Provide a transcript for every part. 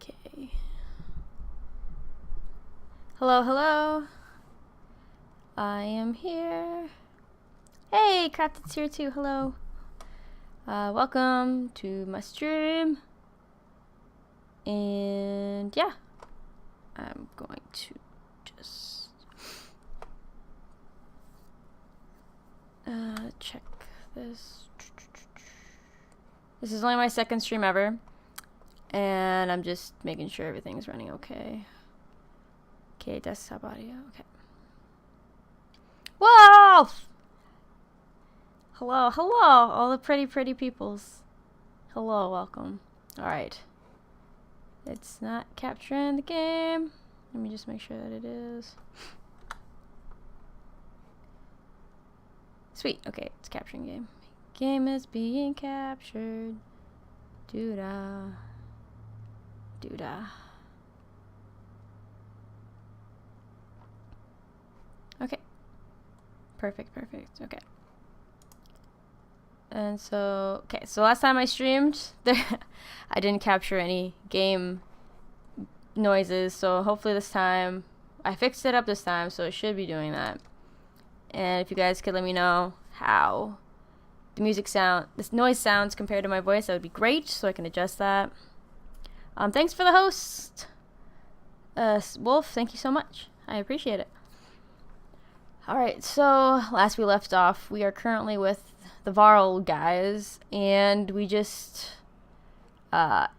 Okay. Hello, hello. I am here. Hey, Crafted's here too. Hello. Welcome to my stream. And yeah, I'm going to just check this. This is only my second stream ever, and I'm just making sure everything's running okay. Okay, desktop audio. Okay. Whoa! Hello, hello, all the pretty peoples. Hello, welcome. All right. It's not capturing the game. Let me just make sure that it is. Sweet. Okay, it's capturing game. Game is being captured. Doo-da. Doo-da. Okay. Perfect. Okay. And so, okay, so last time I streamed, I didn't capture any game noises, so hopefully this time, I fixed it up this time, so it should be doing that. And if you guys could let me know how the this noise sounds compared to my voice, that would be great, so I can adjust that. Thanks for the host, Wolf, thank you so much. I appreciate it. Alright, so last we left off, we are currently with the Varl guys, and we just, I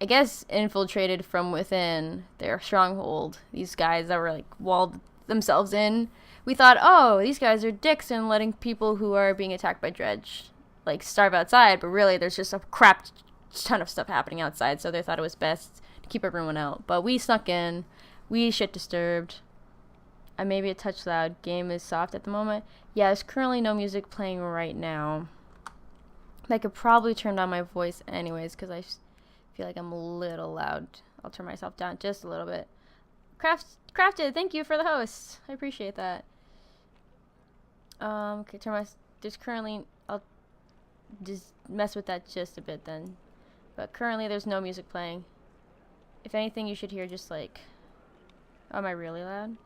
guess, infiltrated from within their stronghold. These guys that were, like, walled themselves in. We thought, oh, these guys are dicks and letting people who are being attacked by Dredge, like, starve outside, but really there's just a crap ton of stuff happening outside, so they thought it was best to keep everyone out. But we snuck in, we shit disturbed. I may be a touch loud. Game is soft at the moment. Yeah, there's currently no music playing right now. I could probably turn down my voice anyways, because I feel like I'm a little loud. I'll turn myself down just a little bit. Crafted, thank you for the host. I appreciate that. Okay, there's currently, I'll just mess with that just a bit then. But currently there's no music playing. If anything, you should hear just like, oh, am I really loud?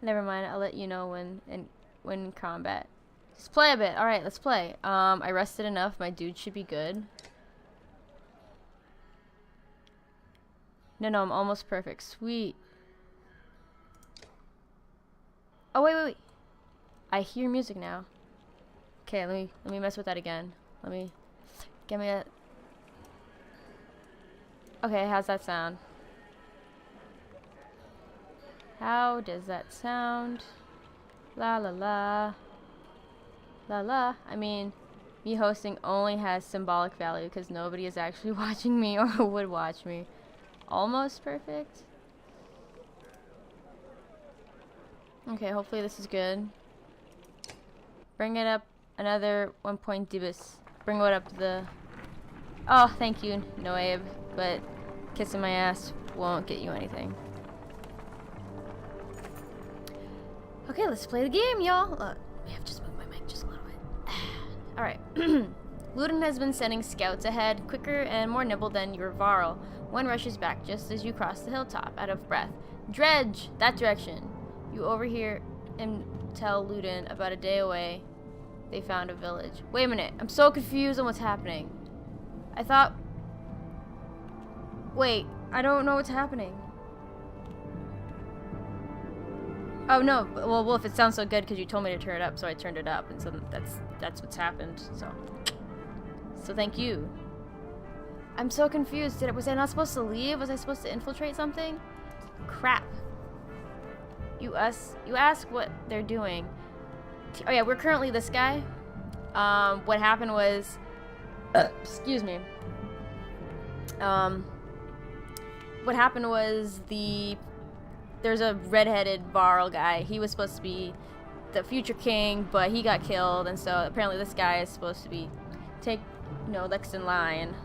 Never mind, I'll let you know when in combat. Just play a bit. Alright, let's play. I rested enough. My dude should be good. No, I'm almost perfect. Sweet. Oh, wait. I hear music now. Okay, let me mess with that again. Give me a... Okay, how's that sound? How does that sound? La la la. La la. I mean, me hosting only has symbolic value because nobody is actually watching me or would watch me. Almost perfect. Okay, hopefully this is good. Bring it up another 1 point dibus. Bring it up to the... Oh, thank you, Noabe. But kissing my ass won't get you anything. Okay, let's play the game, y'all. I have just moved my mic just a little bit. Alright. Ludin has been sending scouts ahead, quicker and more nimble than your Varl. One rushes back just as you cross the hilltop, out of breath. Dredge! That direction. You overhear him tell Ludin about a day away they found a village. Wait a minute. I'm so confused on what's happening. I thought... Wait. I don't know what's happening. Oh no, well Wolf, it sounds so good because you told me to turn it up, so I turned it up, and so that's what's happened. So thank you. I'm so confused. Was I not supposed to leave? Was I supposed to infiltrate something? Crap. You ask what they're doing. Oh yeah, we're currently this guy. What happened was, excuse me. What happened was there's a redheaded Varl guy. He was supposed to be the future king, but he got killed, and so apparently this guy is supposed to be next in line.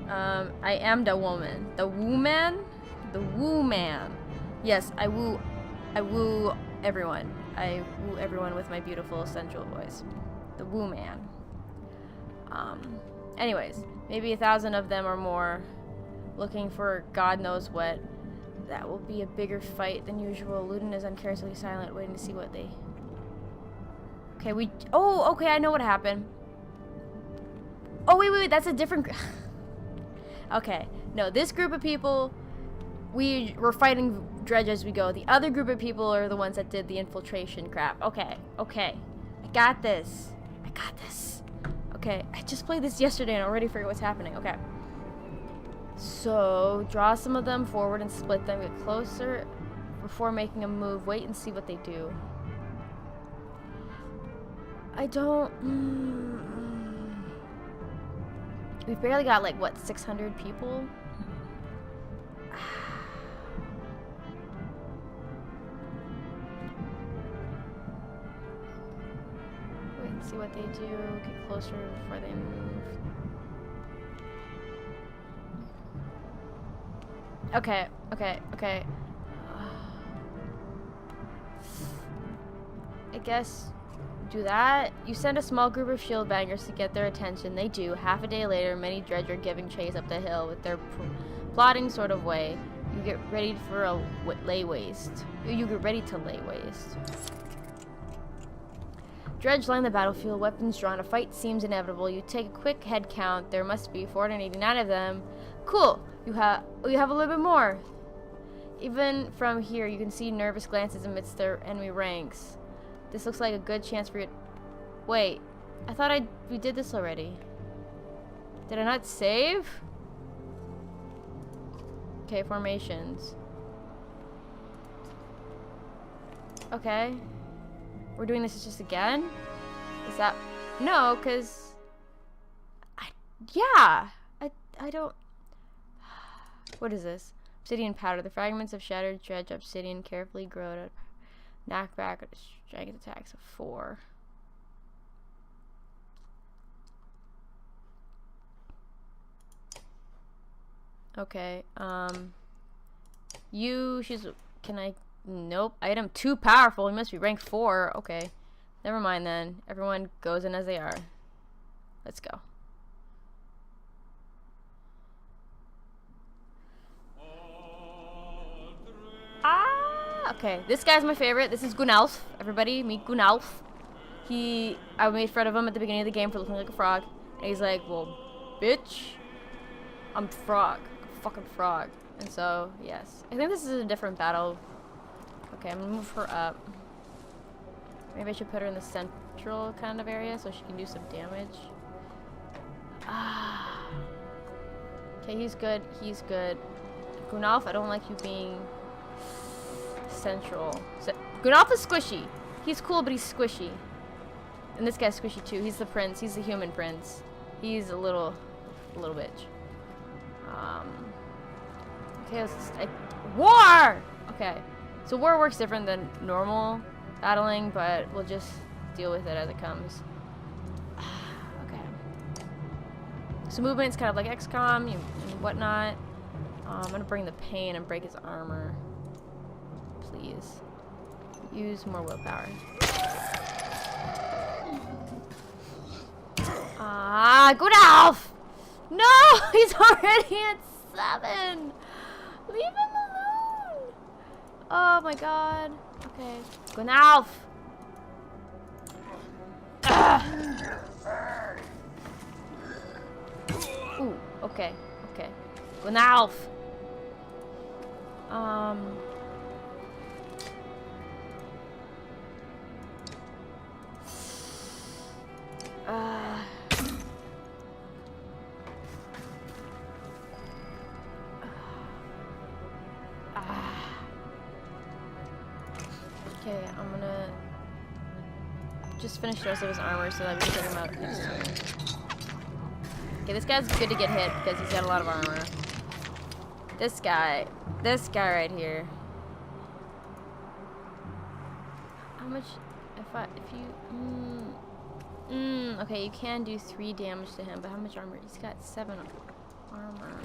I am the woman. The woo man? The woo man. Yes, I woo I woo everyone. I woo everyone with my beautiful sensual voice. The woo man. Anyways, maybe 1,000 of them or more looking for God knows what. That will be a bigger fight than usual. Ludin is uncharacteristically silent, waiting to see what they... Okay, oh, okay, I know what happened. Oh, wait, that's a different... Okay, no, this group of people, we're fighting Dredge as we go. The other group of people are the ones that did the infiltration crap. Okay. I got this. Okay, I just played this yesterday and already forget what's happening. Okay. So, draw some of them forward and split them. Get closer before making a move. Wait and see what they do. I don't... We've barely got, like, what, 600 people? Wait and see what they do. Get closer before they move. Okay. I guess do that. You send a small group of shield bangers to get their attention. They do. Half a day later, many Dredge are giving chase up the hill with their plodding sort of way. You get ready for a lay waste. You get ready to lay waste. Dredge line the battlefield, weapons drawn. A fight seems inevitable. You take a quick head count. There must be 489 of them. Cool. You have a little bit more. Even from here, you can see nervous glances amidst their enemy ranks. This looks like a good chance for you. Wait, I thought we did this already. Did I not save? Okay, formations. Okay. We're doing this just again? Is that... No, because... Yeah! I don't... What is this? Obsidian powder. The fragments of shattered dredge obsidian carefully grow to knock back or strike attacks of 4. Okay, can I, nope, item too powerful, he must be rank 4, okay, never mind then, everyone goes in as they are, let's go. Okay, this guy's my favorite. This is Gunnulf. Everybody, meet Gunnulf. I made fun of him at the beginning of the game for looking like a frog. And he's like, well, bitch, I'm frog. I'm fucking frog. And so, yes. I think this is a different battle. Okay, I'm gonna move her up. Maybe I should put her in the central kind of area so she can do some damage. Okay, he's good. Gunnulf, I don't like you being... central. Gunnulf is squishy. He's cool, but he's squishy. And this guy's squishy too. He's the prince. He's the human prince. He's a little bitch. Okay, war! Okay. So war works different than normal battling, but we'll just deal with it as it comes. Okay. So movement's kind of like XCOM and whatnot. I'm gonna bring the pain and break his armor. Please. Use more willpower. Gunnulf! No! He's already at 7! Leave him alone! Oh my god. Okay. Gunnulf! Ooh, okay. Gunnulf! Okay, I'm gonna just finish the rest of his armor so that we can take him out next turn. Okay, this guy's good to get hit because he's got a lot of armor. This guy right here. How much? Okay, you can do 3 damage to him, but how much armor? He's got 7 armor.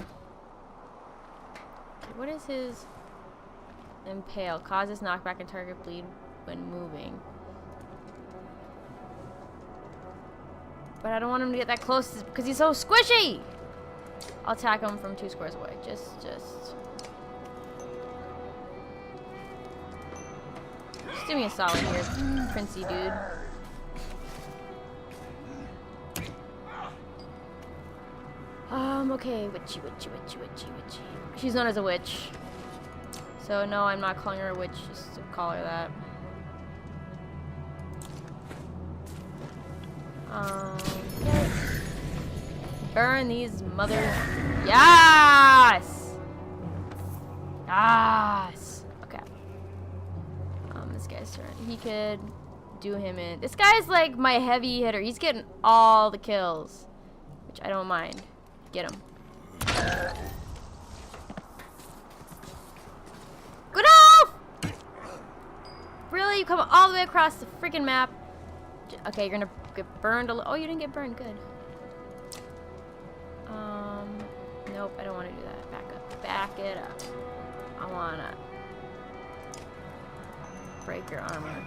Okay, what is his? Impale. Causes knockback and target bleed when moving. But I don't want him to get that close because he's so squishy! I'll attack him from 2 squares away. Just do me a solid here, Princey dude. Okay, witchy. She's known as a witch. So no, I'm not calling her a witch, just to call her that. Yes. Burn these mothers. Yes! Yes! Okay. This guy's turn. He could do him in. This guy's like my heavy hitter. He's getting all the kills, which I don't mind. Get him. Good off! Really? You come all the way across the freaking map? Okay, you're gonna get burned a little. Oh, you didn't get burned. Good. Nope, I don't want to do that. Back up. Back it up. I wanna break your armor.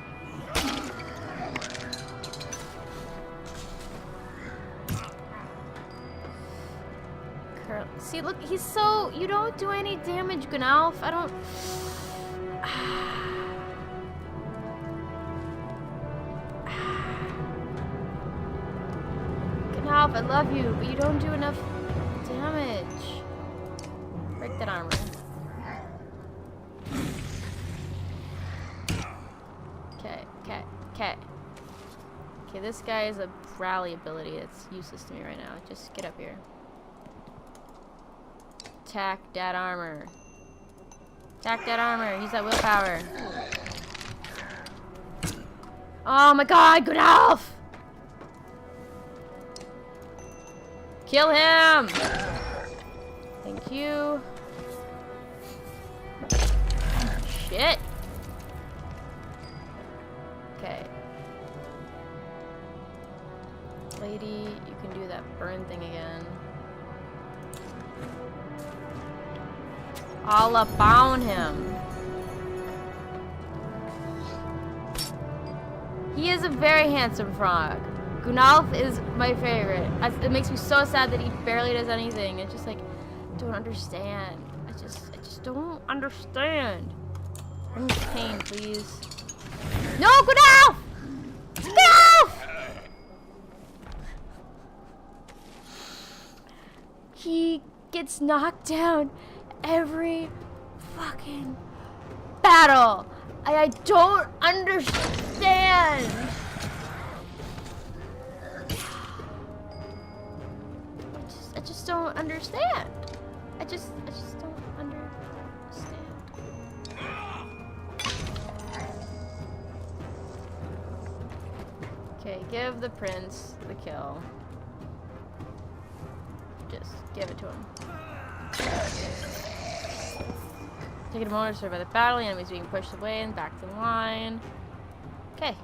See, look, he's so... You don't do any damage, Gunalf. I don't... Gunalf, I love you, but you don't do enough damage. Break that armor. Okay, this guy is a rally ability that's useless to me right now. Just get up here. Attack that armor. Attack that armor. Use that willpower. Oh my god, Gunalf! Kill him! Thank you. Shit. Okay. Lady, you can do that burn thing again. All about him. He is a very handsome frog. Gunalf is my favorite. It makes me so sad that he barely does anything. It's just like, don't understand. I just don't understand. Bring pain, please. No, Gunalf! Gunalf! He gets knocked down every fucking battle. I don't understand. I just don't understand. I just don't understand. Okay, give the prince the kill. Just give it to him. Taking a moment to survive the battle, the enemies being pushed away and back to the line. Okay.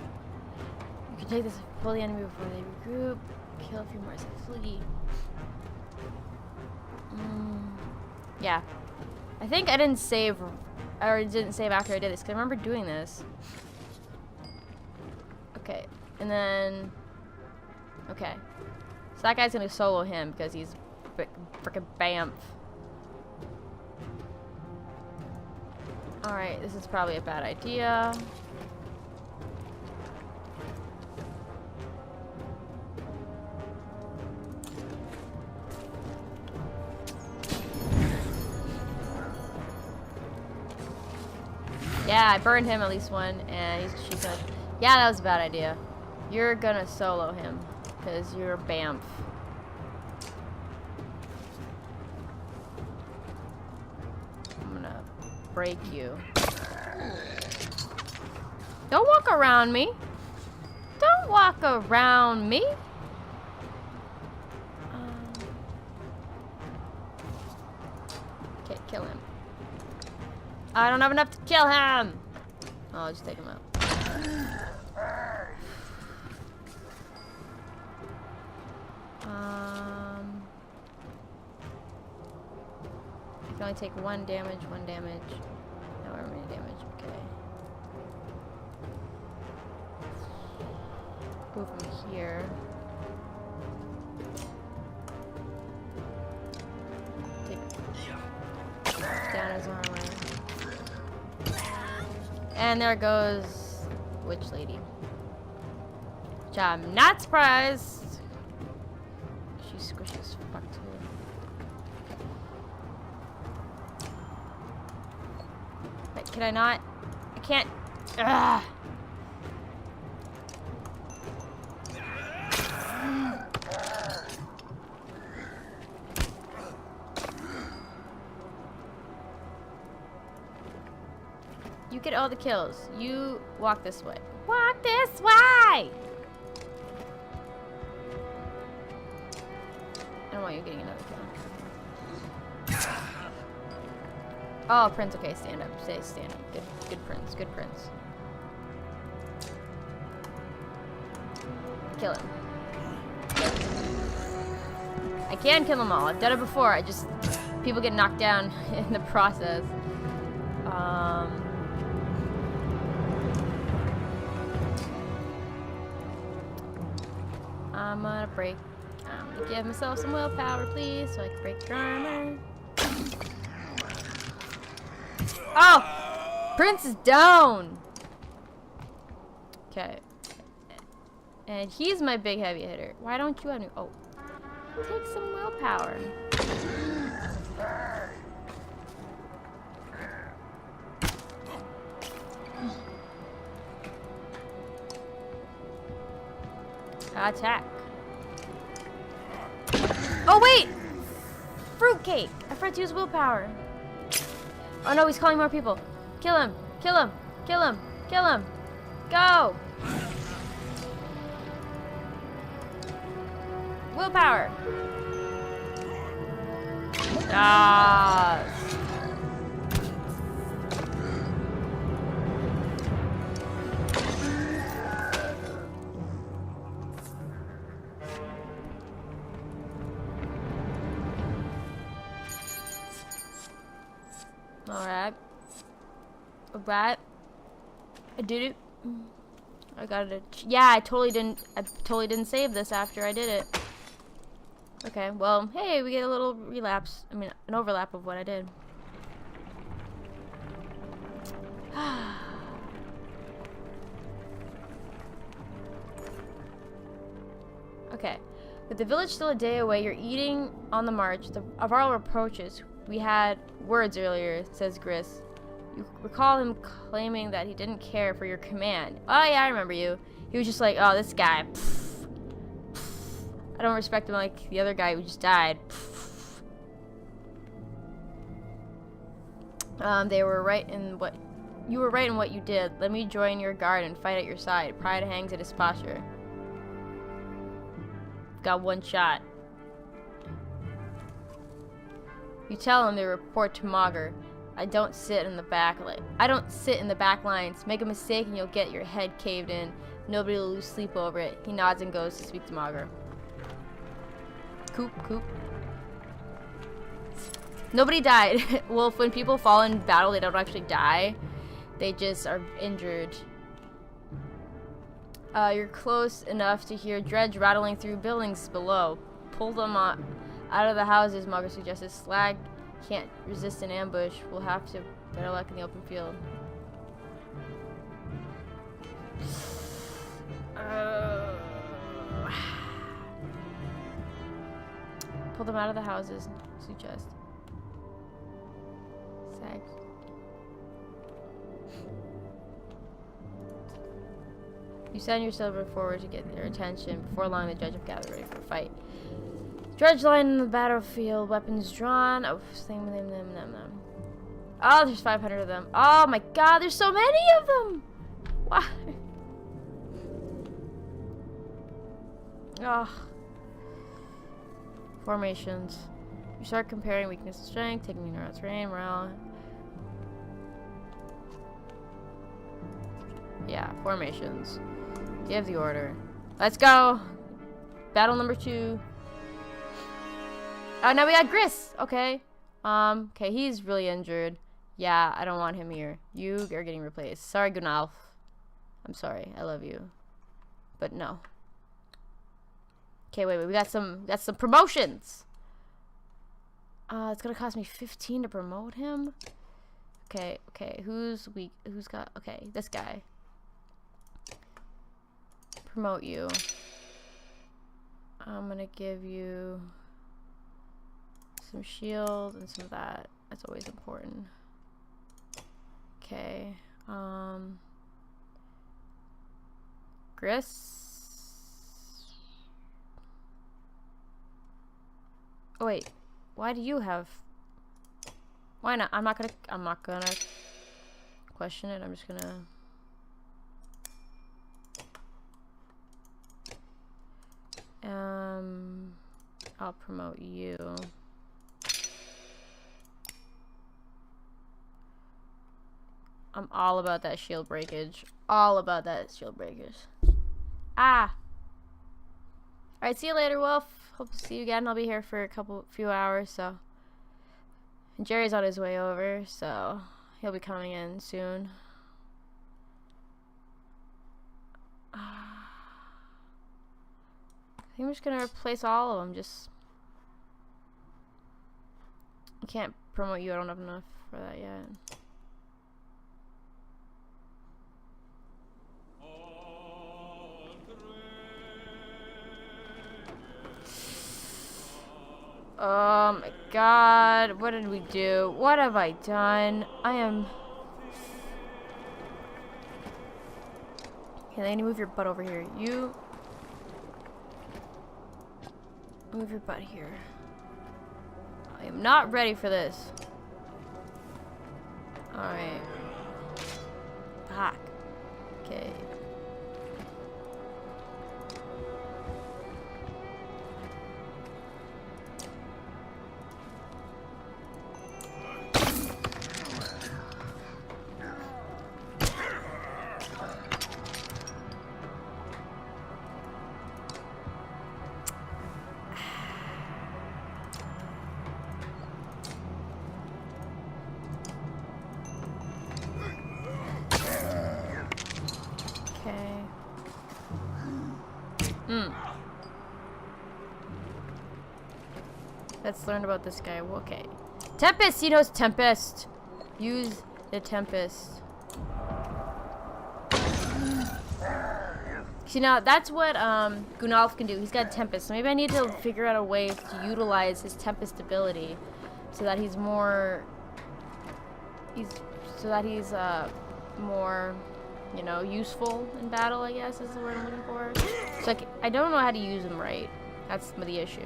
You can take this and pull the enemy before they regroup. Kill a few more as they flee. Yeah. I think I didn't save, or didn't save after I did this, because I remember doing this. Okay. And then... Okay. So that guy's going to solo him, because he's frickin' Bamf. Alright, this is probably a bad idea. Yeah, I burned him at least one, and she's gonna... Yeah, that was a bad idea. You're gonna solo him, because you're Bamf. I'm gonna break you. Don't walk around me. Don't walk around me. Okay, kill him. I don't have enough to kill him. Oh, I'll just take him out. I can only take one damage. However many damage. Go from here. Take down his armor. And there goes Witch Lady. Which I'm not surprised. She's squishy as fuck too. Wait, can I not? I can't. Ugh. You get all the kills. You walk this way. Walk this way! I don't want you getting another kill. Oh, Prince. Okay, stand up. Stay standing. Good Prince. Good Prince. Kill him. I can kill them all. I've done it before. I just... people get knocked down in the process. I'm gonna break. I'm gonna give myself some willpower, please, so I can break your armor. Oh! Prince is down! Okay. And he's my big heavy hitter. Why don't you have any... oh. Take some willpower. Attack. Oh, wait! Fruitcake! I forgot to use willpower. Oh no, he's calling more people. Kill him! Kill him! Kill him! Kill him! Go! Willpower! Ah! Alright. Alright. I did it. I got it. Yeah, I totally didn't save this after I did it. Okay, well, hey, we get a little relapse. I mean, an overlap of what I did. Okay. With the village still a day away, you're eating on the march of our approaches. We had words earlier, says Gris. You recall him claiming that he didn't care for your command. Oh yeah, I remember you. He was just like, oh, this guy. Pff, pff. I don't respect him like the other guy who just died. They were right in what... You were right in what you did. Let me join your guard and fight at your side. Pride hangs at his posture. Got one shot. You tell him they report to Maugre. I don't sit in the back lines. Make a mistake and you'll get your head caved in. Nobody will lose sleep over it. He nods and goes to speak to Maugre. Coop. Nobody died. Well, when people fall in battle, they don't actually die. They just are injured. You're close enough to hear dredge rattling through buildings below. Pull them out of the houses, Maugre suggested. Slag can't resist an ambush. We'll have to better luck in the open field. Pull them out of the houses, suggest. Sag. You send your silver forward to get their attention. Before long, the judge will gather ready for a fight. Dredge line in the battlefield, weapons drawn. Oh, oh, there's 500 of them. Oh my god, there's so many of them! Why? Oh. Formations. You start comparing weakness and strength, taking your terrain, morale. Yeah, formations. Give the order. Let's go! Battle number 2. Oh, now we got Gris. Okay. Okay, he's really injured. Yeah, I don't want him here. You are getting replaced. Sorry, Gunalf. I'm sorry. I love you. But no. Okay, wait, we got some promotions. It's gonna cost me 15 to promote him. Okay, who's weak? Who's got? Okay, this guy. Promote you. I'm gonna give you some shield and some of that. That's always important. Okay. Gris. Oh wait. Why do you have? Why not? I'm not gonna question it. I'm just gonna. I'll promote you. I'm all about that shield breakage. All about that shield breakage. Ah! Alright, see you later, Wolf. Hope to see you again. I'll be here for a few hours, so. And Jerry's on his way over, so he'll be coming in soon. I think I'm just gonna replace all of them. Just. I can't promote you. I don't have enough for that yet. Oh my god, what did we do? What have I done? I am... Okay, I need to move your butt over here. You... Move your butt here. I am not ready for this. Alright. Fuck. Okay. Let's learn about this guy. Okay. Tempest! He knows Tempest! Use the Tempest. See, now, that's what Gunalf can do. He's got Tempest. So maybe I need to figure out a way to utilize his Tempest ability so that he's more... more, you know, useful in battle, I guess, is the word I'm looking for. So, like, I don't know how to use him right. That's the issue.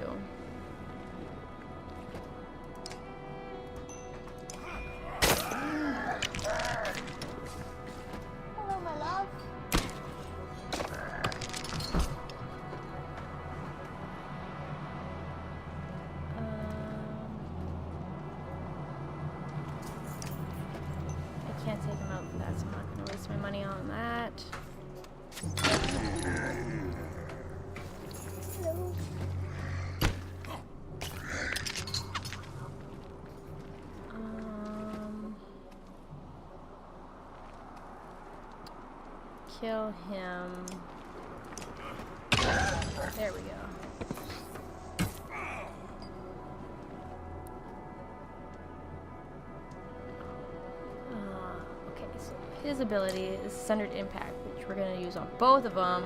Hello, my love. I can't take him out for that, so I'm not going to waste my money on that. Hello. Kill him. There we go. Okay, so his ability is Centered Impact, which we're gonna use on both of them.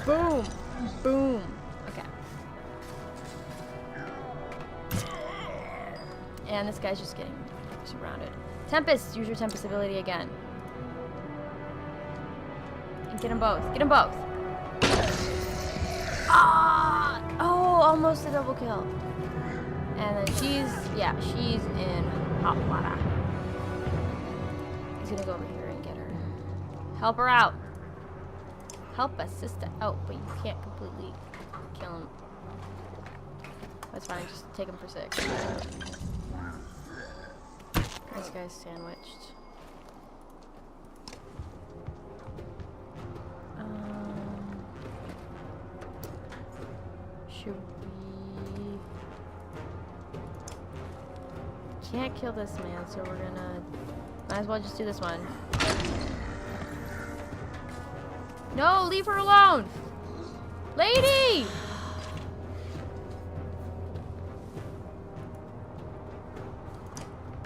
Boom! Boom! Okay. And this guy's just getting surrounded. Tempest! Use your Tempest ability again. And get them both. Get them both! Ah! Oh, almost a double kill. And then she's in hot water. He's gonna go over here and get her. Help her out. Help a sister out, but you can't completely kill him. That's fine, just take him for 6. This guy's sandwiched. Should we... Can't kill this man, so we're gonna... Might as well just do this one. No, leave her alone! Lady!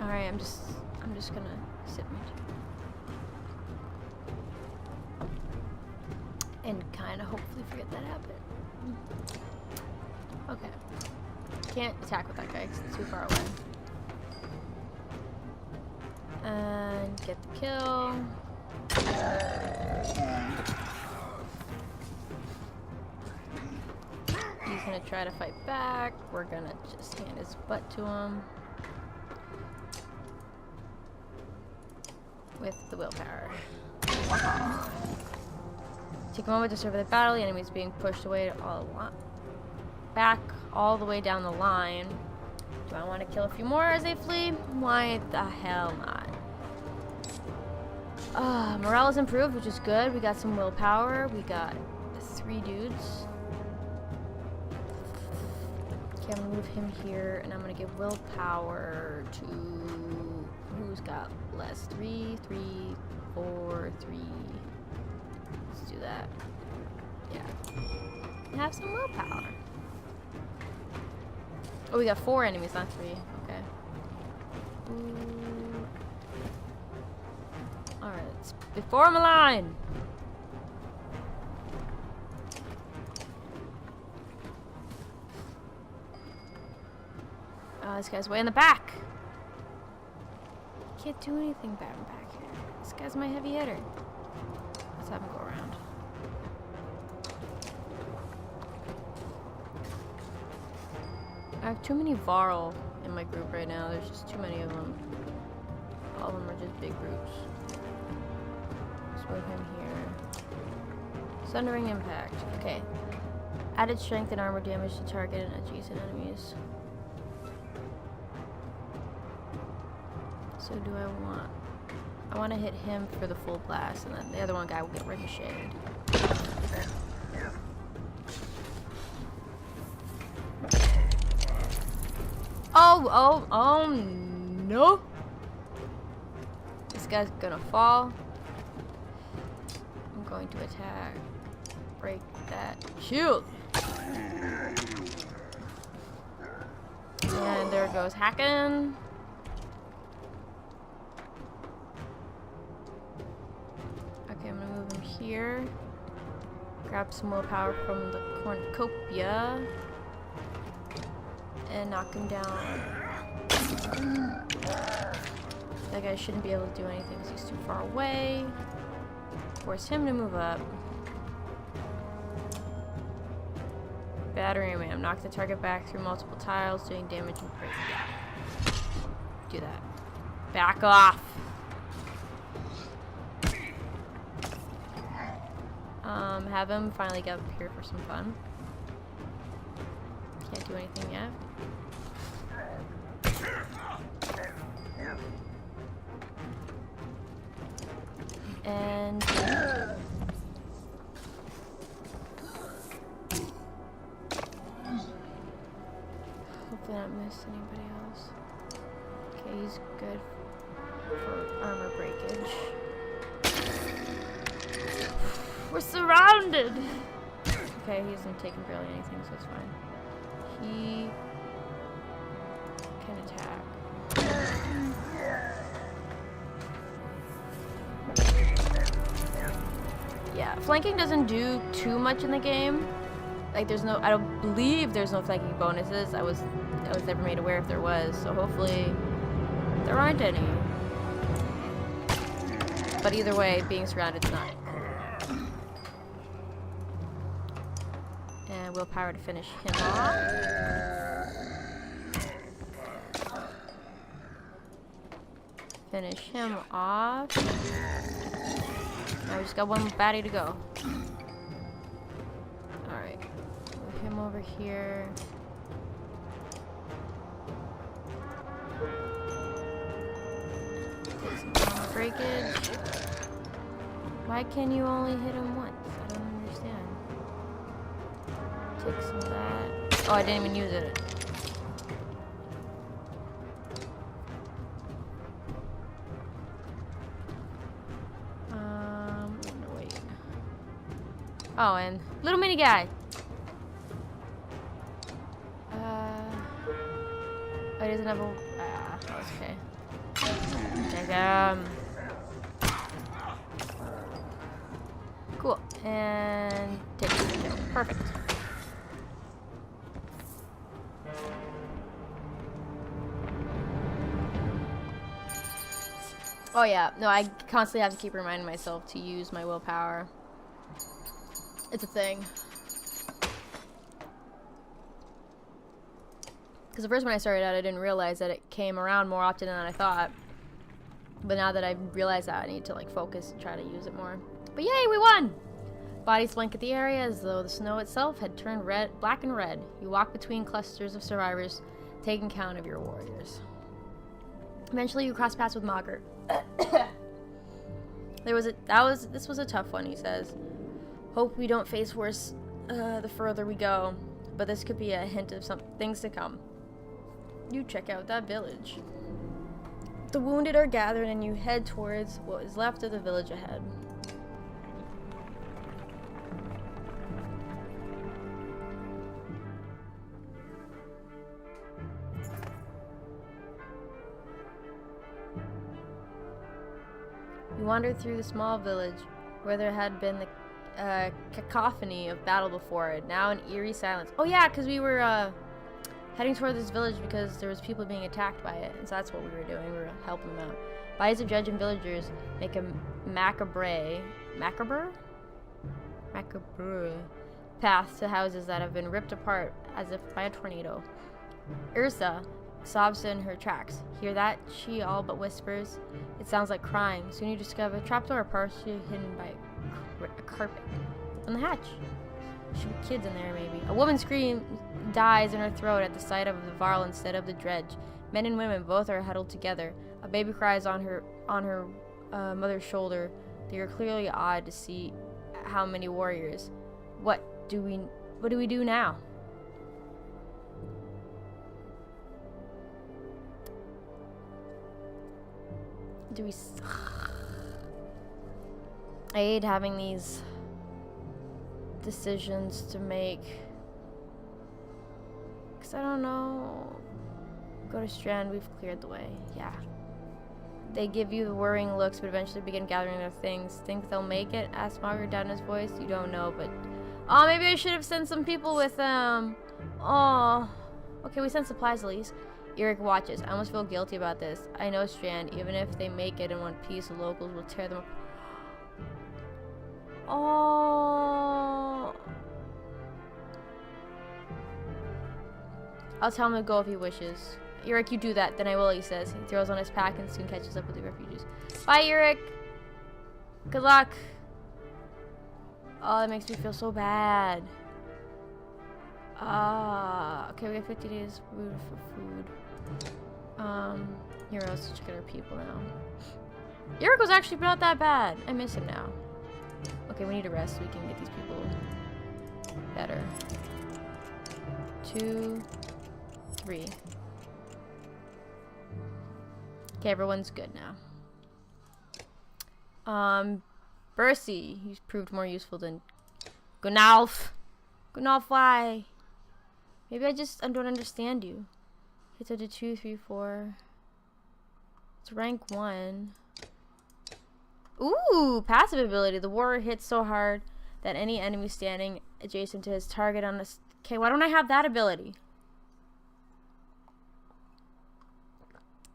Alright, I'm just gonna sit in my chair. And kinda hopefully forget that happened. Okay. Can't attack with that guy because it's too far away. And get the kill. He's gonna try to fight back. We're gonna just hand his butt to him. With the willpower. Take a moment to survey the battle. The enemy is being pushed away back all the way down the line. Do I want to kill a few more as they flee? Why the hell not? Morale is improved, which is good. We got some willpower. We got 3 dudes. Okay, I'm gonna move him here, and I'm gonna give willpower to who's got less. 3, 3, 4, 3. Let's do that. Yeah. Have some willpower. Oh, we got 4 enemies, not 3. Okay. Alright, let's form a line. Oh, this guy's way in the back. Can't do anything bad in back here. This guy's my heavy hitter. Let's have him go around. I have too many Varl in my group right now. There's just too many of them. All of them are just big groups. Let's move him here. Sundering impact. Okay. Added strength and armor damage to target and adjacent enemies. So do I want to hit him for the full blast, and then the other one guy will get ricocheted. Oh no! This guy's gonna fall. I'm going to attack. Break that shield. And there goes hacking. Okay, I'm gonna move him here. Grab some more power from the cornucopia. And knock him down. That guy shouldn't be able to do anything because he's too far away. Force him to move up. Battery ram. Knock the target back through multiple tiles, doing damage and break. Yeah. Do that. Back off. Have him finally get up here for some fun. Can't do anything yet. And hopefully not miss anybody else. Okay, he's good for armor breakage. We're surrounded! Okay, he isn't taking barely anything, so it's fine. He can attack. Yeah, flanking doesn't do too much in the game. Like, I don't believe there's no flanking bonuses. I was never made aware if there was, so hopefully there aren't any. But either way, being surrounded is not. And willpower to finish him off. Finish him off. Now we just got one baddie to go. Alright. Move him over here. Take some armor breakage. Why can you only hit him once? I don't understand. Take some of that. Oh, I didn't even use it. I'm gonna wait. Oh, and little mini guy. But he doesn't have a... Ah, that was okay. Take him. Cool. And take it. Perfect. Oh yeah, no, I constantly have to keep reminding myself to use my willpower. It's a thing. Because at first when I started out, I didn't realize that it came around more often than I thought. But now that I realize that, I need to like focus and try to use it more. But yay, we won! Bodies blanket the area as though the snow itself had turned black and red. You walk between clusters of survivors, taking count of your warriors. Eventually, you cross paths with Mogert. This was a tough one, he says. Hope we don't face worse the further we go, but this could be a hint of some things to come. You check out that village. The wounded are gathered and you head towards what is left of the village ahead. You wandered through the small village where there had been the cacophony of battle before it, now an eerie silence. Oh yeah, because we were heading toward this village because there was people being attacked by it, and so that's what we were doing. We were helping them out. Bodies of judge and villagers make a macabre path to houses that have been ripped apart as if by a tornado. Ursa sobs in her tracks. Hear that? She all but whispers. It sounds like crying. Soon you discover a trapdoor partially hidden by a carpet. On the hatch. Should be kids in there, maybe. A woman screams, dies in her throat at the sight of the varl instead of the dredge. Men and women both are huddled together. A baby cries on her mother's shoulder. They are clearly awed to see how many warriors. What do we do now? I hate having these decisions to make. Because I don't know. Go to Strand, we've cleared the way. Yeah. They give you the worrying looks, but eventually begin gathering their things. Think they'll make it? Asked Margaret down his voice. You don't know, but... Oh, maybe I should have sent some people with them. Oh. Okay, we sent supplies at least. Eric watches. I almost feel guilty about this. I know Strand, even if they make it in one piece, the locals will tear them apart. Oh. I'll tell him to go if he wishes. Eric, you do that, then I will, he says. He throws on his pack and soon catches up with the refugees. Bye, Eric. Good luck. Oh, that makes me feel so bad. Okay, we have 50 days for food. Heroes, check out our people now. Eric was actually not that bad. I miss him now. Okay, we need to rest so we can get these people better. 2, 3. Okay, everyone's good now. Bercy, he's proved more useful than Gunalf. Gunalf, why? Maybe I don't understand you. Hits up to 2, 3, 4. It's rank 1. Ooh, passive ability. The warrior hits so hard that any enemy standing adjacent to his target on this. Okay, why don't I have that ability?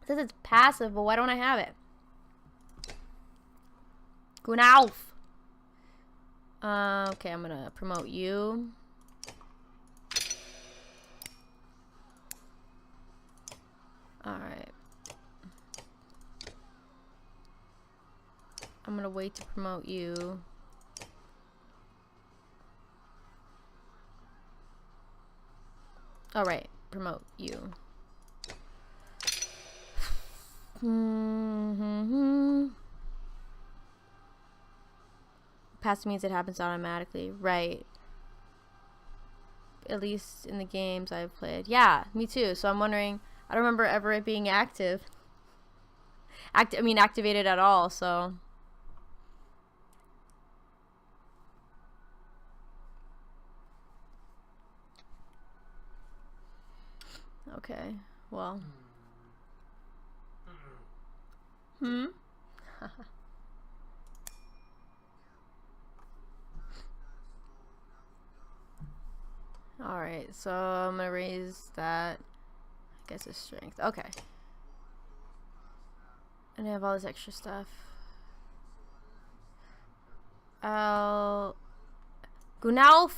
It says it's passive, but why don't I have it? Gunalf. Okay, I'm gonna promote you. Alright. I'm gonna wait to promote you. Alright, promote you. Passive means it happens automatically. Right. At least in the games I've played. Yeah, me too. So I'm wondering, I don't remember ever it being active. Activated at all, so. Okay. Well. Hmm? Alright, so I'm gonna raise that. I guess it's strength. Okay. And I have all this extra stuff. Gunalf,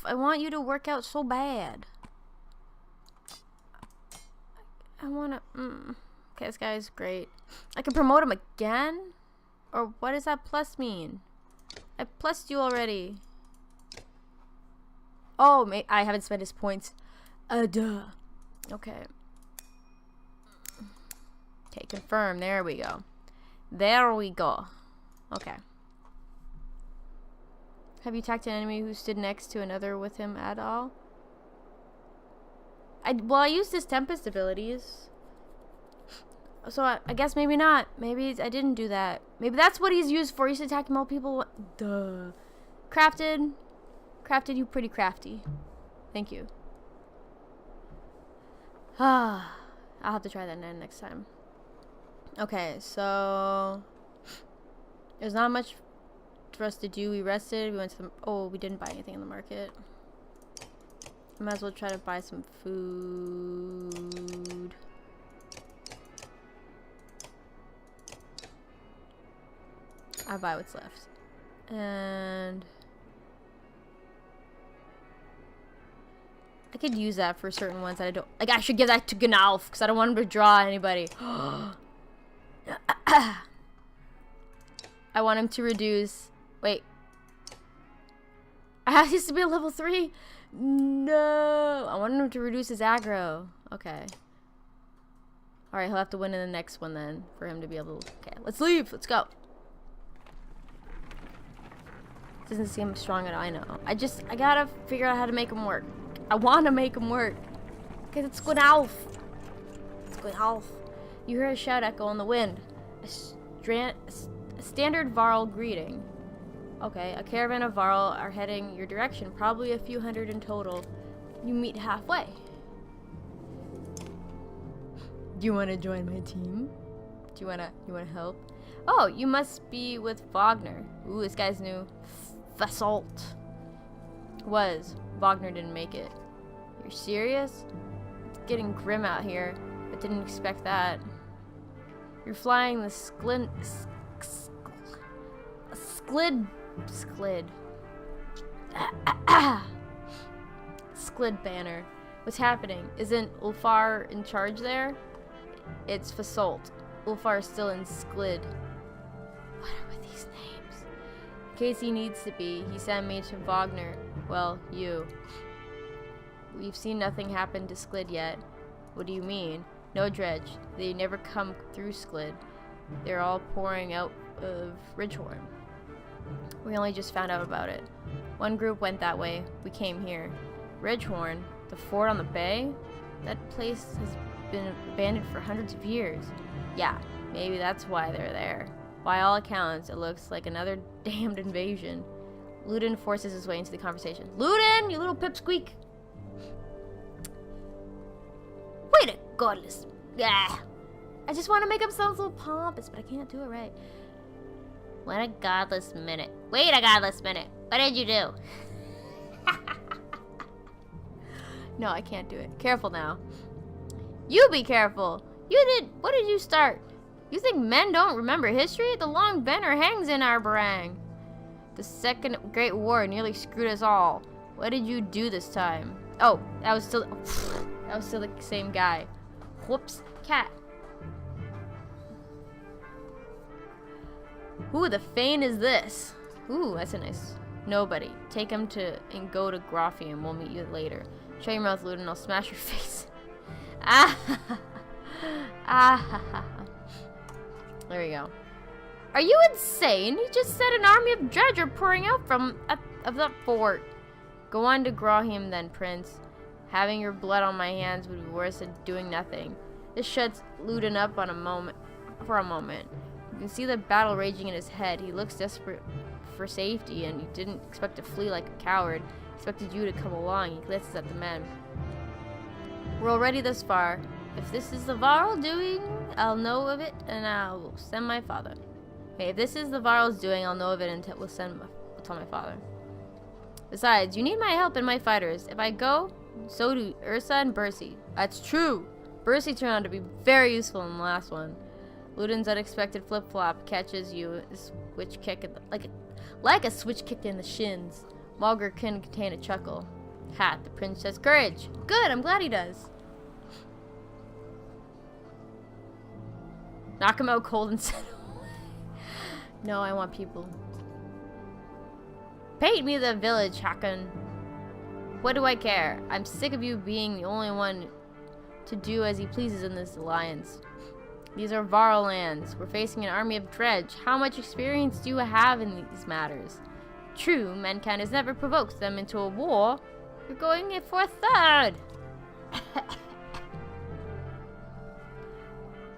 I want you to work out so bad. I wanna. Okay, this guy's great. I can promote him again? Or what does that plus mean? I plussed you already. Oh, I haven't spent his points. Duh. Okay. Okay, confirm. There we go. There we go. Okay. Have you attacked an enemy who stood next to another with him at all? Well, I used his Tempest abilities. So I guess maybe not. Maybe I didn't do that. Maybe that's what he's used for. He's attacking more people. Duh. Crafted. Crafted, you pretty crafty. Thank you. I'll have to try that next time. Okay, so there's not much for us to do. We rested. We went to the... Oh, we didn't buy anything in the market. I might as well try to buy some food. I'll buy what's left. And I could use that for certain ones that I don't... Like, I should give that to Gunalf, because I don't want him to draw anybody. I want him to reduce... Wait. I have this to be a level 3? No. I want him to reduce his aggro. Okay. Alright, he'll have to win in the next one then, for him to be able to... Okay, let's leave. Let's go. Doesn't seem strong at all, I know. I gotta figure out how to make him work. I want to make him work. Because it's Gunalf. It's Gunalf. You hear a shout echo in the wind. A standard Varl greeting. Okay, a caravan of Varl are heading your direction. Probably a few hundred in total. You meet halfway. Do you want to join my team? Do you wanna help? Oh, you must be with Wagner. Ooh, this guy's new. Basalt. Wagner didn't make it. You're serious? It's getting grim out here. I didn't expect that. You're flying the Sklid banner. What's happening? Isn't Ulfar in charge there? It's Basalt. Ulfar is still in Sklid. What are with these names? In case he needs to be, he sent me to Wagner. Well, you. We've seen nothing happen to Sklid yet. What do you mean? No dredge. They never come through Sklid. They're all pouring out of Ridgehorn. We only just found out about it. One group went that way. We came here. Ridgehorn? The fort on the bay? That place has been abandoned for hundreds of years. Yeah, maybe that's why they're there. By all accounts, it looks like another damned invasion. Ludin forces his way into the conversation. Ludin, you little pipsqueak! Wait a godless. Yeah. I just want to make him sound so pompous, but I can't do it right. Wait a godless minute. Wait a godless minute. What did you do? No, I can't do it. Careful now. You be careful. What did you start? You think men don't remember history? The long banner hangs in our barang. The Second Great War nearly screwed us all. What did you do this time? Oh, that was still the same guy. Whoops, cat. Who the Fane is this? Ooh, that's a nice. Nobody. Take him and go to Grothium. We'll meet you later. Shut your mouth, Ludin. I'll smash your face. Ah. Ah. There we go. Are you insane? He just said an army of dredge are pouring out of that fort. Go on to Grothium then, Prince. Having your blood on my hands would be worse than doing nothing. This shuts Ludin up for a moment. You can see the battle raging in his head. He looks desperate for safety, and he didn't expect to flee like a coward. He expected you to come along. He glances at the men. We're already this far. If this is the Varl doing, I'll know of it and I'll send my father. Okay, if this is the Varl's doing, I'll know of it and will tell my father. Besides, you need my help and my fighters. If I go, so do Ursa and Bercy. That's true. Bercy turned out to be very useful in the last one. Ludin's unexpected flip-flop catches you a switch kick like a switch kicked in the shins. Mulger couldn't contain a chuckle. Hat, the prince says courage. Good, I'm glad he does. Knock him out cold and settle. No, I want people. Paint me the village, Hakon. What do I care? I'm sick of you being the only one to do as he pleases in this alliance. These are Varl lands. We're facing an army of dredge. How much experience do you have in these matters? True, mankind has never provoked them into a war. You're going it for a third.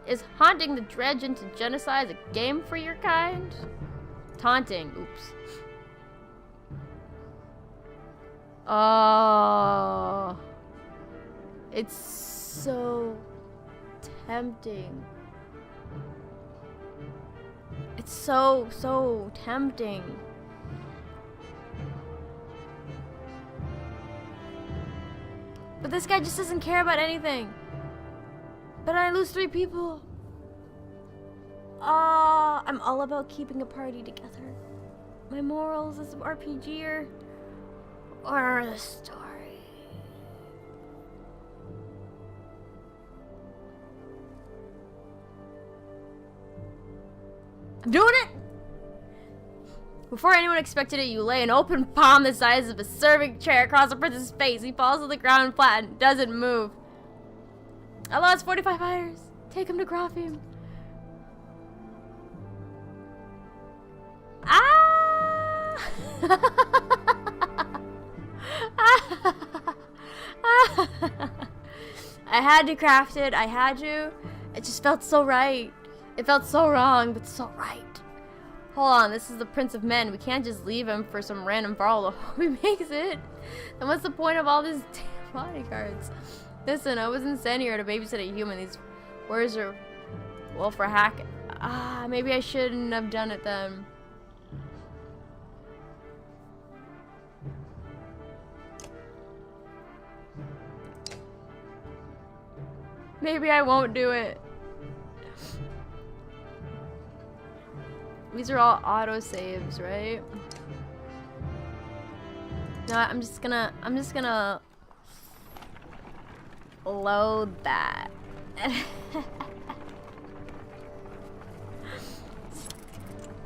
Is haunting the dredge into genocide a game for your kind? Taunting. Oops. Oh. It's so tempting. It's so tempting. But this guy just doesn't care about anything. But I lose 3 people. I'm all about keeping a party together. My morals as an RPGer or the story. I'm doing it! Before anyone expected it, you lay an open palm the size of a serving chair across the prince's face. He falls to the ground flat and doesn't move. I lost 45 fighters. Take him to Grofheim. Ah! I had to craft it. I had to. It just felt so right. It felt so wrong, but so right. Hold on, this is the Prince of Men. We can't just leave him for some random Varl. Hope he makes it. Then what's the point of all these damn bodyguards? Listen, I wasn't sent here to babysit a human. These words are, well, for hack. Maybe I shouldn't have done it then. Maybe I won't do it. These are all auto saves, right? No, I'm just gonna load that.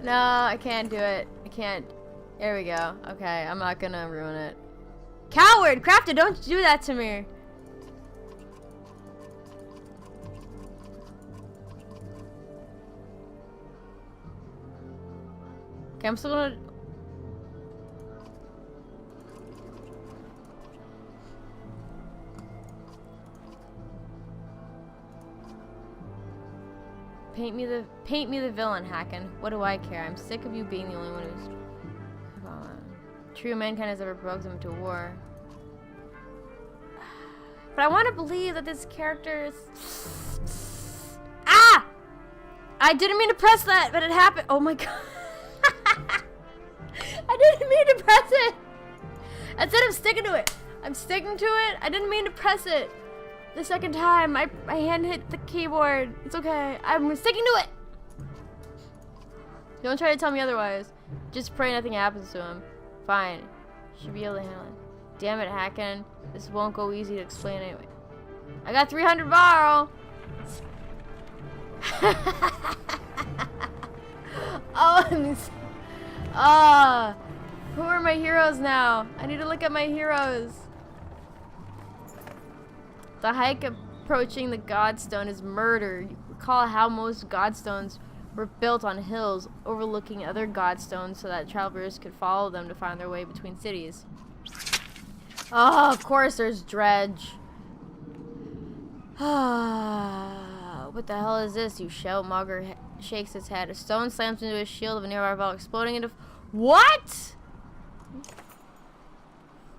No, I can't do it. I can't. There we go. Okay, I'm not gonna ruin it. Coward! Crafted, don't do that to me! Okay, I'm still gonna... Paint me the villain, Hakon. What do I care? I'm sick of you being the only one who's... True, mankind has ever provoked them to war. But I want to believe that this character is... Ah! I didn't mean to press that, but it happened. Oh my god. I didn't mean to press it. Instead, I'm sticking to it. I'm sticking to it. I didn't mean to press it. The second time, my hand hit the keyboard. It's okay. I'm sticking to it. Don't try to tell me otherwise. Just pray nothing happens to him. Fine. Should be able to handle it. Damn it, Hakon. This won't go easy to explain anyway. I got 300 Varl. Oh, who are my heroes now? I need to look at my heroes. The hike approaching the Godstone is murder. You recall how most Godstones were built on hills overlooking other Godstones so that travelers could follow them to find their way between cities. Oh, of course there's dredge. What the hell is this? You shout. Mauger shakes his head. A stone slams into a shield of a nearby vault, exploding into... What?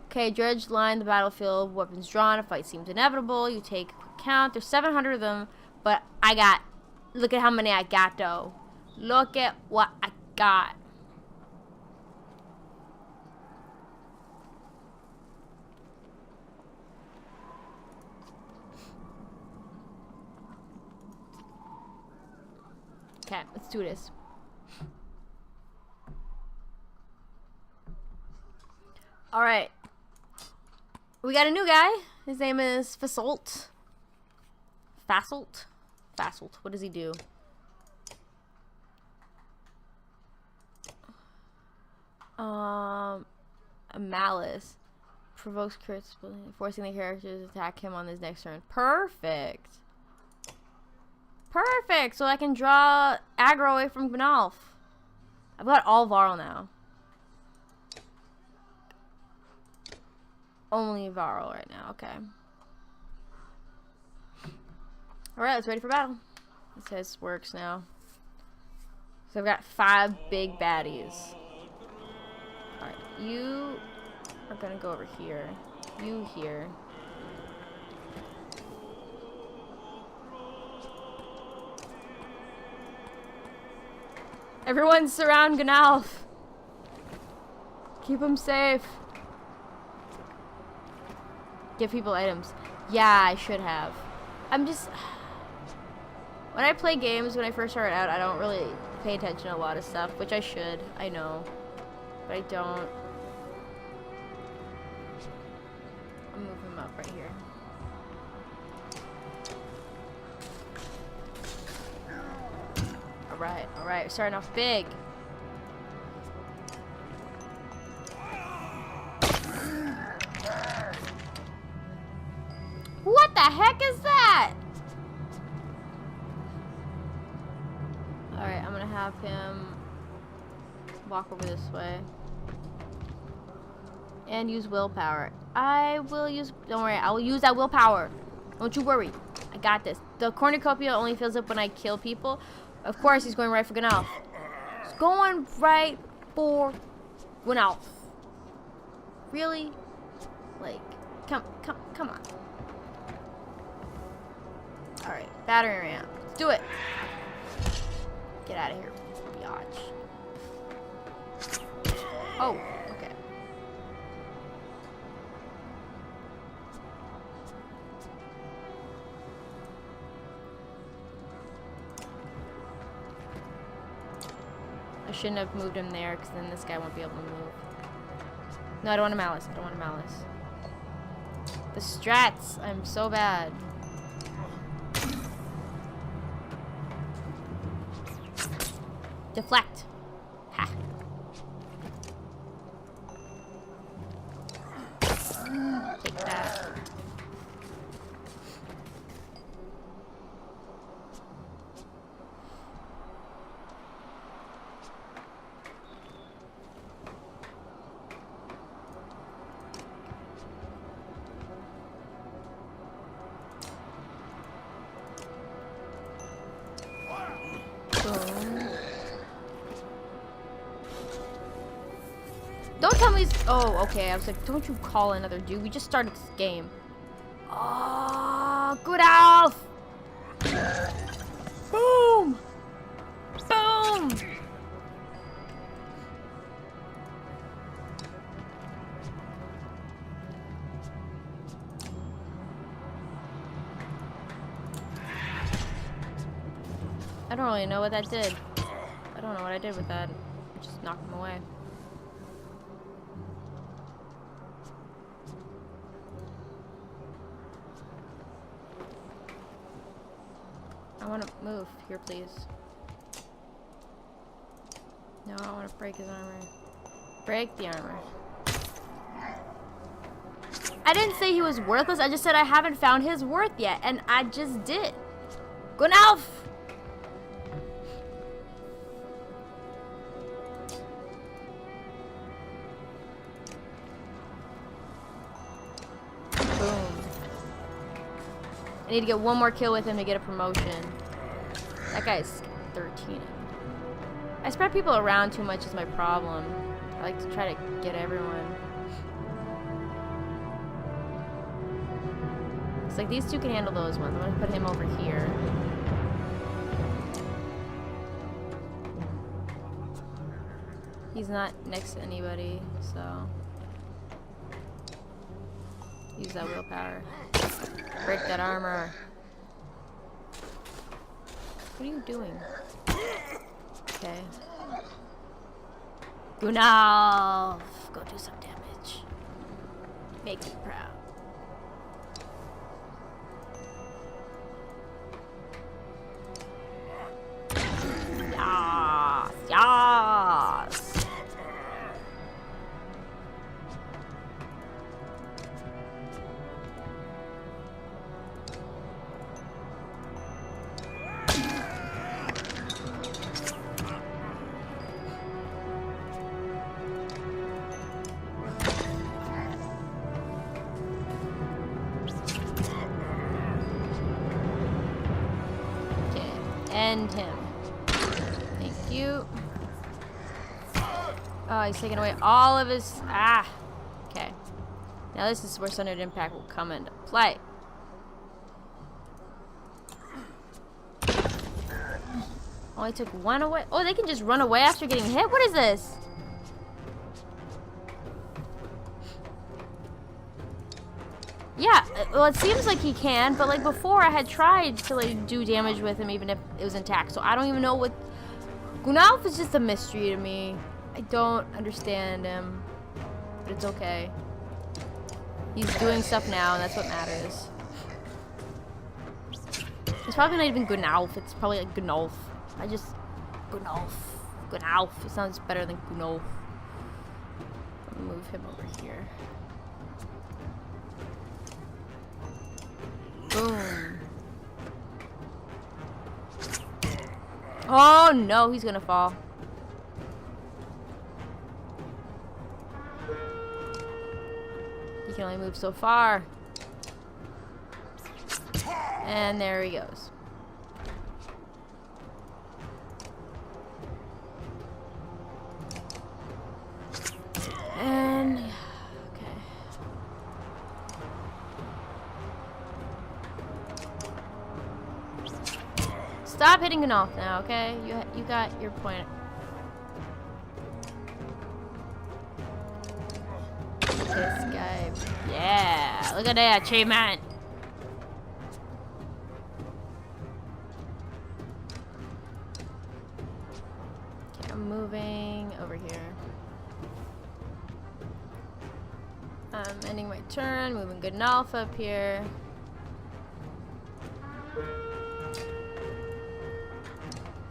Okay, dredge line the battlefield. Weapons drawn. A fight seems inevitable. You take count. There's 700 of them, but I got, look at how many I got though. Look at what I got. Okay, let's do this. Alright. We got a new guy. His name is Fasolt. Fasolt? Fasolt. What does he do? A malice. Provokes crits, forcing the characters to attack him on his next turn. Perfect. Perfect! So I can draw aggro away from Gnolf. I've got all Varl now. Only Varl right now, okay. Alright, let's ready for battle. Let's see how this works now. So I've got 5 big baddies. Alright, you are gonna go over here. You here. Everyone surround Gnolf. Keep him safe. Give people items. Yeah, I should have. I'm just... When I play games, when I first start out, I don't really pay attention to a lot of stuff, which I should. I know. But I don't. I'll move him up right here. Alright, starting off big. What the heck is that? Alright, I'm gonna have him walk over this way. And use willpower. I will use, don't worry, I will use that willpower. Don't you worry. I got this. The cornucopia only fills up when I kill people. Of course, he's going right for Gnolf. He's going right for Gnolf. Really? Like, come on. Alright, battery ram. Let's do it. Get out of here, biatch. Oh, okay. I shouldn't have moved him there, because then this guy won't be able to move. No, I don't want a malice. I don't want a malice. The strats. I'm so bad. Deflect. Ha. Take that. Don't tell me. Oh, okay. I was like, don't you call another dude. We just started this game. Oh, good Alf. Boom. Boom. I don't really know what that did. I don't know what I did with that. I just knocked him away. I want to move here, please. No, I want to break his armor. Break the armor. I didn't say he was worthless. I just said I haven't found his worth yet, and I just did. Gunalf! I need to get one more kill with him to get a promotion. That guy's 13. I spread people around too much is my problem. I like to try to get everyone. It's like these two can handle those ones. I'm gonna put him over here. He's not next to anybody, so use that willpower. Break that armor. What are you doing? Okay. Gunalf! Go do some damage. Make me proud. Yas! Yas! End him. Thank you. Oh, he's taking away all of his... Ah! Okay. Now this is where Sundered Impact will come into play. Only took one away. Oh, they can just run away after getting hit? What is this? Yeah, well, it seems like he can, but like before I had tried to like do damage with him even if it was intact, so I don't even know what... Gunalf is just a mystery to me. I don't understand him, but it's okay. He's doing stuff now, and that's what matters. It's probably not even Gunalf, it's probably like Gunalf. Gunalf. Gunalf, it sounds better than Gunalf. Let me move him over here. Boom. Oh no, he's gonna fall. He can only move so far. And there he goes. And okay. Stop hitting Gunalf now, okay? You got your point. This guy, yeah! Look at that achievement. Okay, I'm moving over here. I'm ending my turn, moving Gunalf up here.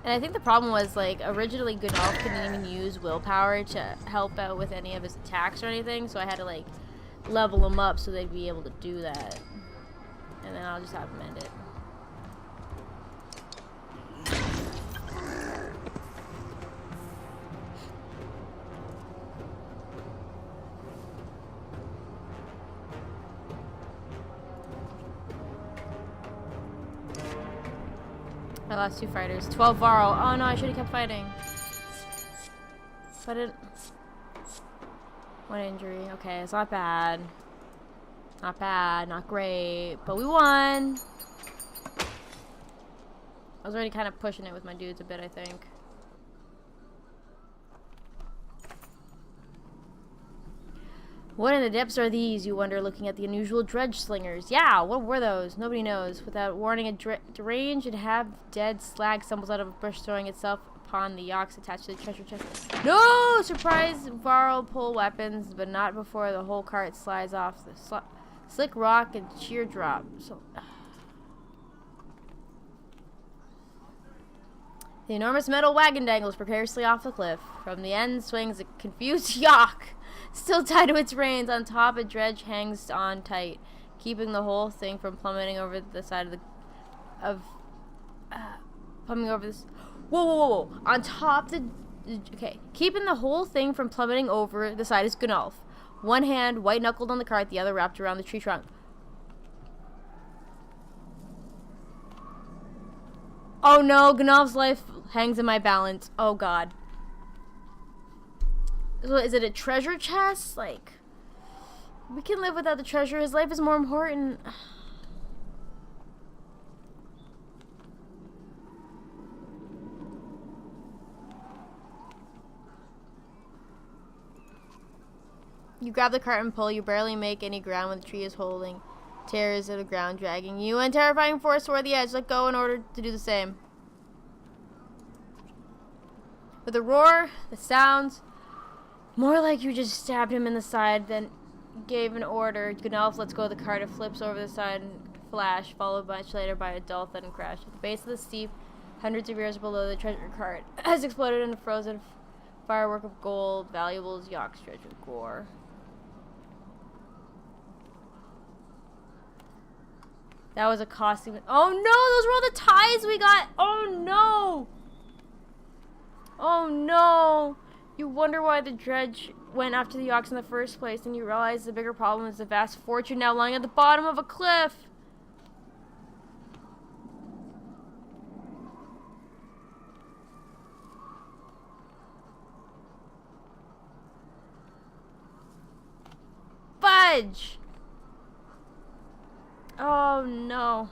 And I think the problem was, like, originally Gunalf couldn't even use willpower to help out with any of his attacks or anything, so I had to, like, level him up so they'd be able to do that. And then I'll just have him end it. I lost 2 fighters. 12 Varl. Oh no, I should have kept fighting. But it... One injury. Okay, it's not bad. Not bad, not great. But we won! I was already kind of pushing it with my dudes a bit, I think. What in the depths are these, you wonder, looking at the unusual dredge slingers? Yeah, what were those? Nobody knows. Without warning, a deranged and half-dead slag stumbles out of a bush, throwing itself upon the yaks attached to the treasure chest. No! Surprise! Varl pull weapons, but not before the whole cart slides off the slick rock and sheer drop. So... The enormous metal wagon dangles precariously off the cliff. From the end swings a confused yak. Still tied to its reins, on top a dredge hangs on tight, keeping the whole thing from plummeting over the side of plummeting over this. Whoa! On top okay, keeping the whole thing from plummeting over the side is Gunalf. One hand white knuckled on the cart, the other wrapped around the tree trunk. Oh no! Gunalf's life hangs in my balance. Oh god. So is it a treasure chest? Like, we can live without the treasure. His life is more important. You grab the cart and pull. You barely make any ground when the tree is holding. Tears of the ground dragging you and terrifying force toward the edge. Let go in order to do the same. With a roar, the sounds more like you just stabbed him in the side than gave an order. Gnelf lets go of the cart. It flips over the side and flash, followed much later by a dull thud and crash. At the base of the steep, hundreds of years below, the treasure cart has exploded in a frozen firework of gold, valuables, yaks, treasure, gore. That was a costly... Oh no, those were all the ties we got! Oh no! Oh no! You wonder why the dredge went after the yaks in the first place, and you realize the bigger problem is the vast fortune now lying at the bottom of a cliff. Fudge! Oh no.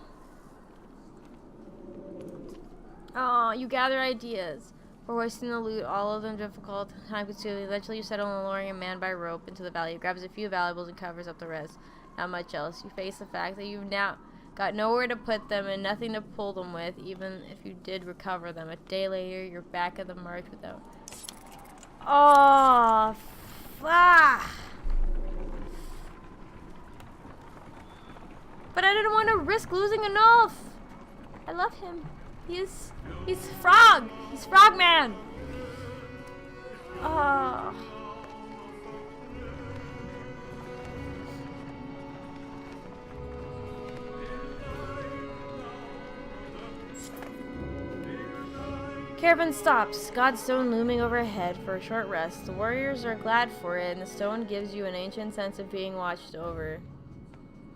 Oh, you gather ideas for hoisting the loot, all of them difficult, time-consuming. Eventually you settle on lowering a man by rope into the valley. He grabs a few valuables and covers up the rest. Not much else. You face the fact that you've now got nowhere to put them and nothing to pull them with, even if you did recover them. A day later, you're back at the march without... Oh, fuck! But I didn't want to risk losing enough. I love him. He's Frog. He's Frogman. Oh. Caravan stops, God's stone looming overhead for a short rest. The warriors are glad for it, and the stone gives you an ancient sense of being watched over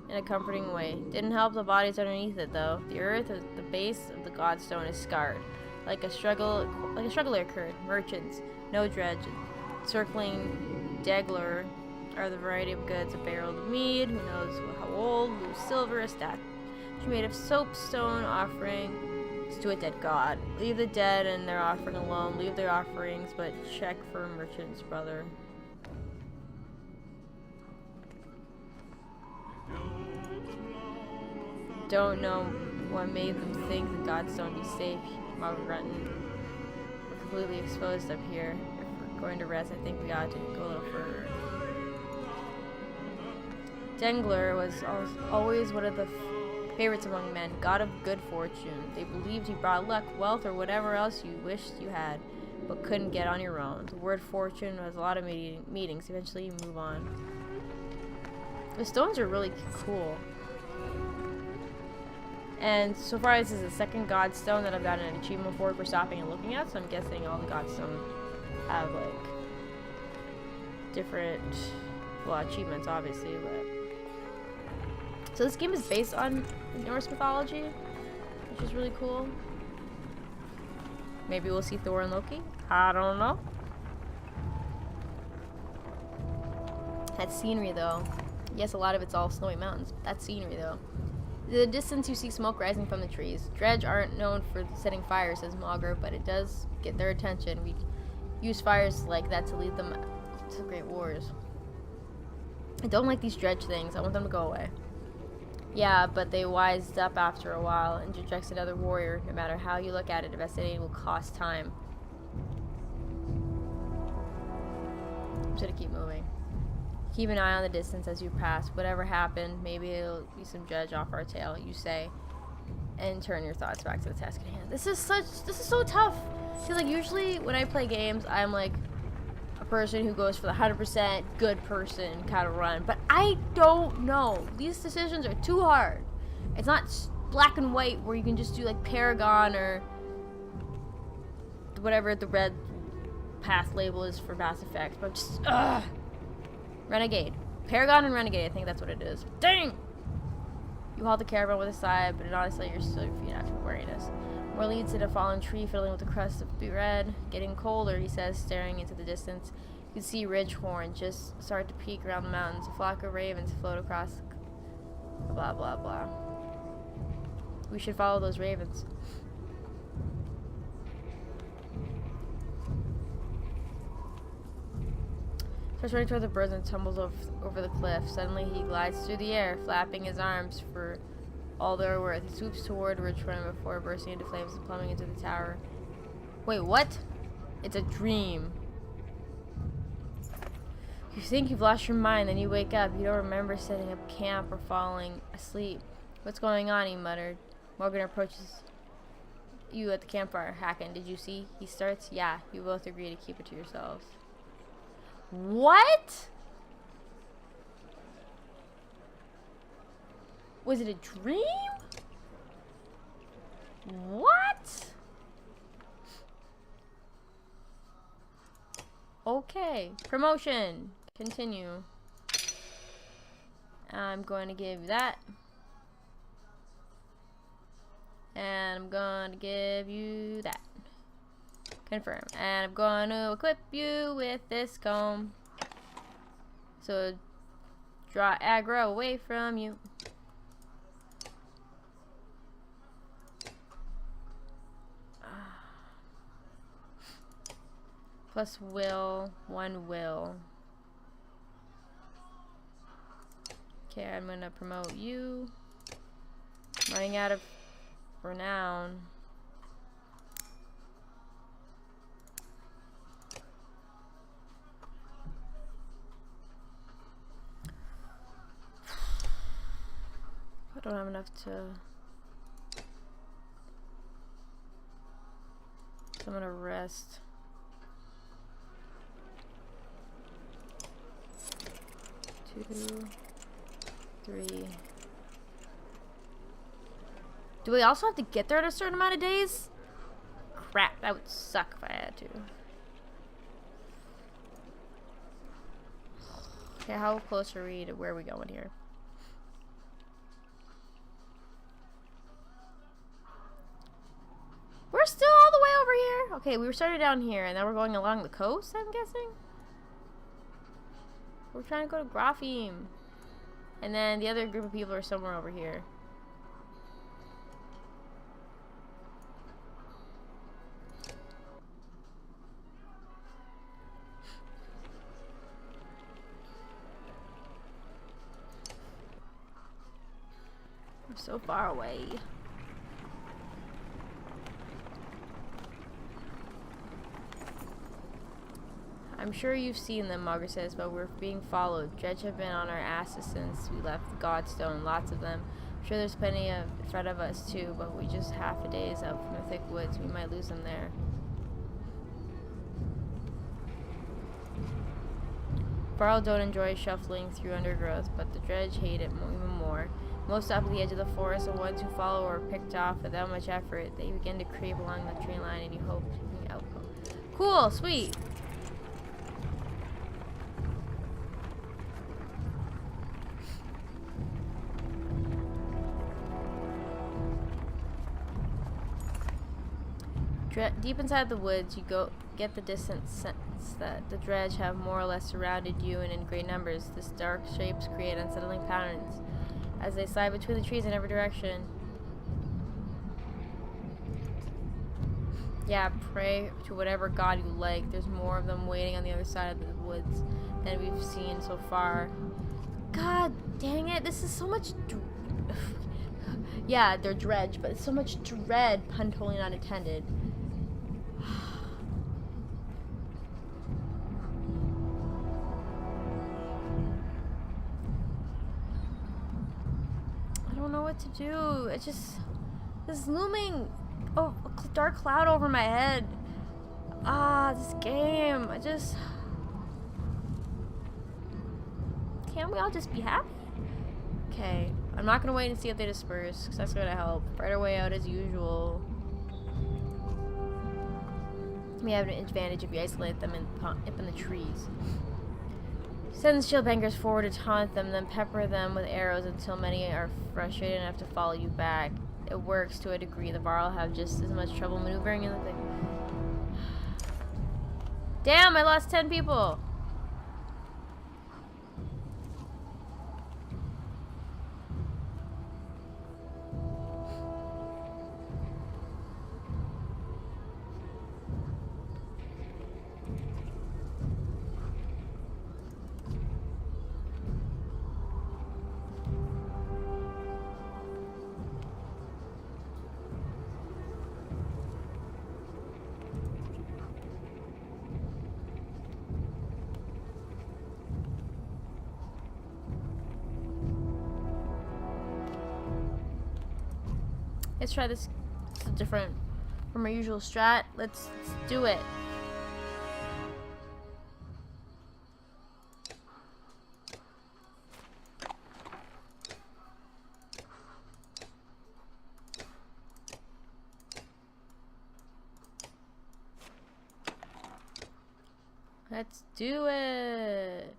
in a comforting way. Didn't help the bodies underneath it, though. The earth at the base of the Godstone is scarred, like a struggle occurred. Merchants, no dredge, circling degler are the variety of goods: a barrel of mead, who knows how old, loose silver, a statue made of soapstone, offering to a dead god. Leave the dead and their offering alone. Leave their offerings, but check for merchants, brother. Don't know what made them think the Godstone be safe. Marv grunted. We're completely exposed up here. If we're going to rest, I think we ought to go a little further. Dengler was always one of the favorites among men, god of good fortune. They believed he brought luck, wealth, or whatever else you wished you had, but couldn't get on your own. The word fortune was a lot of meetings. Eventually you move on. The stones are really cool. And so far, this is the second Godstone that I've gotten an achievement for stopping and looking at, so I'm guessing all the Godstones have, like, different, well, achievements, obviously, but... So this game is based on Norse mythology, which is really cool. Maybe we'll see Thor and Loki. I don't know. That scenery, though. Yes, a lot of it's all snowy mountains. That scenery, though. In the distance, you see smoke rising from the trees. Dredge aren't known for setting fires, says Maugre, but it does get their attention. We use fires like that to lead them to great wars. I don't like these dredge things. I want them to go away. Yeah, but they wised up after a while, and interjects another warrior. No matter how you look at it, investigating will cost time. I'm just gonna keep moving. Keep an eye on the distance as you pass. Whatever happened, maybe it'll be some dredge off our tail, you say, and turn your thoughts back to the task at hand. This is so tough. See, like, usually when I play games, I'm like a person who goes for the 100% good person kind of run, but I don't know. These decisions are too hard. It's not black and white where you can just do like Paragon or whatever the red path label is for Mass Effect, but just Renegade. Paragon and Renegade, I think that's what it is. Dang! You halt the caravan with a sigh, but honestly, you're still your feet after weariness. More leads to a fallen tree fiddling with the crust of red. Getting colder, he says, staring into the distance. You can see Ridgehorn just start to peek around the mountains. A flock of ravens float across. Blah, blah, blah. We should follow those ravens. Starts running toward the birds and tumbles over the cliff. Suddenly he glides through the air, flapping his arms for all they're worth. He swoops toward Richmond before bursting into flames and plummeting into the tower. Wait, what? It's a dream. You think you've lost your mind, then you wake up. You don't remember setting up camp or falling asleep. What's going on? He muttered. Morgan approaches you at the campfire. Hacken, did you see? He starts. Yeah, you both agree to keep it to yourselves. What? Was it a dream? What? Okay. Promotion. Continue. I'm going to give you that. And I'm going to give you that. Confirm. And I'm going to equip you with this comb. So draw aggro away from you. Plus will, 1 will. Okay, I'm gonna promote you. Running out of renown. I don't have enough to. So I'm gonna rest. 2, 3. Do we also have to get there in a certain amount of days? Crap, that would suck if I had to. Okay, how close are we to where are we going here? We're still all the way over here? Okay, we were started down here and now we're going along the coast, I'm guessing? We're trying to go to Grapheme. And then the other group of people are somewhere over here. We're so far away. I'm sure you've seen them, Margaret says, but we're being followed. Dredge have been on our asses since we left the Godstone, lots of them. I'm sure there's plenty in front of us too, but we just half a day's up from the thick woods. We might lose them there. Varl don't enjoy shuffling through undergrowth, but the Dredge hate it even more. Most up at the edge of the forest, the ones who follow are picked off without much effort. They begin to creep along the tree line and you hope you can outgo. Cool, sweet. Deep inside the woods, you get the distant sense that the Dredge have more or less surrounded you and in great numbers. These dark shapes create unsettling patterns as they slide between the trees in every direction. Yeah, pray to whatever god you like. There's more of them waiting on the other side of the woods than we've seen so far. God dang it, this is so much yeah, they're Dredge, but it's so much dread, pun totally not intended. I don't know what to do. It's just this looming dark cloud over my head. This game. Can't we all just be happy? Okay. I'm not gonna wait and see if they disperse, because that's gonna help. Right our way out as usual. We have an advantage if we isolate them up in the trees. Send shieldbangers forward to taunt them, then pepper them with arrows until many are frustrated enough to follow you back. It works to a degree. The Varl have just as much trouble maneuvering in the thing. Damn, I lost 10 people! Let's try this. This is different from our usual strat. Let's do it. Let's do it.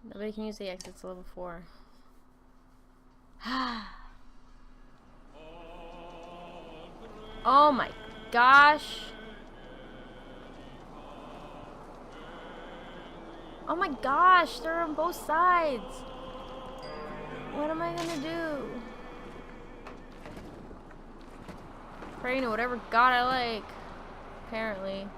Nobody can use the X, it's level 4. Oh my gosh. Oh my gosh, they're on both sides. What am I gonna do? Praying to whatever god I like, apparently.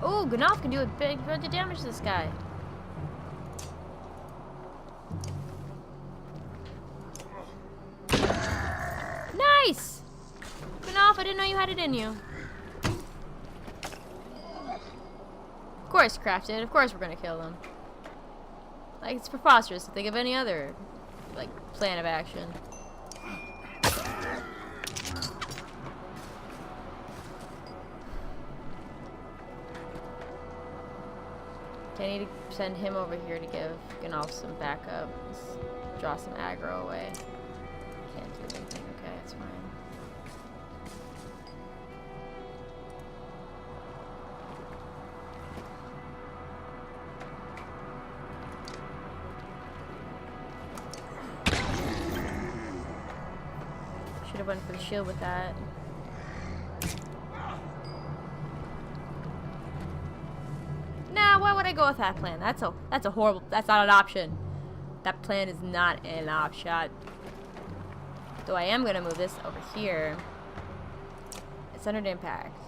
Ooh, Gnolf can do a big bunch of damage to this guy. Nice! Gnolf, I didn't know you had it in you. Of course, Crafted. Of course we're gonna kill them. Like, it's preposterous to think of any other, like, plan of action. I need to send him over here to give Gnolf some backup. Just draw some aggro away. Can't do anything. Okay, it's fine. Should have went for the shield with that. Why would I go with that plan? That's a horrible. That's not an option. That plan is not an option. Though I am gonna move this over here. It's under impact.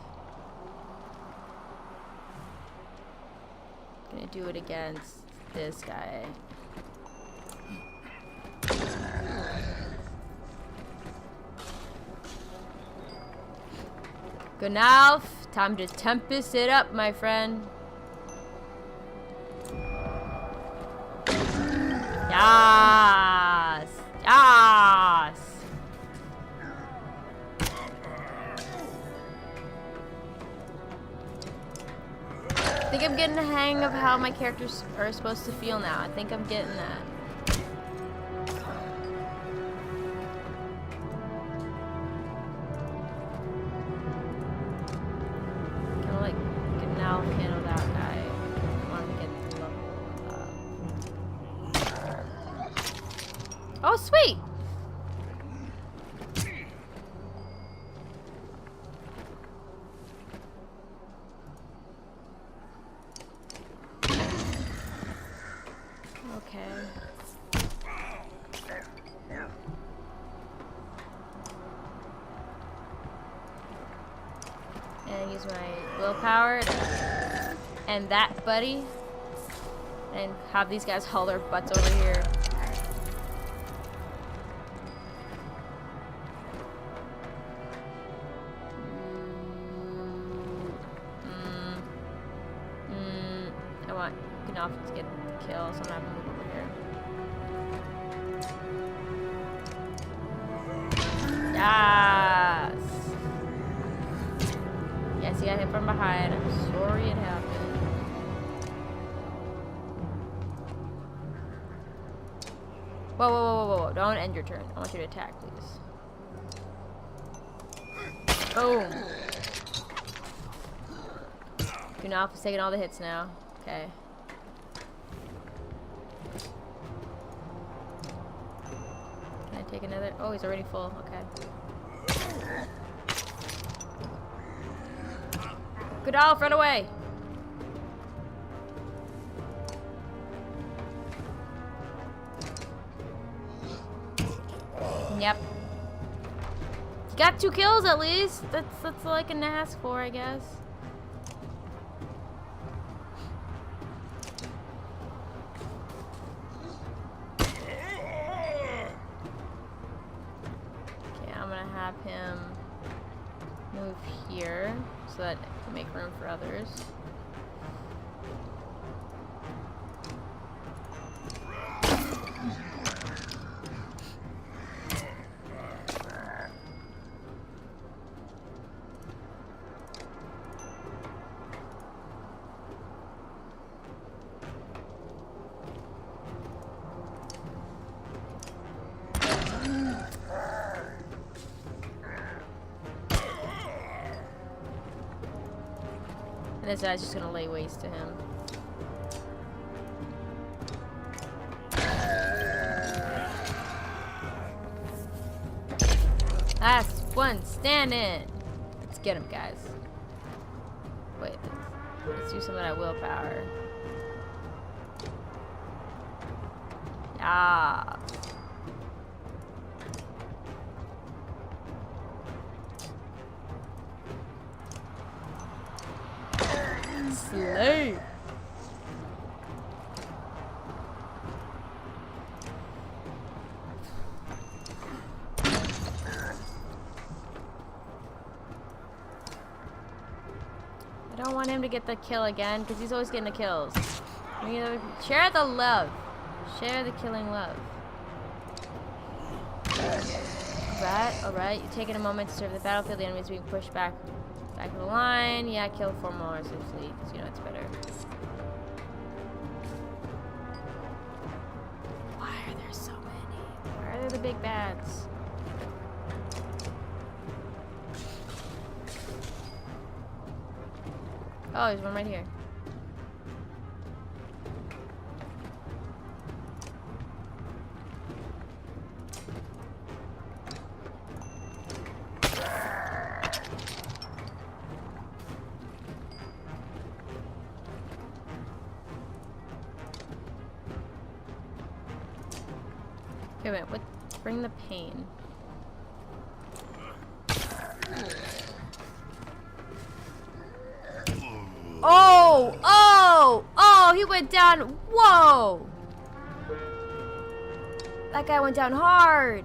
Gonna do it against this guy. Gnolf, time to tempest it up, my friend. Yes! Yes! I think I'm getting the hang of how my characters are supposed to feel now. I think I'm getting that. Kind of like, I can now handle that guy. I want to get oh, sweet! Okay. And use my willpower to end that, buddy. And have these guys haul their butts over here. I want Gnolf to get the kill, so I'm gonna have to move over here. Yes! Yes, he got hit from behind. I'm sorry it happened. Whoa, whoa, whoa, whoa, whoa. Don't end your turn. I want you to attack, please. Boom! Gnolf is taking all the hits now. Okay. Can I take another? Oh, he's already full. Okay. Gnolf, run away! Yep. Got 2 kills at least. That's all I can ask for, I guess. Okay, I'm gonna have him move here so that I can make room for others. And this guy's just gonna lay waste to him. Last one standing. Let's get him, guys. Wait, let's use some of that willpower. Ah. Slay. I don't want him to get the kill again because he's always getting the kills. Share the love. Share the killing love. Alright. You're taking a moment to serve the battlefield. The enemy's being pushed back of the line. Yeah, kill 4 more essentially because you know it's better. Why are there so many? Why are there the big bads? Oh, there's one right here. Okay, wait, what? Bring the pain. Oh, he went down. Whoa. That guy went down hard.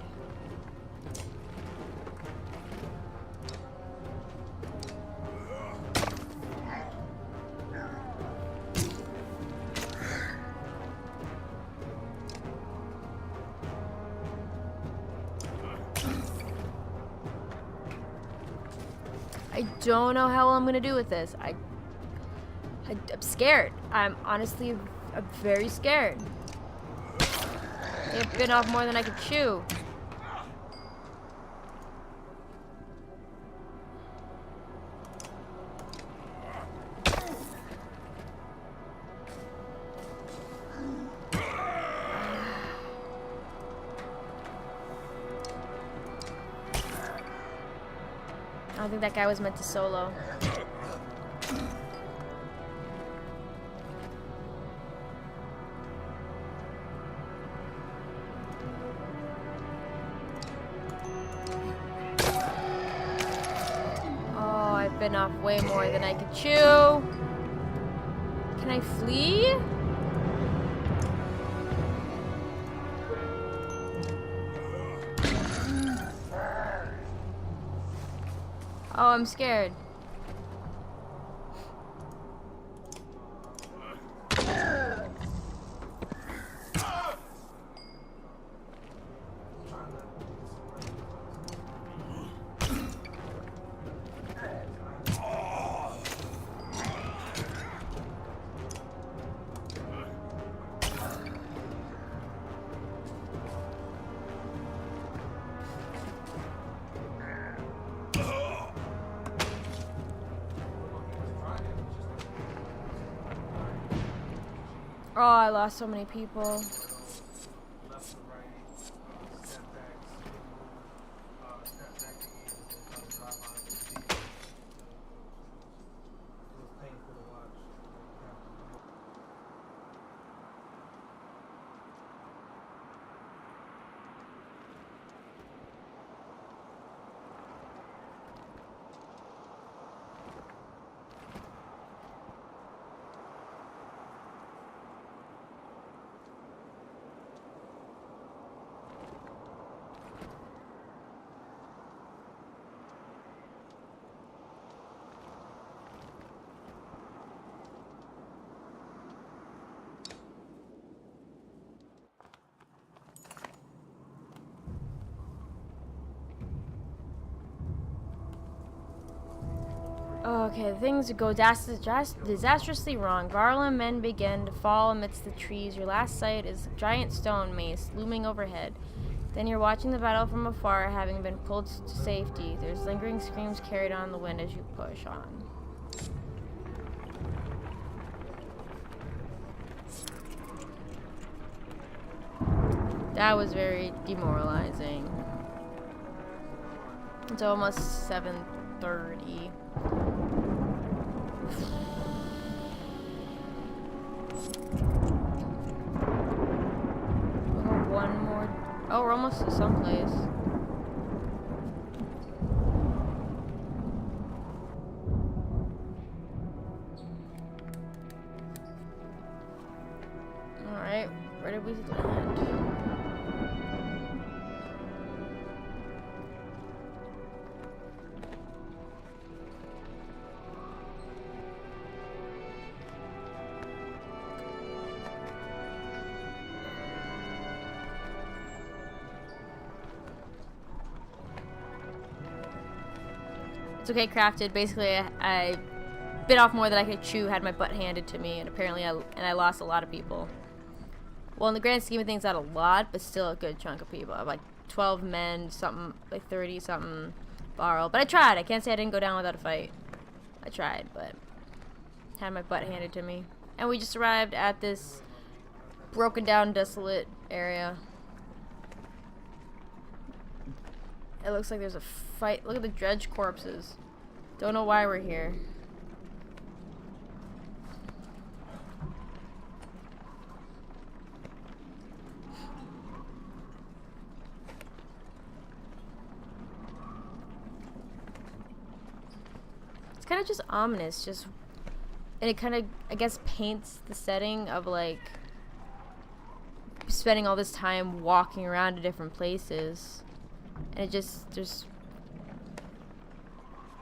I don't know how I'm gonna do with this. I'm scared. I'm very scared. It bit off more than I could chew. I don't think that guy was meant to solo. Oh, I've been off way more than I could chew. Can I flee? Oh, I'm scared. Oh, I lost so many people. Okay, things go disastrously wrong. Garland men begin to fall amidst the trees. Your last sight is a giant stone mace looming overhead. Then you're watching the battle from afar, having been pulled to safety. There's lingering screams carried on the wind as you push on. That was very demoralizing. It's almost 7:30. One more. Oh, we're almost to someplace. Alright, where did we land? It's okay, Crafted. Basically, I bit off more than I could chew, had my butt handed to me, and apparently I lost a lot of people. Well, in the grand scheme of things, not a lot, but still a good chunk of people. I have like 12 men, something, like 30 something borrowed. But I tried. I can't say I didn't go down without a fight. I tried, but had my butt handed to me. And we just arrived at this broken down, desolate area. It looks like there's a fight. Look at the dredge corpses. Don't know why we're here. It's kind of just ominous, and it kind of, I guess, paints the setting of like spending all this time walking around to different places. And it just,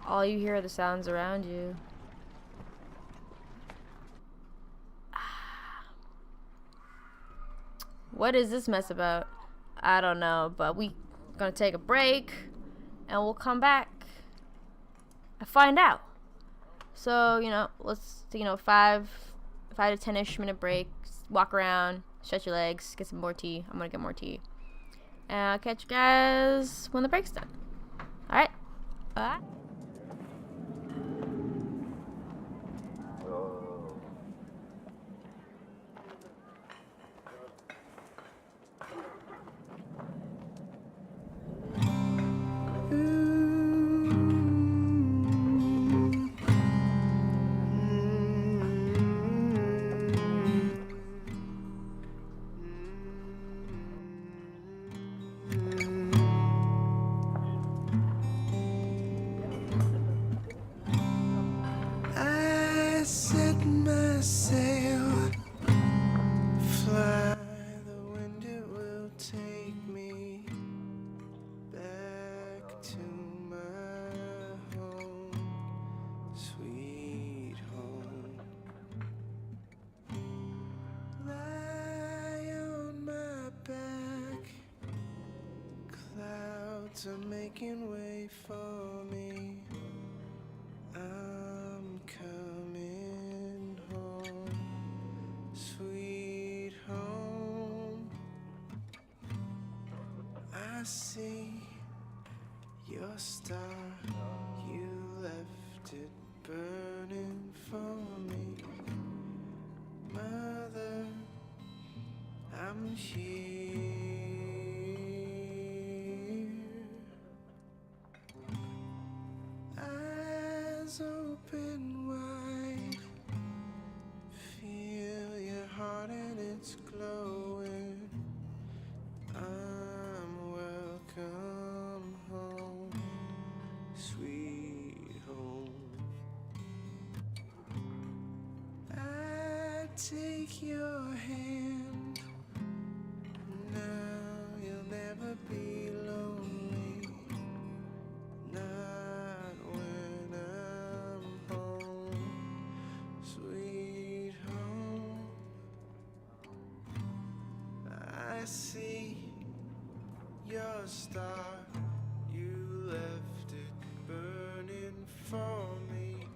all you hear are the sounds around you. What is this mess about? I don't know, but we gonna take a break and we'll come back and find out. So, you know, let's, 5 to 10-ish minute break, walk around, stretch your legs, get some more tea. I'm gonna get more tea. And I'll catch you guys when the break's done. Alright. Bye. Are making way for me. I'm coming home, sweet home. I see your star, you left it burning for me. Mother, I'm here. Open wide, feel your heart and it's glowing. I'm welcome home, sweet home. I take your hand, now you'll never be lonely. Not when I'm home, sweet home. I see your star, you left it burning for me.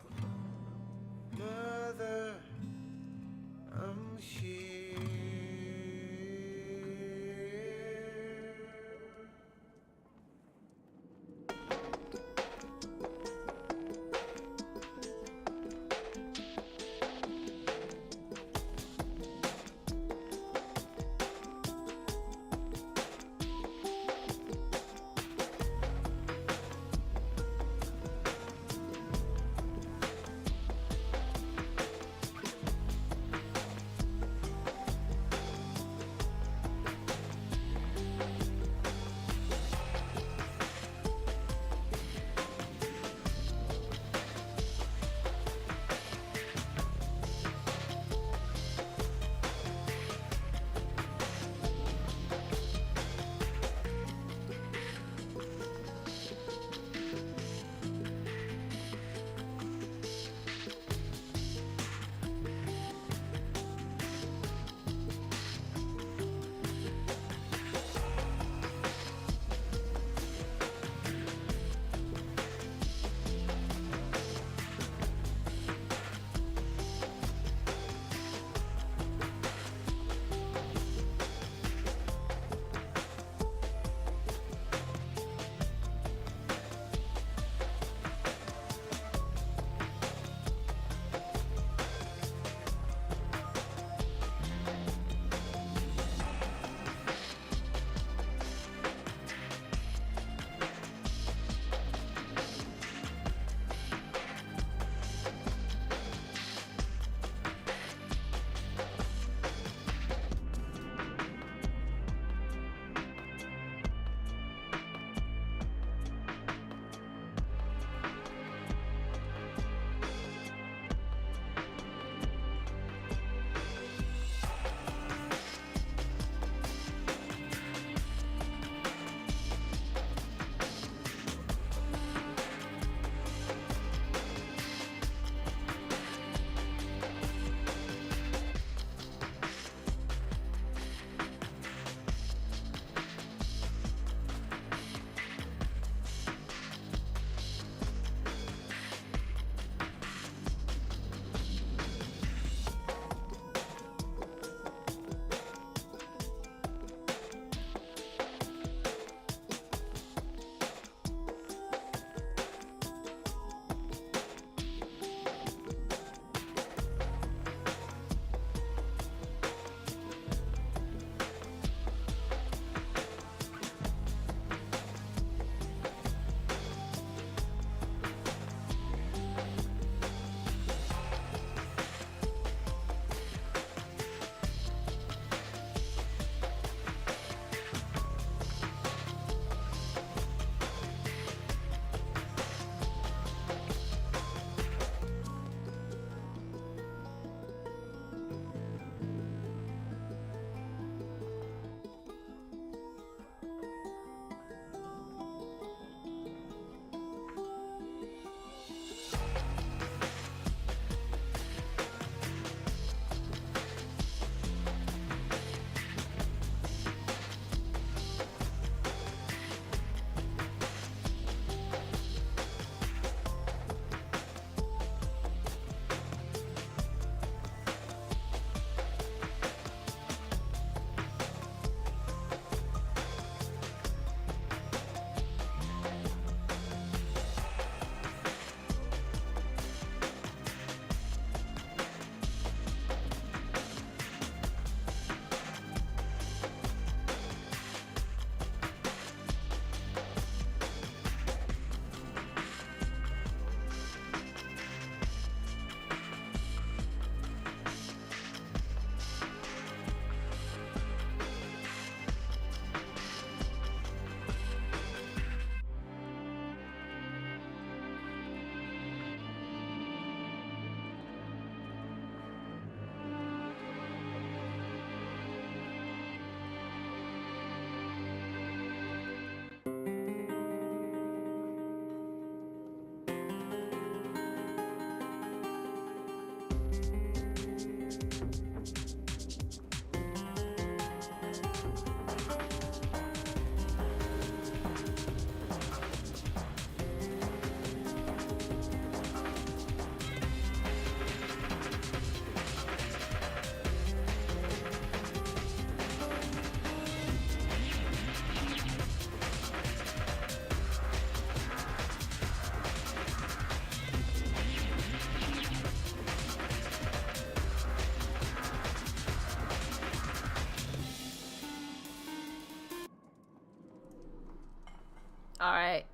Alright.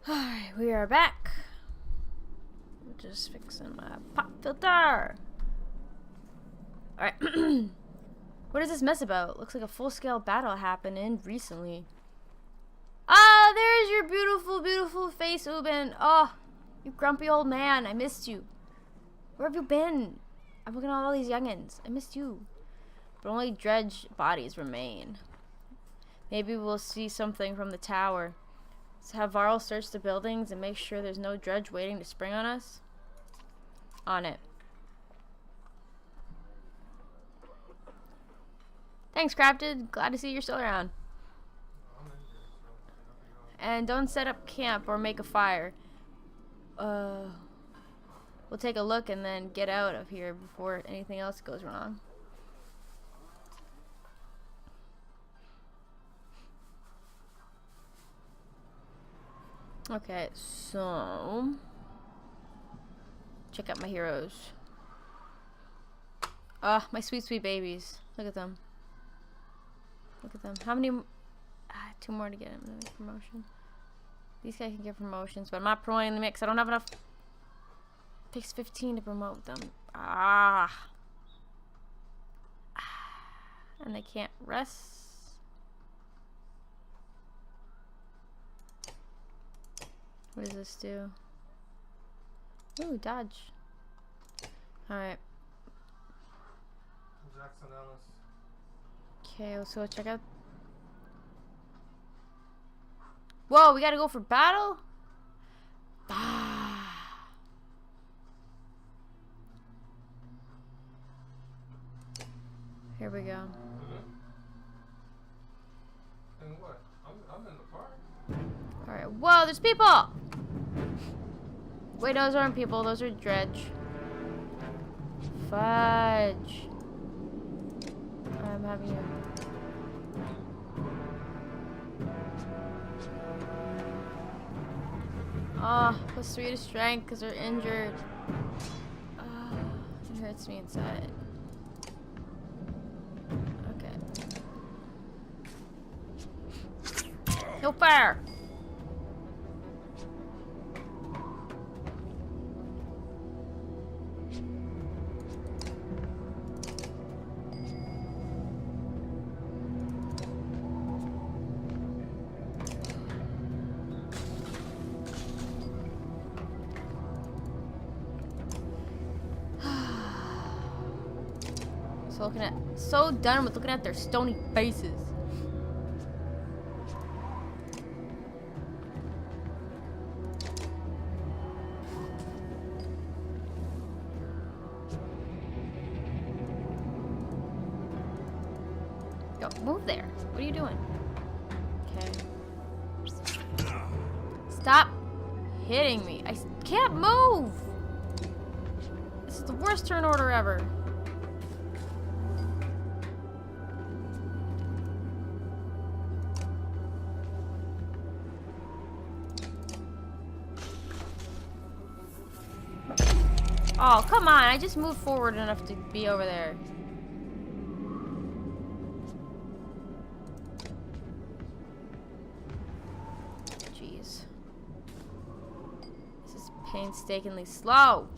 Alright, we are back. Just fixing my pop filter. Alright. What is this mess about? Looks like a full-scale battle happened recently. Ah, there's your beautiful, beautiful face, Ubin. Oh, you grumpy old man. I missed you. Where have you been? I'm looking at all these youngins. I missed you. But only dredge bodies remain. Maybe we'll see something from the tower. So have Varl search the buildings and make sure there's no dredge waiting to spring on us. On it. Thanks, Crafted. Glad to see you're still around. And don't set up camp or make a fire. We'll take a look and then get out of here before anything else goes wrong. Okay, so check out my heroes. Ah, my sweet, sweet babies. Look at them. Look at them. How many? Two more to get another promotion. These guys can get promotions, but I'm not promoting the mix. I don't have enough. Takes 15 to promote them. And they can't rest. What does this do? Ooh, dodge. Alright. Jackson Ellis. Okay, let's go check out. Whoa, we gotta go for battle? Here we go. And what? I'm in the park. Alright, whoa, there's people! Wait, those aren't people, those are dredge. Fudge. I'm having you. Oh, +3 to strength because they're injured. It hurts me inside. Okay. No fire! So done with looking at their stony faces. Yo, move there. What are you doing? Okay. Stop hitting me. I can't move. This is the worst turn order ever. Oh, come on. I just moved forward enough to be over there. Jeez. This is painstakingly slow.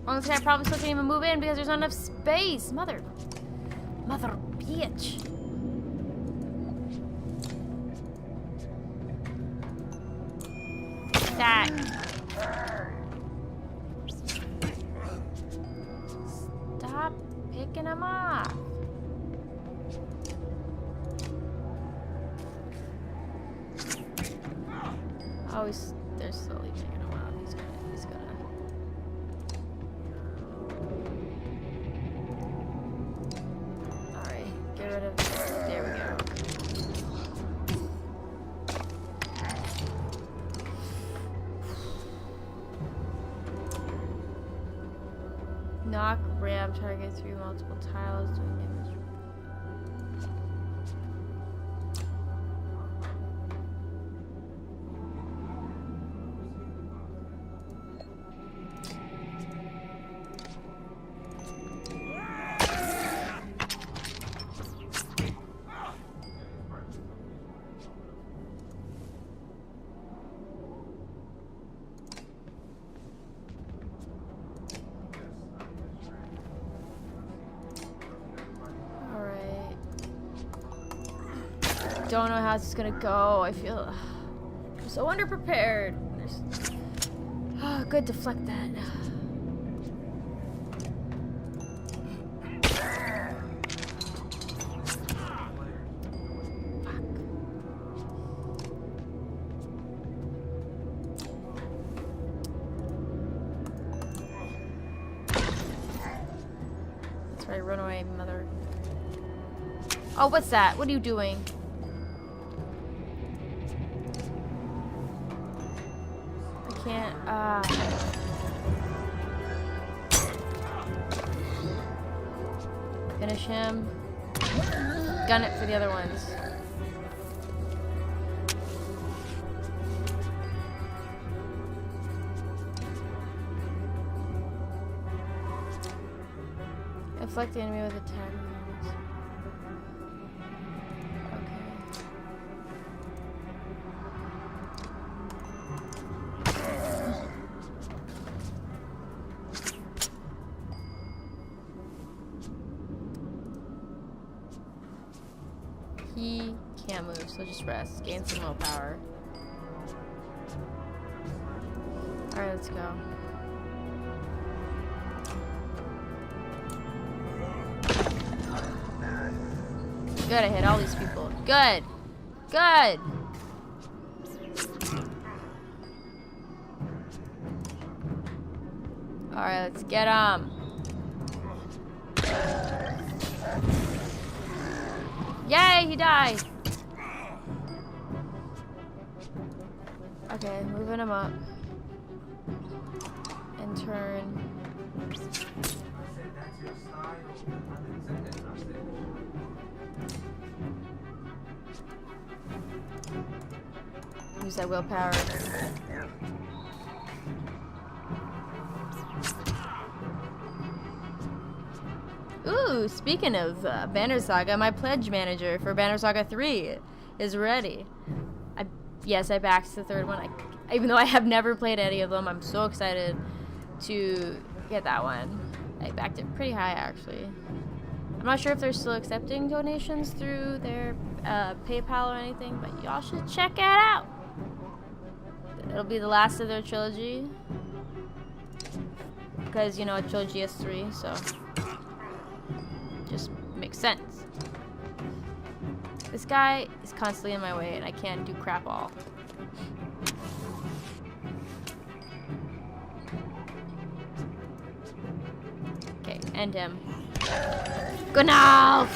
Honestly, I probably still can't even move in because there's not enough space. Mother bitch. That. Stop picking them off. Oh, they're slowly picking him off. He's gonna. Alright, get rid of this. There we go. Knock ram target through multiple tiles doing damage. don't know how this is gonna go. I feel I'm so underprepared. Oh, good, deflect that. That's right, run away, mother. Oh, what's that? What are you doing? I can't, finish him. Gun it for the other ones. Inflict the enemy with attack. He can't move, so just rest. Gain some willpower. Alright, let's go. Good, I hit all these people. Good! Good! Alright, let's get him. Yay, he died! Okay, moving him up. And turn. Use that willpower. Ooh, speaking of Banner Saga, my pledge manager for Banner Saga 3 is ready. Yes, I backed the third one. Even though I have never played any of them, I'm so excited to get that one. I backed it pretty high, actually. I'm not sure if they're still accepting donations through their PayPal or anything, but y'all should check it out. It'll be the last of their trilogy. Because, you know, a trilogy has 3, so... just makes sense. This guy is constantly in my way and I can't do crap all. Okay, end him. Gunalf!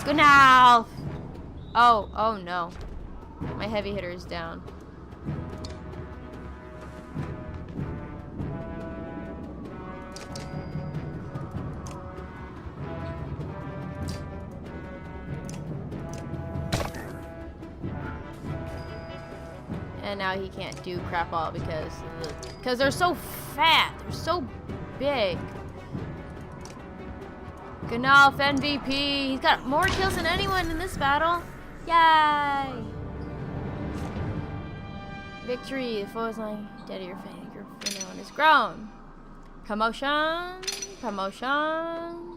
Gunalf! Oh no. My heavy hitter is down. And now he can't do crap all because they're so fat. They're so big. Gunalf MVP. He's got more kills than anyone in this battle. Yay! Victory. The foe is lying dead at your feet. Your renown is grown. Commotion. Commotion.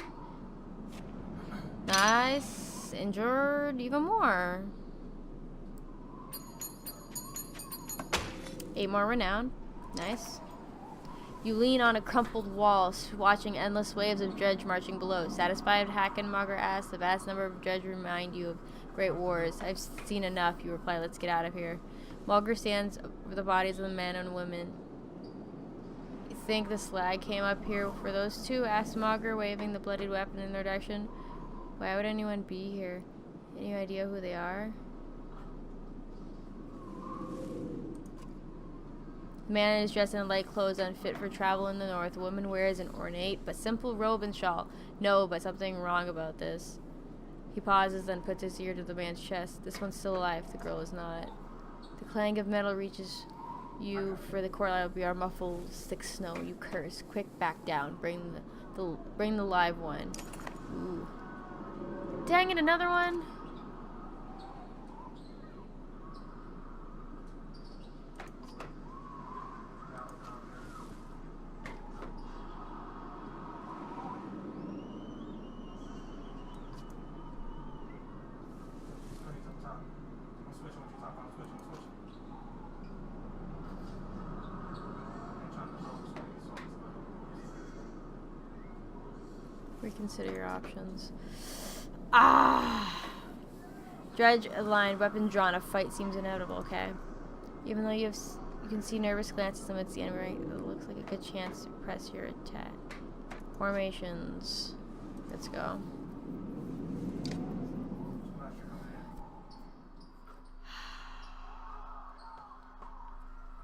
Nice. Injured even more. 8 more renown. Nice. You lean on a crumpled wall, watching endless waves of dredge marching below. Satisfied, Hackenmacher asks, the vast number of dredge remind you of great wars. I've seen enough, you reply. Let's get out of here. Mulger stands over the bodies of the men and women. You think the slag came up here for those two? Asked Mulger, waving the bloodied weapon in their direction. Why would anyone be here? Any idea who they are? The man is dressed in light clothes unfit for travel in the north. The woman wears an ornate but simple robe and shawl. No, but something wrong about this. He pauses, then puts his ear to the man's chest. This one's still alive. The girl is not. The clang of metal reaches you, for the courtyard beyond muffled thick snow. You curse. Quick, back down. Bring the live one. Ooh. Dang it, another one? Reconsider your options. Ah! Dredge aligned, weapon drawn. A fight seems inevitable. Okay. Even though you can see nervous glances amidst the enemy, it looks like a good chance to press your attack. Formations. Let's go.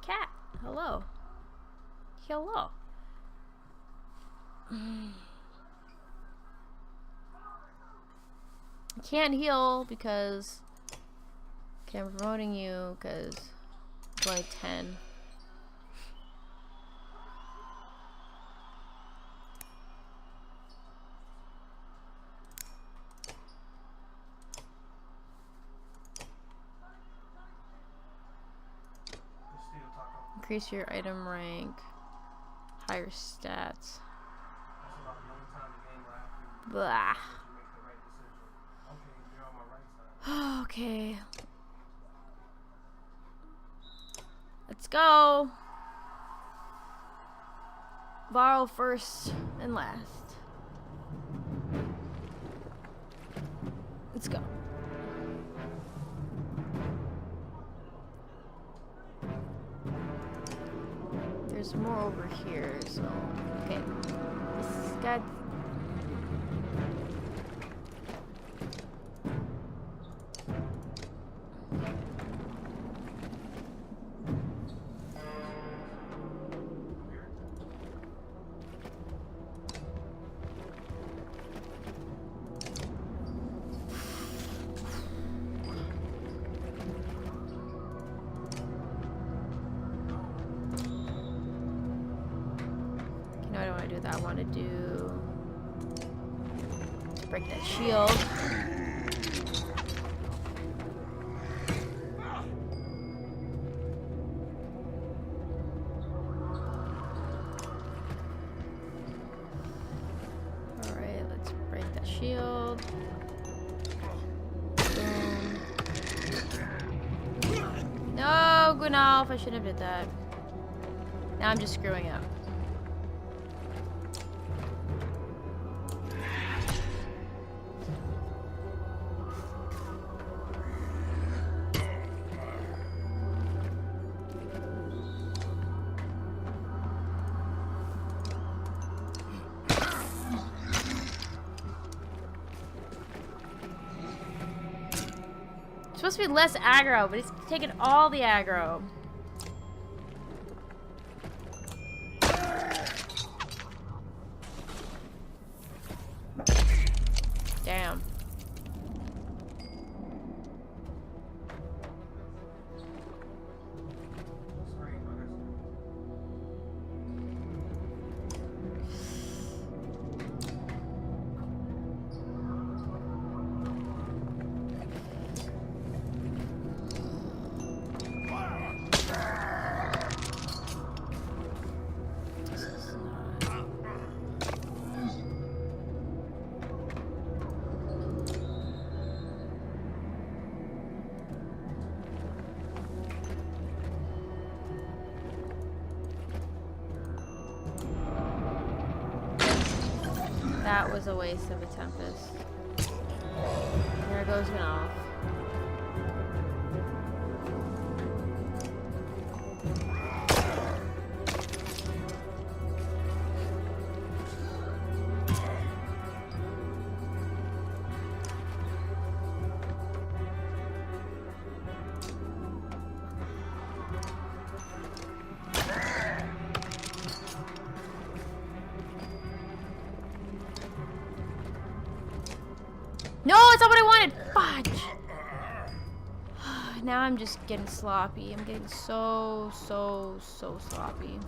Cat. Hello. Hello. I can't heal because I'm promoting you because it's only 10. Increase your item rank. Higher stats. Blah. Okay. Let's go. Borrow first and last. Let's go. There's more over here, so okay. This guy. I want to do to break that shield. All right, let's break that shield. Boom. No, good enough. I shouldn't have did that. Now I'm just screwing up. Supposed to be less aggro, but he's taking all the aggro. Damn. That was a waste of a Tempest. There goes an off. No, it's not what I wanted! Fudge! Now I'm just getting sloppy. I'm getting so sloppy.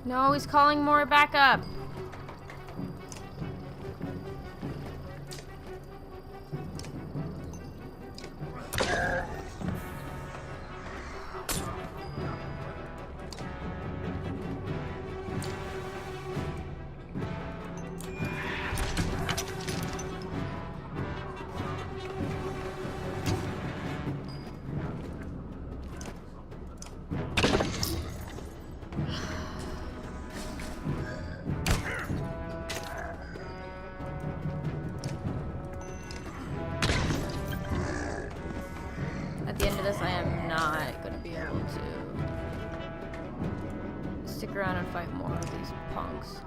No, he's calling more backup. At the end of this, I am not going to be able to stick around and fight more of these punks.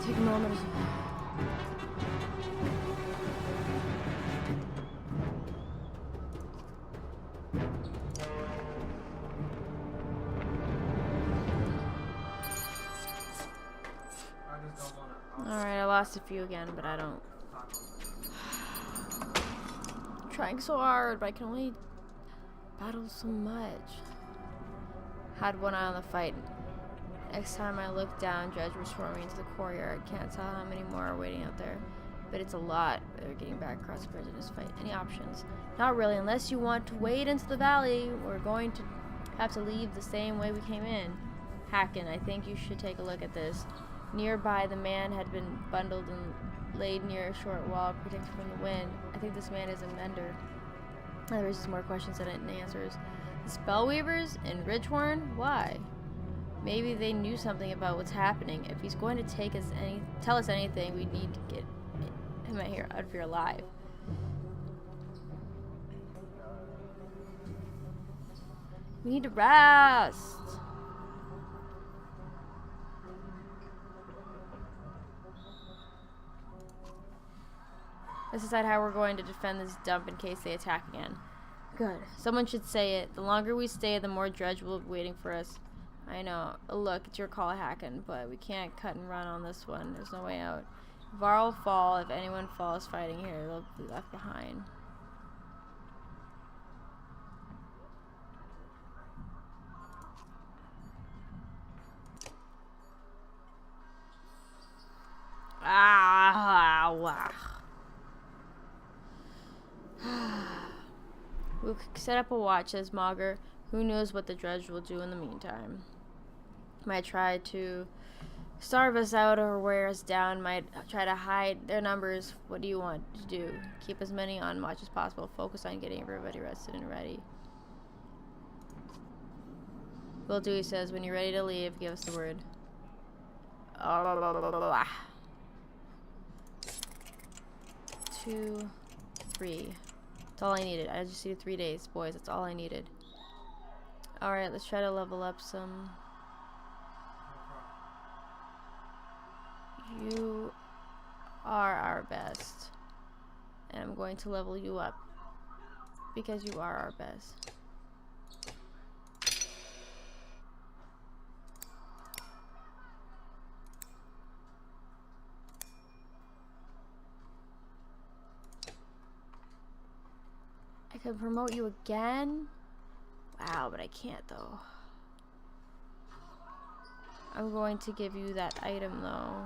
Take moments. Alright, I lost a few again, but I don't. I'm trying so hard, but I can only battle so much. Had one eye on the fight. Next time I look down, Dredge was swarming into the courtyard. Can't tell how many more are waiting out there, but it's a lot. They're getting back across the bridge in this fight. Any options? Not really, unless you want to wade into the valley. We're going to have to leave the same way we came in. Hacken, I think you should take a look at this. Nearby, the man had been bundled and laid near a short wall, protected from the wind. I think this man is a mender. That raises more questions than it answers. The Spellweavers in Ridgehorn? Why? Maybe they knew something about what's happening. If he's going to tell us anything, we need to get him out of here alive. We need to rest. Let's decide how we're going to defend this dump in case they attack again. Good. Someone should say it. The longer we stay, the more Dredge will be waiting for us. I know. Look, it's your call, Hacken, but we can't cut and run on this one. There's no way out. Var will fall. If anyone falls fighting here, they'll be left behind. Wow. We'll set up a watch, says Mauger. Who knows what the Dredge will do in the meantime. Might try to starve us out or wear us down. Might try to hide their numbers. What do you want to do? Keep as many on watch as possible. Focus on getting everybody rested and ready. Will do, he says. When you're ready to leave, give us the word. 2, 3. That's all I needed. I just needed 3 days, boys. That's all I needed. Alright, let's try to level up some. You are our best. And I'm going to level you up. Because you are our best. I can promote you again? Wow, but I can't though. I'm going to give you that item though.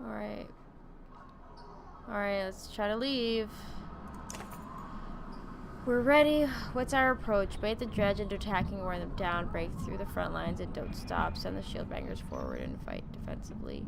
Alright. Alright, let's try to leave. We're ready. What's our approach? Bait the Dredge into attacking, wear them down, break through the front lines, and don't stop. Send the shield bangers forward and fight defensively.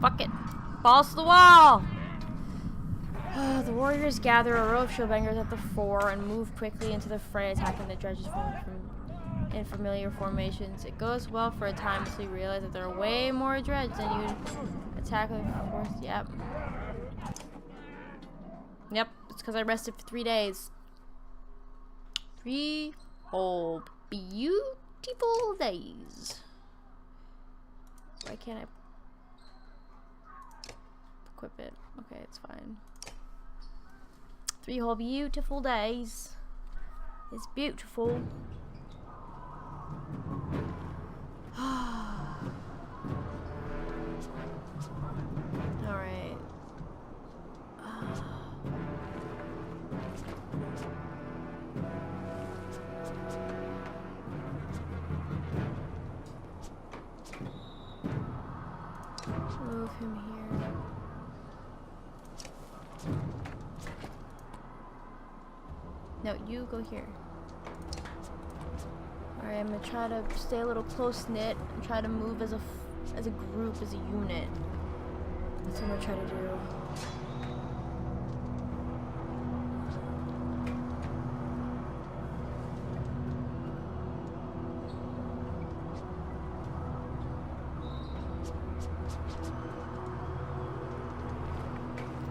Fuck it. Balls to the wall! The warriors gather a row of showbangers at the fore and move quickly into the fray, attacking the dredges in familiar formations. It goes well for a time until you realize that there are way more dredges than you'd attack with force. Yep. Yep, it's because I rested for 3 days. 3 whole beautiful days. Why can't I equip it? Okay, it's fine. 3 whole beautiful days. It's beautiful. Alright. Move him here. No, you go here. Alright, I'm gonna try to stay a little close-knit and try to move as a group, as a unit. That's what I'm gonna try to do.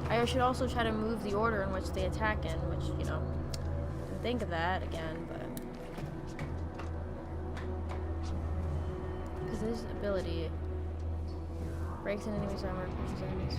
I should also try to move the order in which they attack in, which, you know, didn't think of that again, but... Because this ability breaks an enemy's armor, pushes enemies.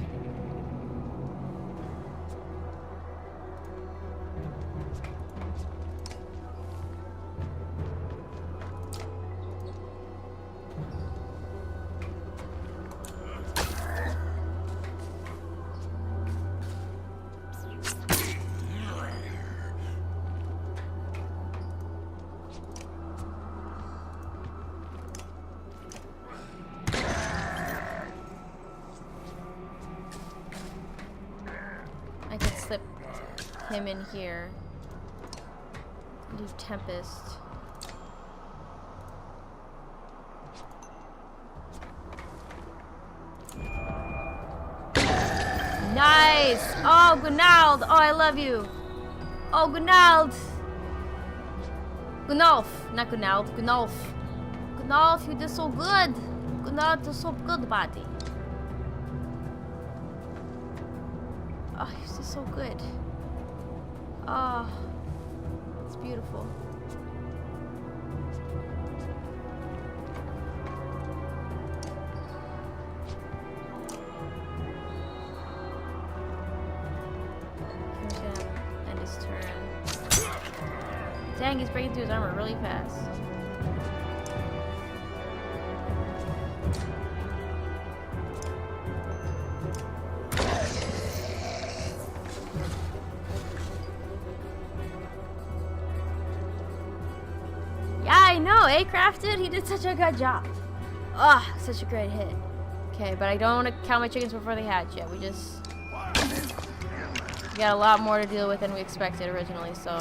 I could slip him in here. Do Tempest. Nice! Oh, Gunald! Oh, I love you! Oh, Gunald! Gunolf! Not Gunald, Gunolf. Gunolf, you did so good! Gunald did so good, buddy. Oh, this is so good. Oh, it's beautiful. He's gonna end his turn. Dang, he's breaking through his armor really fast. I know, eh, Crafted? He did such a good job. Ugh, such a great hit. Okay, but I don't want to count my chickens before they hatch yet. We got a lot more to deal with than we expected originally, so...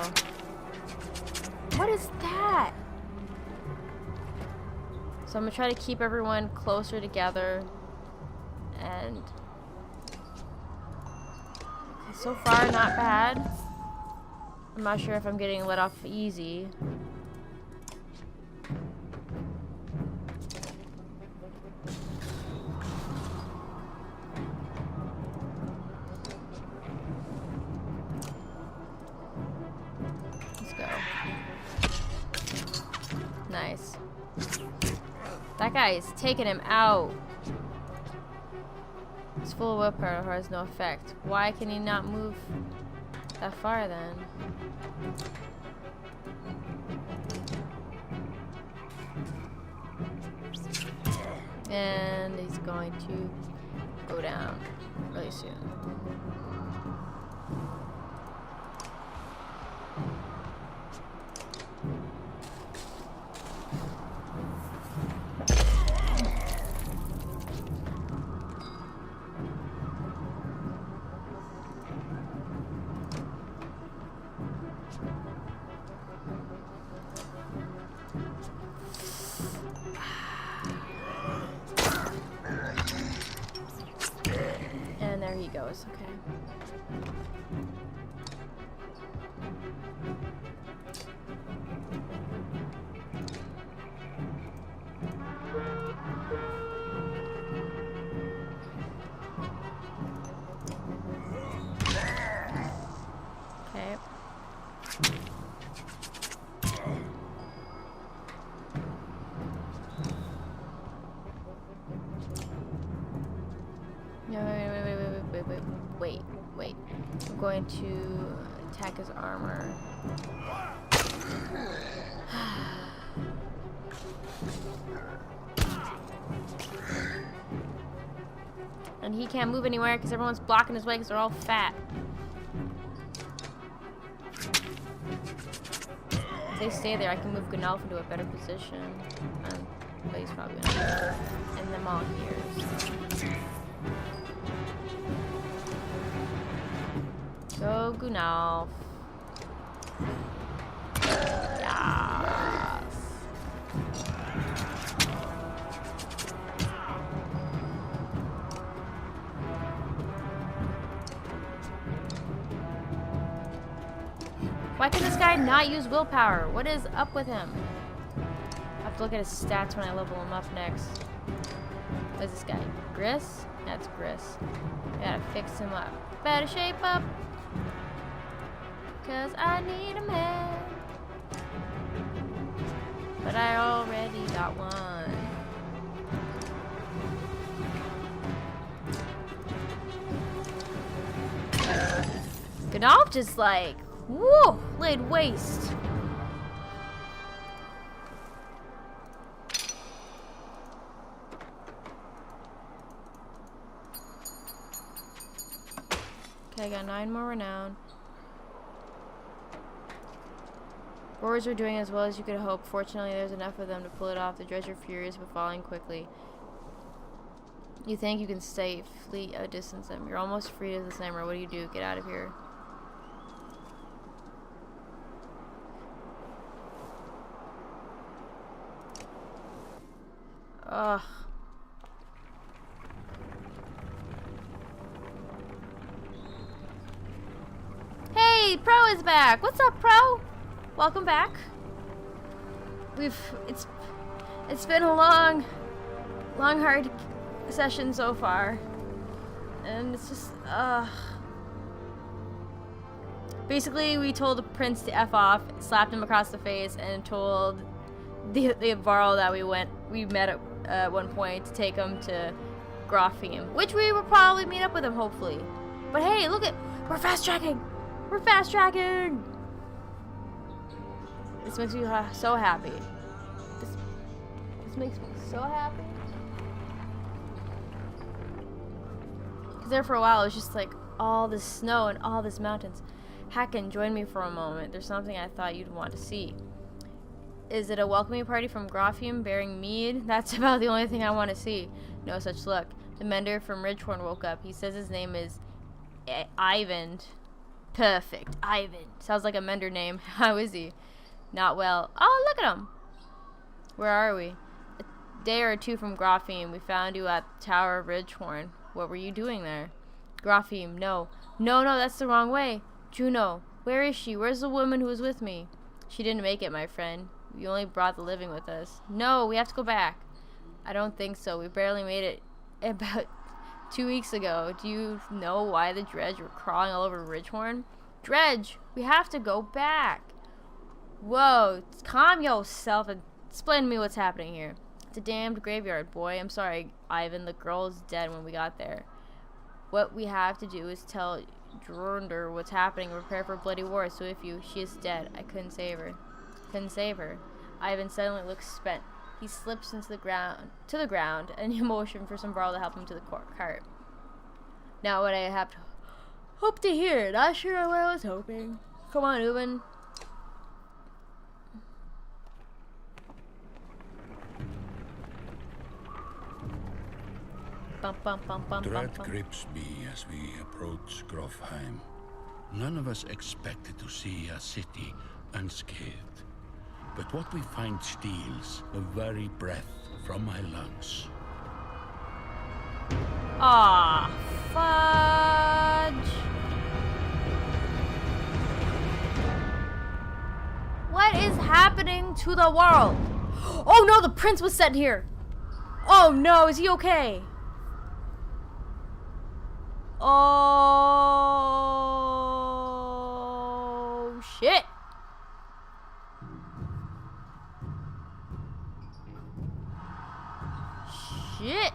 What is that? So I'm going to try to keep everyone closer together. And... Okay, so far, not bad. I'm not sure if I'm getting let off easy. Nice. That guy is taking him out. His full willpower has no effect. Why can he not move that far then? And he's going to go down really soon. goes. Okay. Okay. No, wait. I'm going to attack his armor. And he can't move anywhere because everyone's blocking his way because they're all fat. If they stay there, I can move Gunalf into a better position. But he's probably gonna end them all here. Go Gunalf. Yes. Why can this guy not use willpower? What is up with him? I have to look at his stats when I level him up next. What's this guy? Gris? That's Gris. I gotta fix him up. Better shape up. Cause I need a man. But I already got one. Gunalf just like, whoa, laid waste. Okay, I got 9 more renown. Roars are doing as well as you could hope. Fortunately, there's enough of them to pull it off. The dredge are furious but falling quickly. You think you can safely outdistance them. You're almost free as a slammer. What do? Get out of here. Ugh. Hey, Pro is back. What's up, Pro? Welcome back. It's been a long hard session so far, and it's just basically we told the prince to F off, slapped him across the face, and told the Varl that we met at one point to take him to Grofheim, which we will probably meet up with him hopefully. But hey, look at, we're fast tracking. This makes me so happy. This makes me so happy. Because there for a while it was just like all this snow and all this mountains. Hacken, join me for a moment. There's something I thought you'd want to see. Is it a welcoming party from Grofheim bearing mead? That's about the only thing I want to see. No such luck. The mender from Ridgehorn woke up. He says his name is Ivan. Perfect. Ivan. Sounds like a mender name. How is he? Not well. Oh, look at him. Where are we? A day or two from Grofheim. We found you at the Tower of Ridgehorn. What were you doing there? Grofheim. No, that's the wrong way. Juno. Where is she? Where's the woman who was with me? She didn't make it, my friend. We only brought the living with us. No, we have to go back. I don't think so. We barely made it about 2 weeks ago. Do you know why the dredge were crawling all over Ridgehorn? Dredge, we have to go back. Whoa, calm yourself and explain to me what's happening here. It's a damned graveyard, boy. I'm sorry, Ivan. The girl's dead when we got there. What we have to do is tell Jornder what's happening and prepare for a bloody war. So if she is dead. I couldn't save her. Ivan suddenly looks spent. He slips into the ground, and he motioned for some Varl to help him to the cart. Now what I have to hope to hear. Not sure what I was hoping. Come on, Uben. Dread grips me as we approach Grofheim. None of us expected to see a city unscathed. But what we find steals the very breath from my lungs. Aw, fuck. What is happening to the world? Oh no, the prince was sent here. Oh no, is he okay? Oh shit. Shit.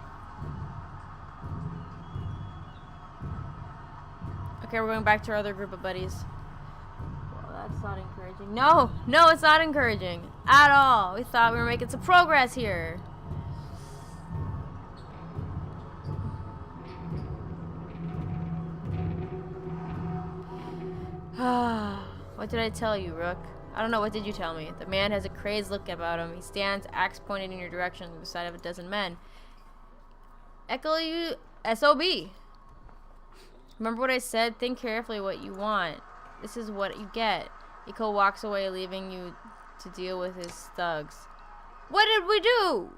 Okay, we're going back to our other group of buddies. Well, that's not encouraging. No, no, it's not encouraging at all. We thought we were making some progress here. What did I tell you, Rook? I don't know, what did you tell me? The man has a crazed look about him. He stands, axe pointed in your direction, on the side of a dozen men. Echo you, SOB. Remember what I said? Think carefully what you want. This is what you get. Echo walks away, leaving you to deal with his thugs. What did we do?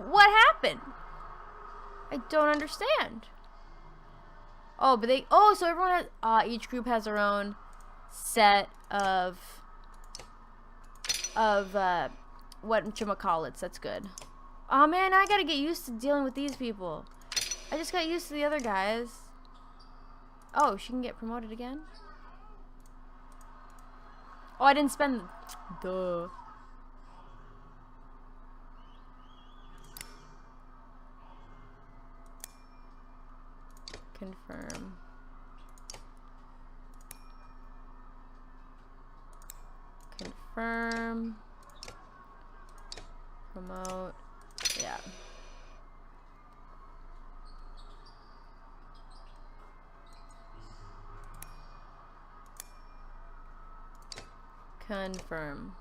What happened? I don't understand. Oh, but they... Oh, so everyone has... each group has their own set of... whatchamacallits. That's good. Oh, man, I gotta get used to dealing with these people. I just got used to the other guys. Oh, she can get promoted again? Oh, I didn't spend... Duh. Confirm. Confirm. Promote. Yeah. Confirm.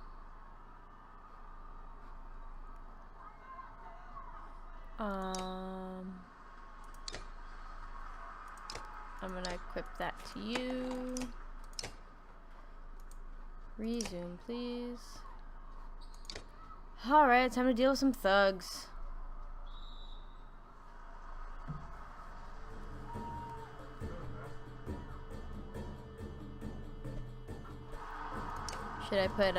I'm gonna equip that to you. Resume, please. Alright, time to deal with some thugs. Should I put,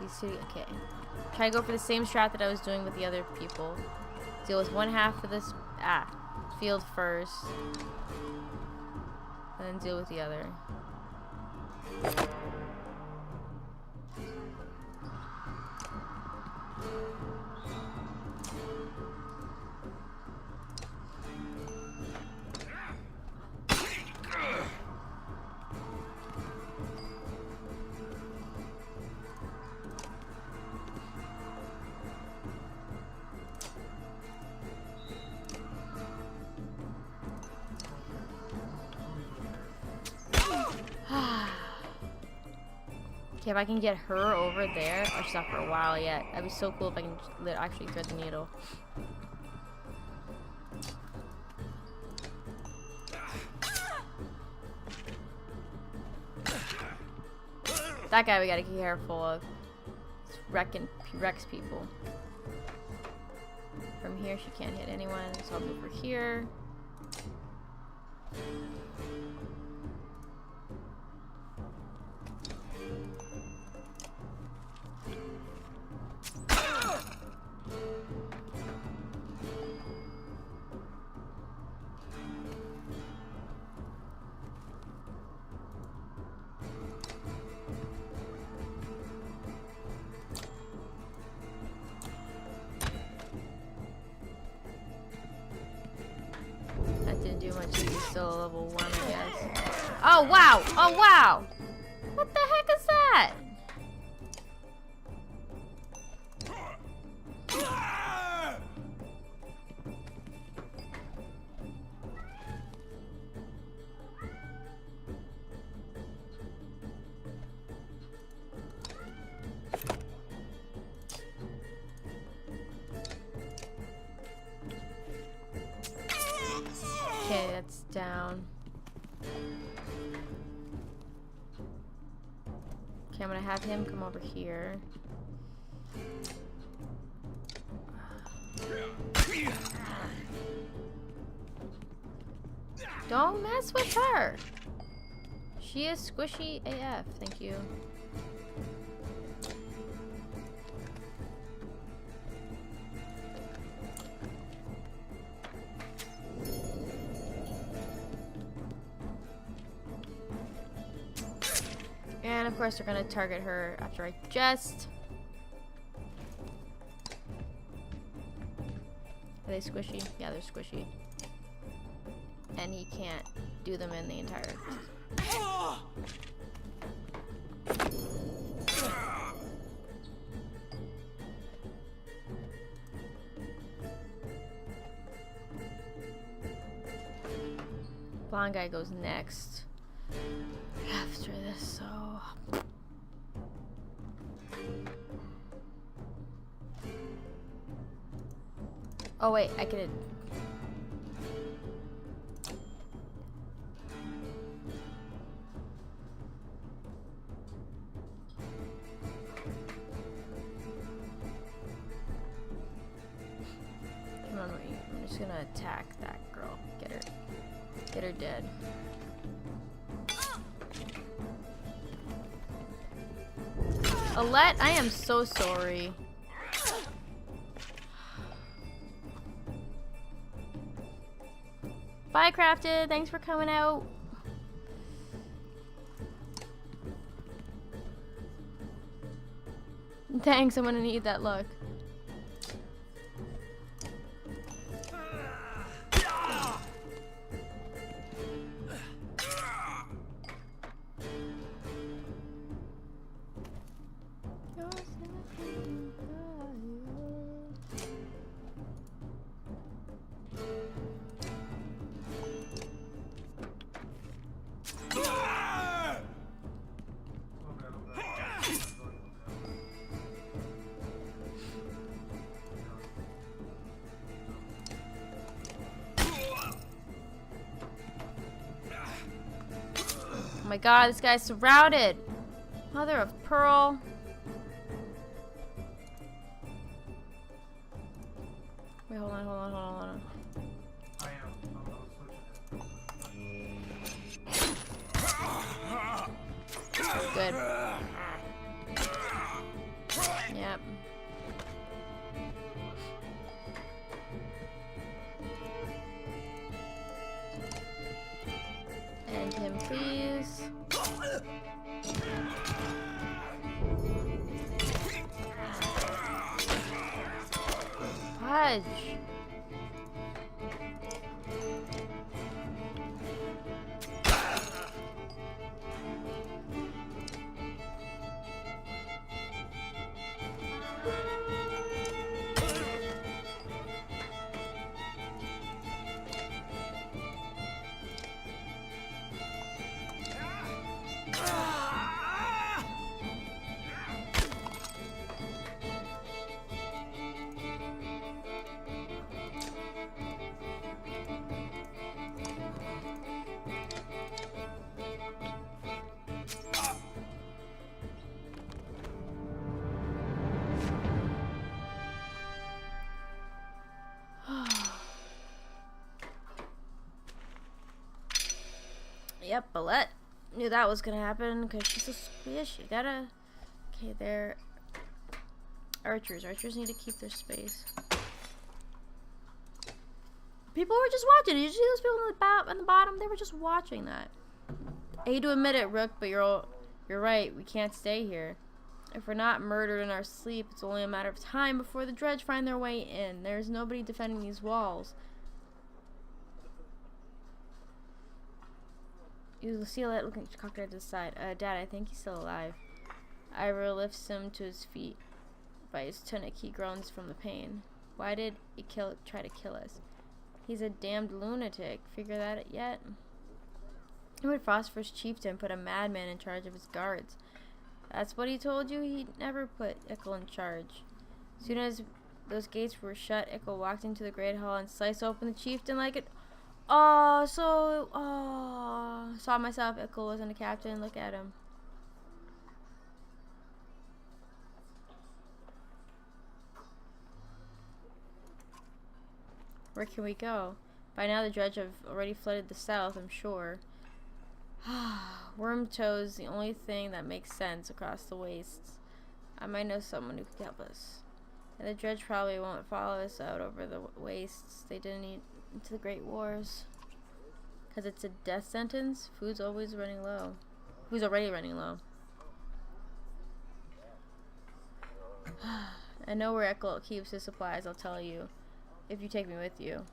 these two? Okay. Try to go for the same strat that I was doing with the other people. Deal with one half of this, field first. And then deal with the other. Okay, if I can get her over there, or she's not for a while yet. That'd be so cool if I can actually thread the needle. That guy we gotta be careful of. He wrecks people. From here, she can't hit anyone, so I'll move her here. Didn't do much. He's still a level 1, I guess. Oh wow! Oh wow! What the heck is that? Okay, that's down. Okay, I'm gonna have him come over here. Don't mess with her. She is squishy AF, thank you. And of course, they're gonna target her after I jest. Are they squishy? Yeah, they're squishy. And he can't do them in the entire. Blonde guy goes next. After this, so. Oh wait, I could. Come on, wait. I'm just gonna attack that girl. Get her. Get her dead. Alette, I am so sorry. Bye, Crafted. Thanks for coming out. Thanks, I'm gonna need that luck. Oh my god, this guy's surrounded. Mother of pearl. Wait, hold on. I am. I'm Good. Yep. End him, please. Fudge. Yep, Balette knew that was gonna happen because she's so squishy. Gotta. Okay, they're archers. Archers need to keep their space. People were just watching. Did you see those people on the bottom? They were just watching that. I hate to admit it, Rook, but you're right. We can't stay here. If we're not murdered in our sleep, it's only a matter of time before the dredge find their way in. There's nobody defending these walls. You see Alette looking cocked to the side. Dad, I think he's still alive. Ira lifts him to his feet. By his tunic, he groans from the pain. Why did he try to kill us? He's a damned lunatic. Figure that out yet? Who would Phosphorus chieftain put a madman in charge of his guards? That's what he told you? He never put Ickle in charge. As soon as those gates were shut, Ickle walked into the great hall and sliced open the chieftain like it. Oh, saw myself. Ickle wasn't a captain. Look at him. Where can we go? By now the dredge have already flooded the south, I'm sure. Worm toes, the only thing that makes sense across the wastes. I might know someone who could help us. And the dredge probably won't follow us out over the wastes. They didn't eat into the Great Wars. Because it's a death sentence, food's always running low. Food's already running low. I know where Echo keeps his supplies, I'll tell you. If you take me with you.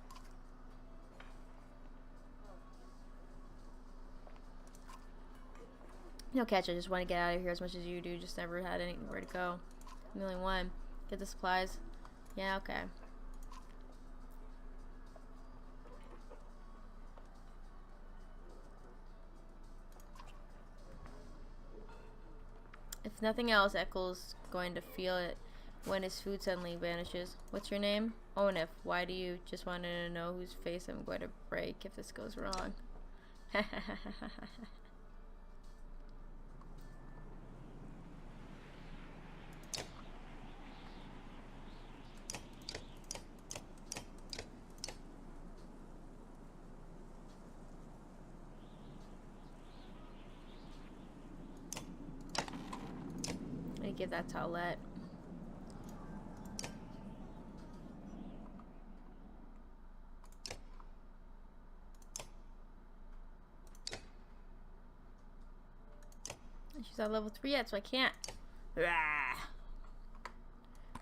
No catch, I just want to get out of here as much as you do. Just never had anywhere to go. I'm the only one. Get the supplies. Yeah, okay. If nothing else, Eccles going to feel it when his food suddenly vanishes. What's your name? Onif. Why do you just wanted to know whose face I'm going to break if this goes wrong? Give that to Owlette. She's not level 3 yet, so I can't. Rah.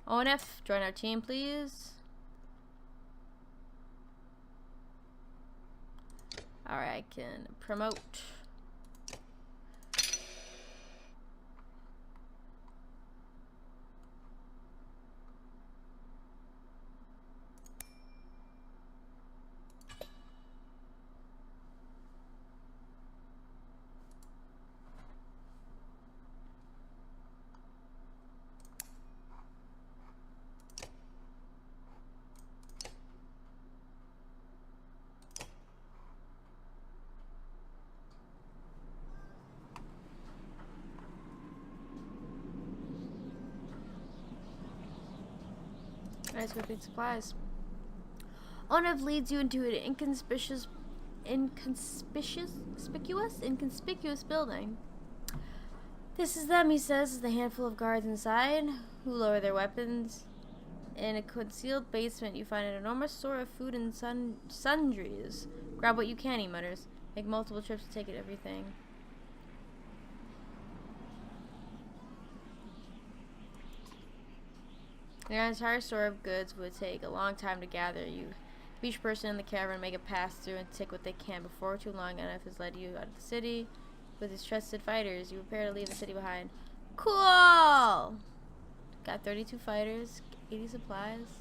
ONF, join our team, please. Alright, I can promote. Nice with big supplies. Onev leads you into an inconspicuous building. This is them, he says, the handful of guards inside who lower their weapons. In a concealed basement, you find an enormous store of food and sundries. Grab what you can, he mutters. Make multiple trips to take it everything. Your entire store of goods would take a long time to gather. Each person in the caravan make a pass through and take what they can. Before too long, NF has led you out of the city with his trusted fighters. You prepare to leave the city behind. Cool! Got 32 fighters, 80 supplies.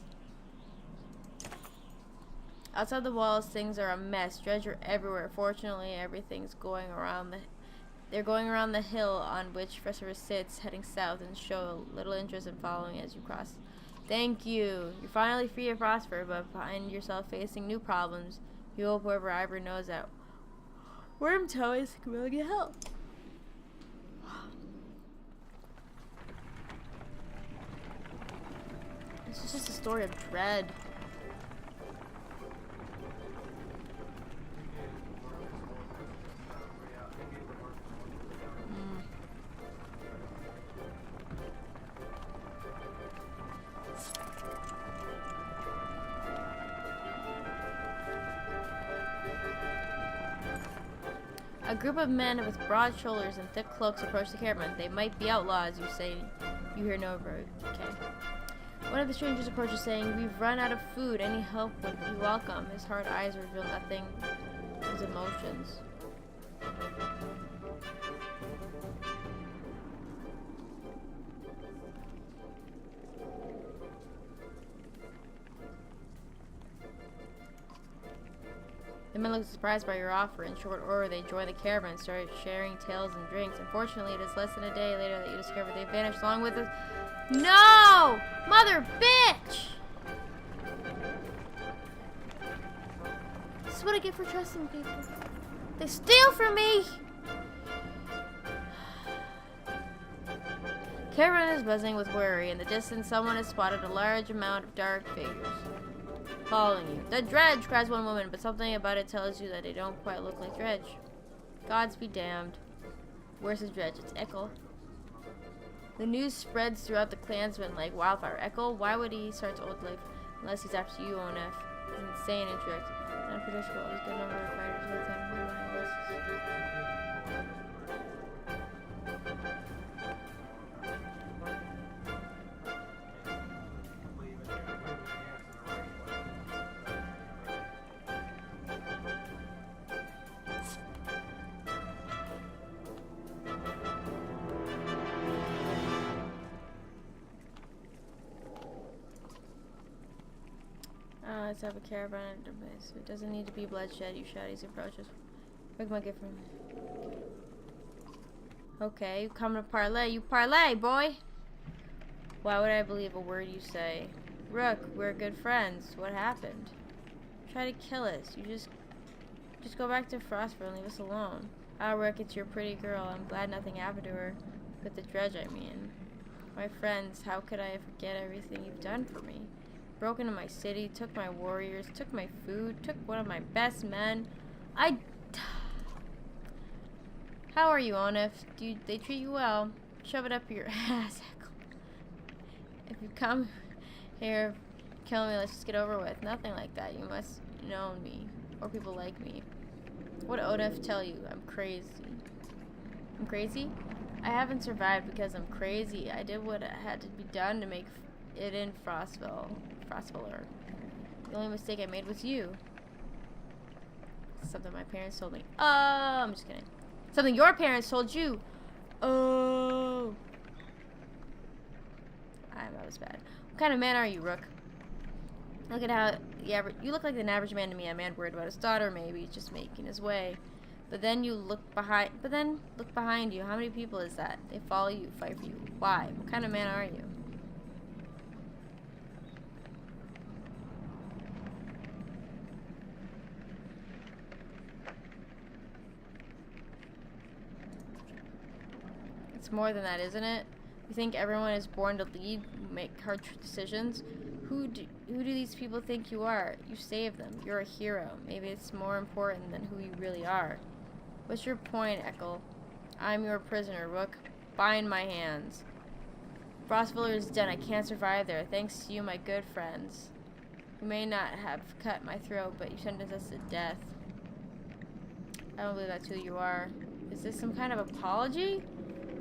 Outside the walls, things are a mess. Dredge are everywhere. Fortunately, everything's going around they're going around the hill on which Professor sits, heading south, and show little interest in following as you cross. Thank you. You're finally free to prosper, but find yourself facing new problems. You hope whoever Ivor knows that Wormtoe is willing to help. This is just a story of dread. A group of men with broad shoulders and thick cloaks approach the caravan. They might be outlaws, you say. You hear no road. Okay. One of the strangers approaches, saying, "We've run out of food. Any help would be welcome." His hard eyes reveal nothing. His emotions. The men look surprised by your offer. In short order, they join the caravan and start sharing tales and drinks. Unfortunately, it is less than a day later that you discover they vanished along with us. No! Mother bitch! This is what I get for trusting people. They steal from me! Caravan is buzzing with worry. In the distance, someone has spotted a large amount of dark figures following you. The Dredge, cries one woman, but something about it tells you that they don't quite look like Dredge. Gods be damned. Where's the dredge? It's Echo. The news spreads throughout the clansmen like wildfire. Echo, why would he start old life unless he's after you, ONF? He's insane and direct. Unpredictable. He's got a number of fighters with him. Let's have a caravan at the base. It doesn't need to be bloodshed. You shout easy approaches. Where's my gift from? Okay, you come to parlay. You parlay, boy! Why would I believe a word you say? Rook, we're good friends. What happened? Try to kill us. You just go back to Frostford and leave us alone. Ah, Rook, it's your pretty girl. I'm glad nothing happened to her. With the dredge, I mean. My friends, how could I forget everything you've done for me? Broke into my city, took my warriors, took my food, took one of my best men. How are you, Onif? They treat you well? Shove it up your ass. If you come here, kill me, let's just get over with. Nothing like that. You must know me, or people like me. What did Onif tell you? I'm crazy. I'm crazy? I haven't survived because I'm crazy. I did what had to be done to make it in Frostfiller. The only mistake I made was you. Something my parents told me. Oh, I'm just kidding. Something your parents told you. Oh. That was bad. What kind of man are you, Rook? Look at how you look like an average man to me. A man worried about his daughter, maybe just making his way. But then look behind you. How many people is that? They follow you, fight for you. Why? What kind of man are you? It's more than that, isn't it? You think everyone is born to lead, make hard decisions? Who do these people think you are? You save them. You're a hero. Maybe it's more important than who you really are. What's your point, Echo? I'm your prisoner, Rook. Bind my hands. Frostfiller is dead. I can't survive there. Thanks to you, my good friends. You may not have cut my throat, but you sentenced us to death. I don't believe that's who you are. Is this some kind of apology?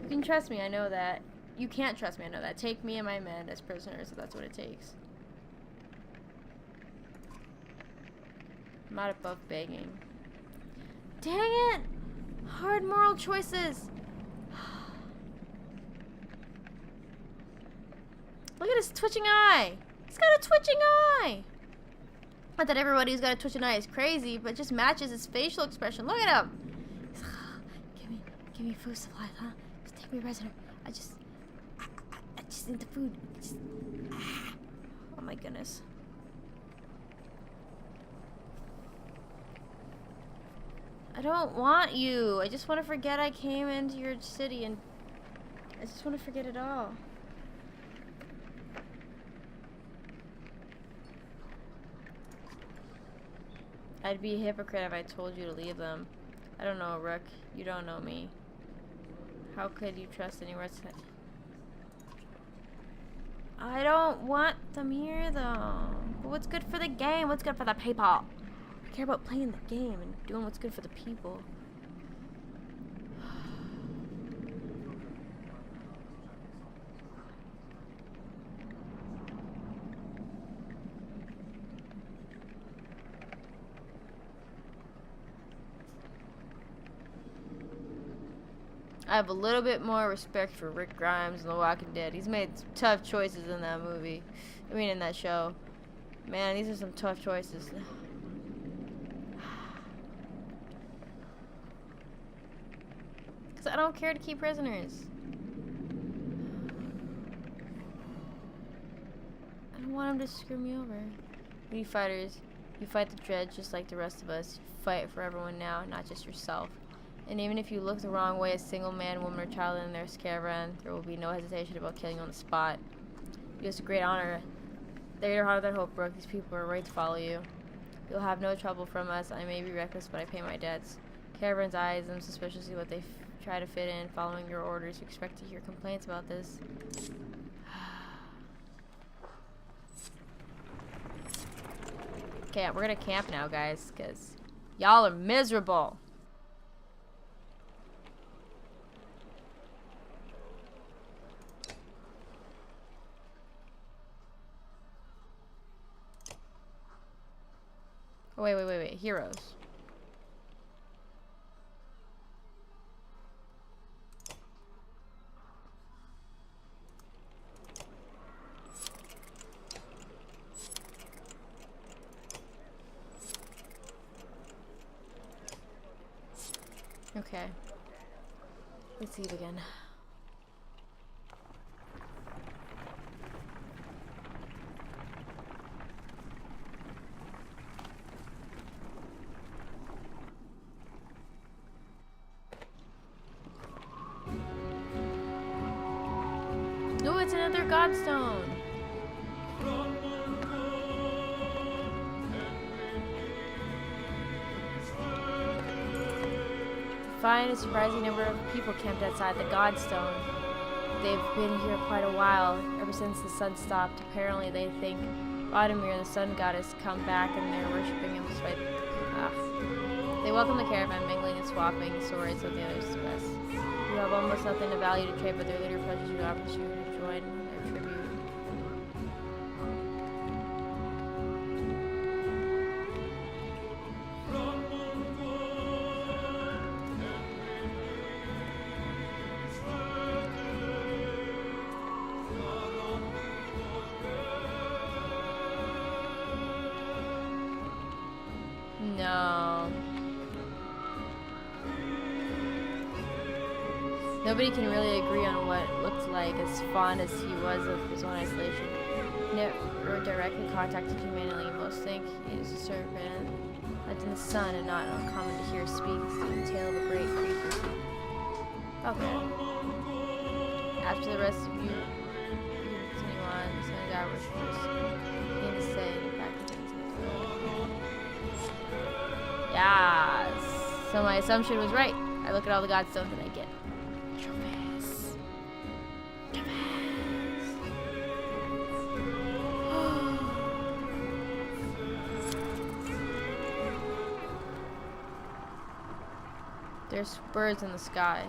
You can trust me, I know that. You can't trust me, I know that. Take me and my men as prisoners if that's what it takes. I'm not above begging. Dang it! Hard moral choices! Look at his twitching eye! He's got a twitching eye! Not that everybody who's got a twitching eye is crazy, but it just matches his facial expression. Look at him! Give me food supplies, huh? Just take me prisoner. I just need the food. Oh my goodness. I don't want you. I just want to forget I came into your city and I just want to forget it all. I'd be a hypocrite if I told you to leave them. I don't know, Rook. You don't know me. How could you trust any words? I don't want them here, though. But what's good for the game? What's good for the people? I care about playing the game and doing what's good for the people. I have a little bit more respect for Rick Grimes in The Walking Dead. He's made some tough choices in that movie. I mean, in that show. Man, these are some tough choices. Because I don't care to keep prisoners. I don't want him to screw me over. We fighters, you fight the dredge just like the rest of us. You fight for everyone now, not just yourself. And even if you look the wrong way, a single man, woman, or child in their caravan, there will be no hesitation about killing you on the spot. You have a great honor. They're your heart that hope, Brooke. These people are right to follow you. You'll have no trouble from us. I may be reckless, but I pay my debts. Caravans eyes them suspiciously, but they try to fit in, following your orders. You expect to hear complaints about this. Okay, we're gonna camp now, guys, because y'all are miserable. Oh, wait. Heroes. Okay. Let's leave again. No, it's another godstone. Find a surprising number of people camped outside the godstone. They've been here quite a while, ever since the sun stopped. Apparently they think Vladimir, the sun goddess, come back and they're worshipping him despite... They welcome the caravan, mingling and swapping swords with the others' best. You have almost nothing of value to trade, but their leader pledges you an opportunity to join their tribute. No. Nobody can really agree on what it looked like, as fond as he was of his own isolation. Never directly contacted humanity. Most think he is a serpent left in the sun, and not uncommon to hear speak the tale of a great creature. Okay. After the rest of you continue on, the sun god worshippers begin to say and pack the things in the world. Yes. So my assumption was right. I look at all the godstones and I get trophies. There's birds in the sky.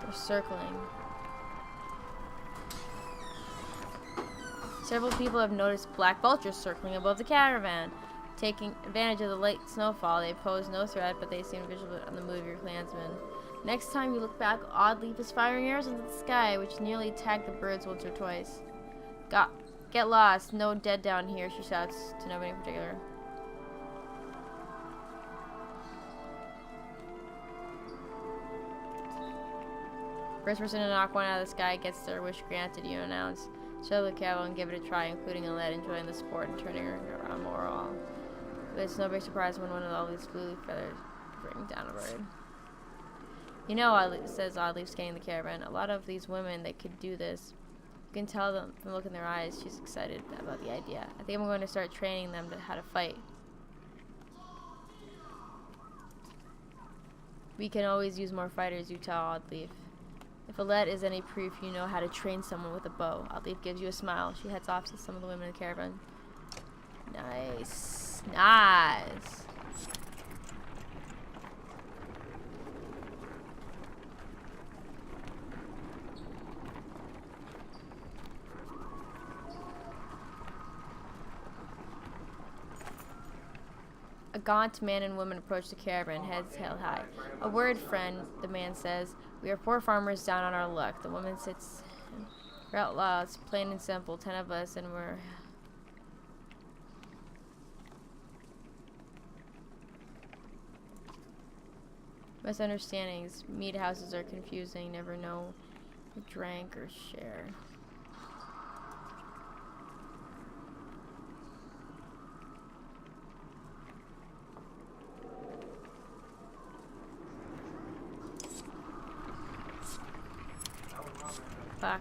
They're circling. Several people have noticed black vultures circling above the caravan. Taking advantage of the late snowfall, they pose no threat, but they seem vigilant on the move of your clansmen. Next time you look back, Oddleaf is firing arrows into the sky, which nearly tagged the birds once or twice. Get lost. No dead down here, she shouts to nobody in particular. First person to knock one out of the sky gets their wish granted, you announce. Show the cattle and give it a try, including a lead, enjoying the sport and turning her around more all. But it's no big surprise when one of all these blue feathers bring down a bird. You know, says Oddleaf, scanning the caravan, a lot of these women that could do this. You can tell them from the look in their eyes she's excited about the idea. I think I'm going to start training them to how to fight. We can always use more fighters, you tell Oddleaf. If Alette is any proof, you know how to train someone with a bow. Oddleaf gives you a smile. She heads off to some of the women in the caravan. Nice. Nice. A gaunt man and woman approach the caravan, heads held high. A word, friend, the man says. We are poor farmers down on our luck. The woman sits. We're outlaws, plain and simple, 10 of us, and we're... Misunderstandings. Meat houses are confusing. Never know who drank or share. Fuck.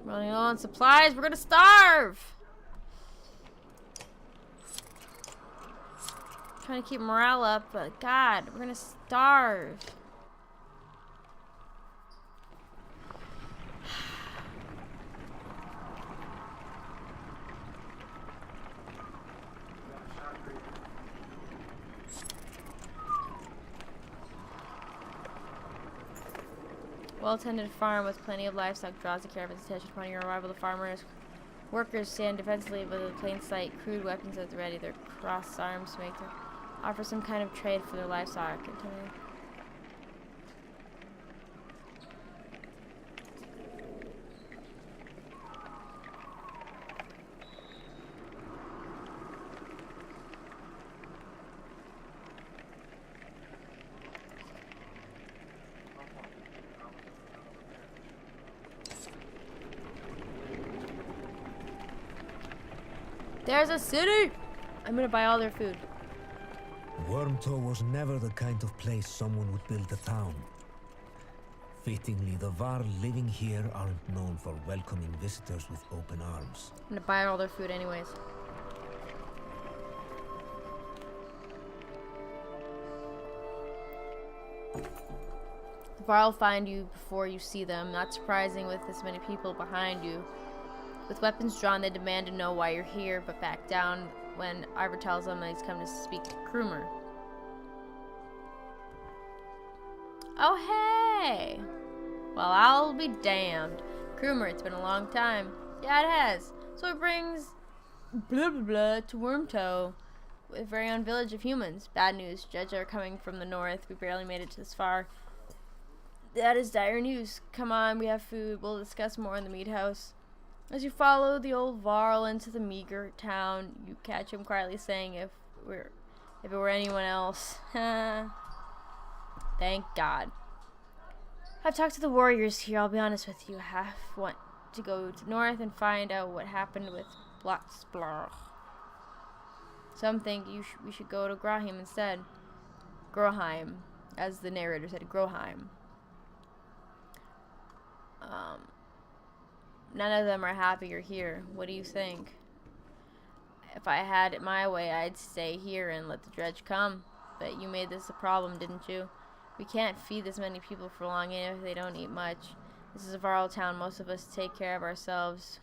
Running low on supplies. We're gonna starve. trying to keep morale up, but God, we're gonna starve. Well-tended farm with plenty of livestock draws the caravan's attention. Upon your arrival, the farmers' workers stand defensively with a plain sight, crude weapons at the ready, their crossed arms to make them offer some kind of trade for their livestock. There's a city! I'm gonna buy all their food. Wormtoe was never the kind of place someone would build a town. Fittingly, the Var living here aren't known for welcoming visitors with open arms. I'm gonna buy all their food anyways. The Var will find you before you see them. Not surprising with this many people behind you. With weapons drawn, they demand to know why you're here, but back down when Ivor tells them that he's come to speak to Krumer. Oh, hey! Well, I'll be damned. Krumer, it's been a long time. Yeah, it has. So it brings blah blah blah to Wormtoe, a very own village of humans. Bad news. Judge are coming from the north. We barely made it this far. That is dire news. Come on, we have food. We'll discuss more in the meat house. As you follow the old Varl into the meager town, you catch him quietly saying, if it were anyone else. Thank God. I've talked to the warriors here. I'll be honest with you. I want to go to north and find out what happened with Blotsblach. Some think we should go to Graham instead. Groheim, as the narrator said, Groheim. None of them are happy you're here. What do you think? If I had it my way, I'd stay here and let the dredge come. But you made this a problem, didn't you? We can't feed this many people for long, even if they don't eat much. This is a Varl town. Most of us take care of ourselves.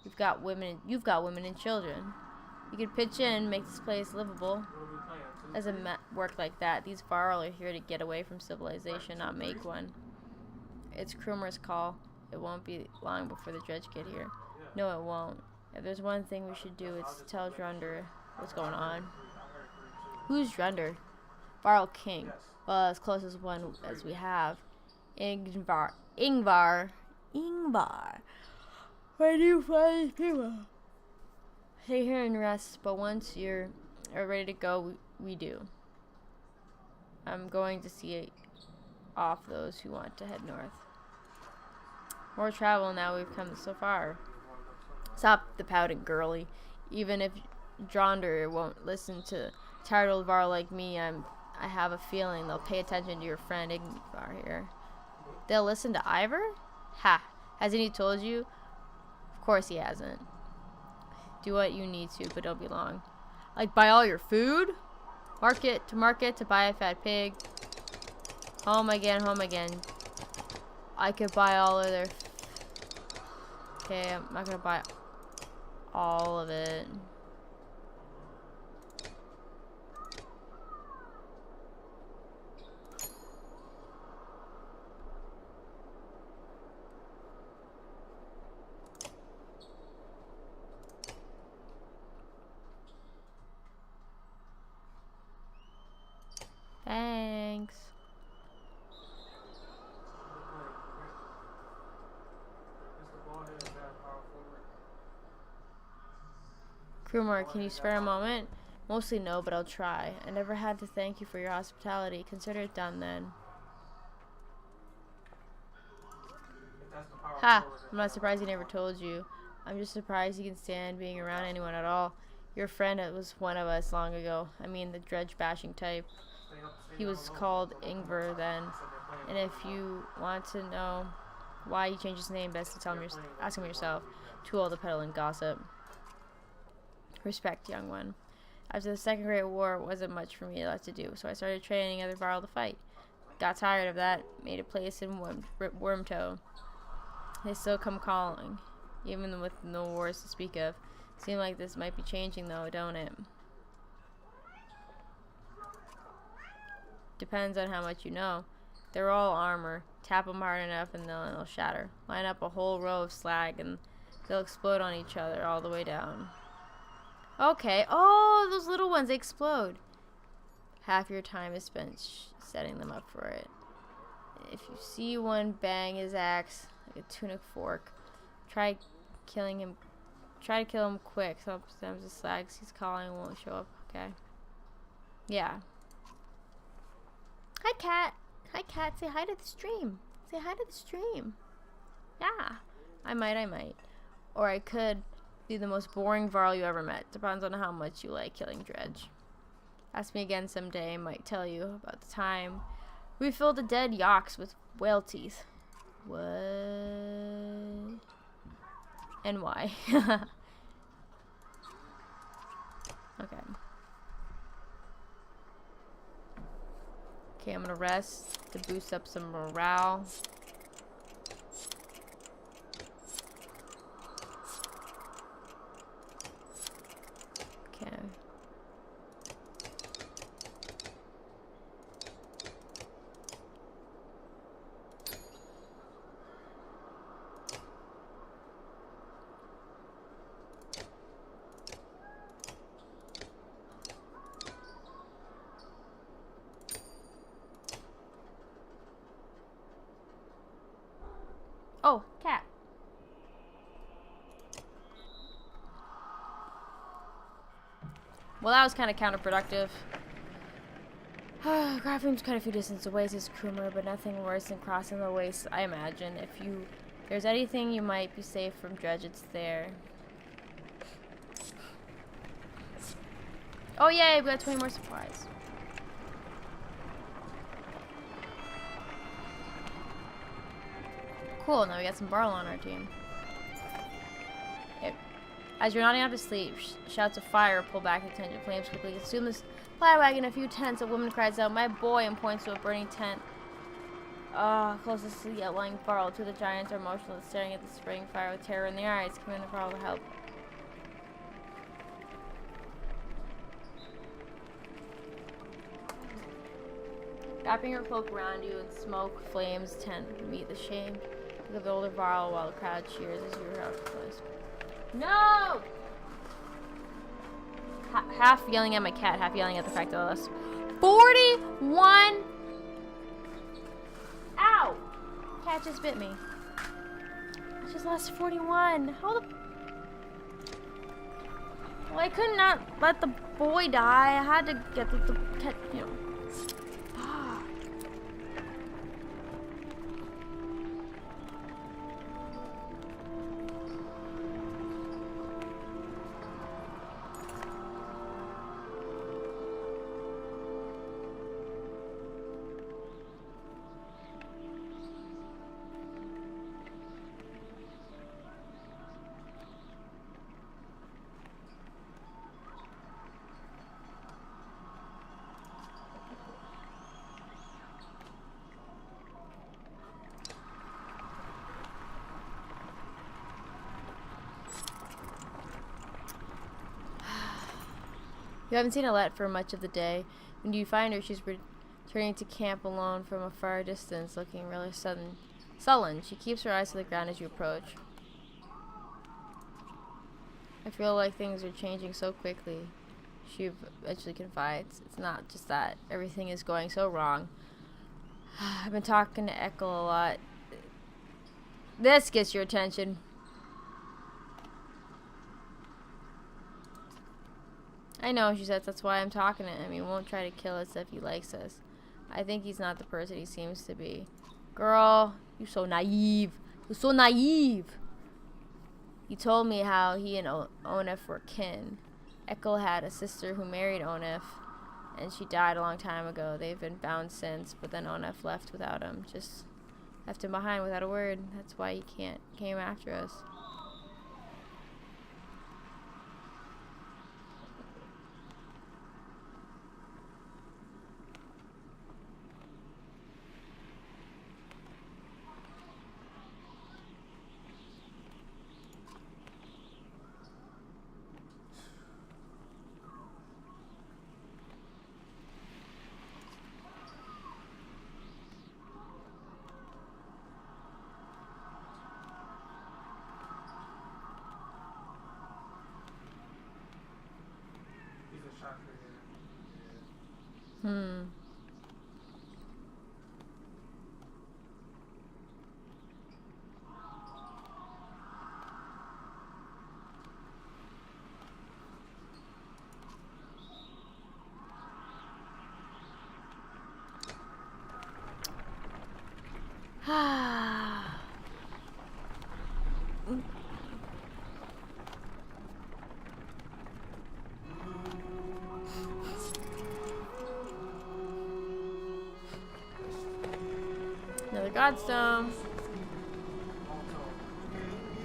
You've got women and children. You could pitch in, make this place livable. Doesn't work like that. These Varl are here to get away from civilization, not make one. It's Krumer's call. It won't be long before the dredge get here. No, it won't. If there's one thing we should do, it's tell Drunder what's going on. Who's Drunder? Varl King. Well, as close as one as we have. Ingvar. Where do you find these people? Stay here and rest, but once you're ready to go, we do. I'm going to see off those who want to head north. More travel now we've come so far. Stop the pouting, girlie. Even if Dronder won't listen to tired old Var like me, I have a feeling they'll pay attention to your friend Ingvar here. They'll listen to Ivor? Ha! Hasn't he told you? Of course he hasn't. Do what you need to, but don't be long. Like buy all your food? Market to buy a fat pig. Home again. I could buy all of their... Okay, I'm not gonna buy all of it. Thanks. Krumar, can you spare a moment? Mostly no, but I'll try. I never had to thank you for your hospitality. Consider it done then. Ha! I'm not surprised he never told you. I'm just surprised you can stand being around anyone at all. Your friend was one of us long ago. I mean, the dredge-bashing type. He was called Ingvar then. And if you want to know why he changed his name, best to tell him ask him yourself. Too old to peddle and gossip. Respect, young one. After the Second Great War, it wasn't much for me left to do, so I started training other Varl to fight. Got tired of that, made a place in Wormtoe. They still come calling, even with no wars to speak of. Seems like this might be changing though, don't it? Depends on how much you know. They're all armor. Tap them hard enough and they'll shatter. Line up a whole row of slag and they'll explode on each other all the way down. Okay. Oh, those little ones, they explode. Half your time is spent setting them up for it. If you see one bang his axe like a tunic fork, try to kill him quick. Sometimes the slags he's calling won't show up. Okay. Yeah. Hi, cat. Hi, cat. Say hi to the stream. Say hi to the stream. Yeah. I might. Or I could be the most boring Varl you ever met. Depends on how much you like killing Dredge. Ask me again someday. I might tell you about the time we filled the dead yaks with whale teeth. What? And why? Okay. Okay, I'm gonna rest to boost up some morale. Okay. Oh, cat. Well, that was kind of counterproductive. Grafheim's quite a few distance away, says Krumer, but nothing worse than crossing the waste, I imagine. If there's anything you might be safe from Dredge, it's there. Oh yay, we got 20 more supplies. Cool, now we got some Varl on our team. As you're nodding off to sleep, shouts of fire pull back the tent. Flames quickly consume this fly wagon. A few tents. A woman cries out, "My boy!" and points to a burning tent. Closest to the outlying Varl. Two of the giants are motionless, staring at the spraying fire with terror in their eyes. Come in to Varl to help. Wrapping her cloak around you in smoke, flames, tent meet the shame. Look at the older Varl while the crowd cheers as you are out close. No! Half yelling at my cat, half yelling at the fact that I lost 41. Ow! Cat just bit me. I just lost 41. How the... Well, I could not let the boy die. I had to get the cat, you know. You haven't seen Alette for much of the day. When you find her, she's returning to camp alone from a far distance, looking really sullen. She keeps her eyes to the ground as you approach. I feel like things are changing so quickly. She eventually confides. It's not just that. Everything is going so wrong. I've been talking to Ekel a lot. This gets your attention. I know, she says, that's why I'm talking to him. He won't try to kill us if he likes us. I think he's not the person he seems to be. Girl, you're so naive. You're so naive. He told me how he and Onef were kin. Ekel had a sister who married Onef, and she died a long time ago. They've been bound since, but then Onef left without him. Just left him behind without a word. That's why he came after us. Another godstone.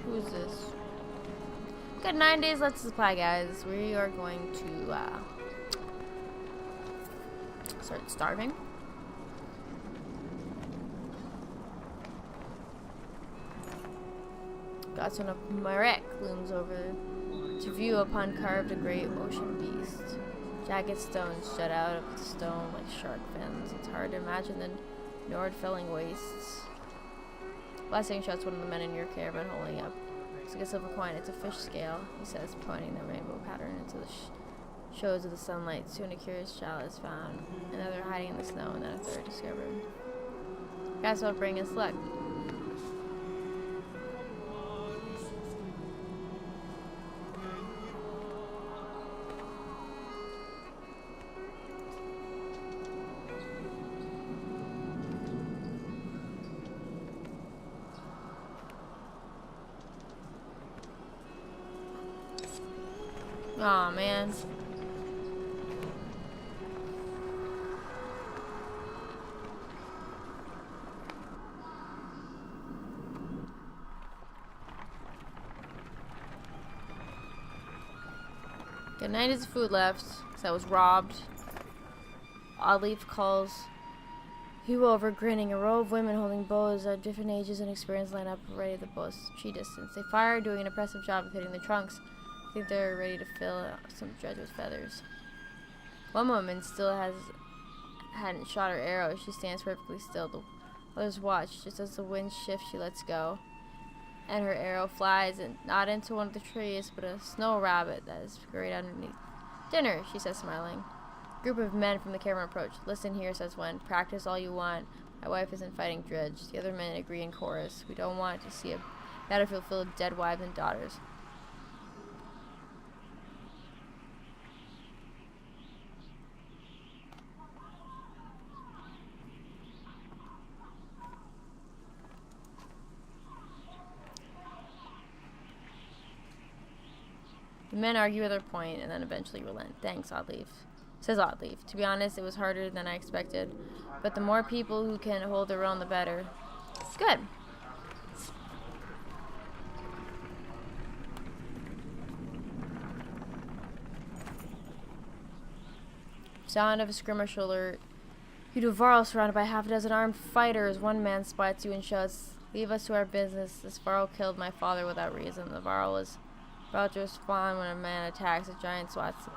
Who's this? Got 9 days left to supply, guys. We are going to start starving. Godstone of Marek looms over to view upon carved a great ocean beast. Jagged stones jut out of the stone like shark fins. It's hard to imagine the Nord-filling wastes. Blessing shuts one of the men in your caravan holding up. It's like a silver coin. It's a fish scale, he says, pointing the rainbow pattern into the shows of the sunlight. Soon a curious child is found. Another hiding in the snow, and then a third discovered. Guys will bring us luck. Aw, man. Got 9 days of food left, because I was robbed. Oddleaf calls you over, grinning. A row of women holding bows of different ages and experience line up, ready to boast tree distance. They fire, doing an impressive job of hitting the trunks. I think they're ready to fill some dredge with feathers. One woman still hadn't shot her arrow. She stands perfectly still. The others watch. Just as the wind shifts, she lets go, and her arrow flies, and not into one of the trees, but a snow rabbit that is buried underneath. Dinner, she says, smiling. A group of men from the caravan approach. Listen here, says one. Practice all you want. My wife isn't fighting dredge. The other men agree in chorus. We don't want to see a battlefield full of dead wives and daughters. The men argue their point and then eventually relent. Thanks, Oddleaf. Says Oddleaf. To be honest, it was harder than I expected. But the more people who can hold their own, the better. Good. Sound of a skirmish alert. You to Varl, surrounded by half a dozen armed fighters. One man spots you and shouts, "Leave us to our business. This Varl killed my father without reason." The Varl was about to respond when a man attacks. A giant swats.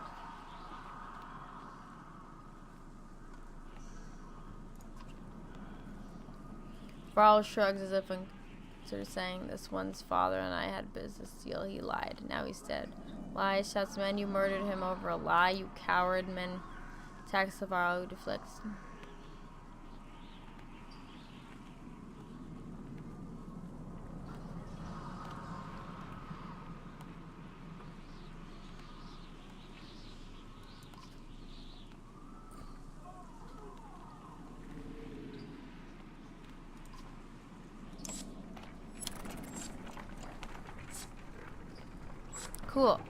Varl shrugs as if sort of saying, "This one's father and I had business deal. He lied. Now he's dead." Lies, shouts, "Man, you murdered him over a lie, you coward." Men attacks the Varl, who deflects. Cool.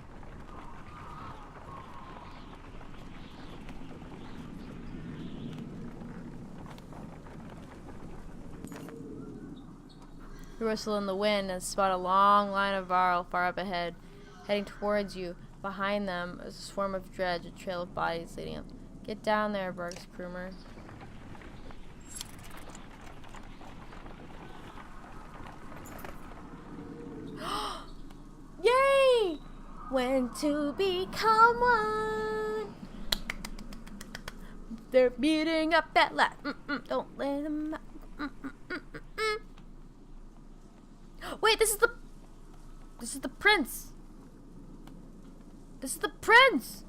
You whistle in the wind and spot a long line of Varl far up ahead, heading towards you. Behind them is a swarm of dredge, a trail of bodies leading up. Get down there, barks Krumer. Yay! When to become one. They're beating up that last. Don't let them out. Wait, this is the prince. This is the prince.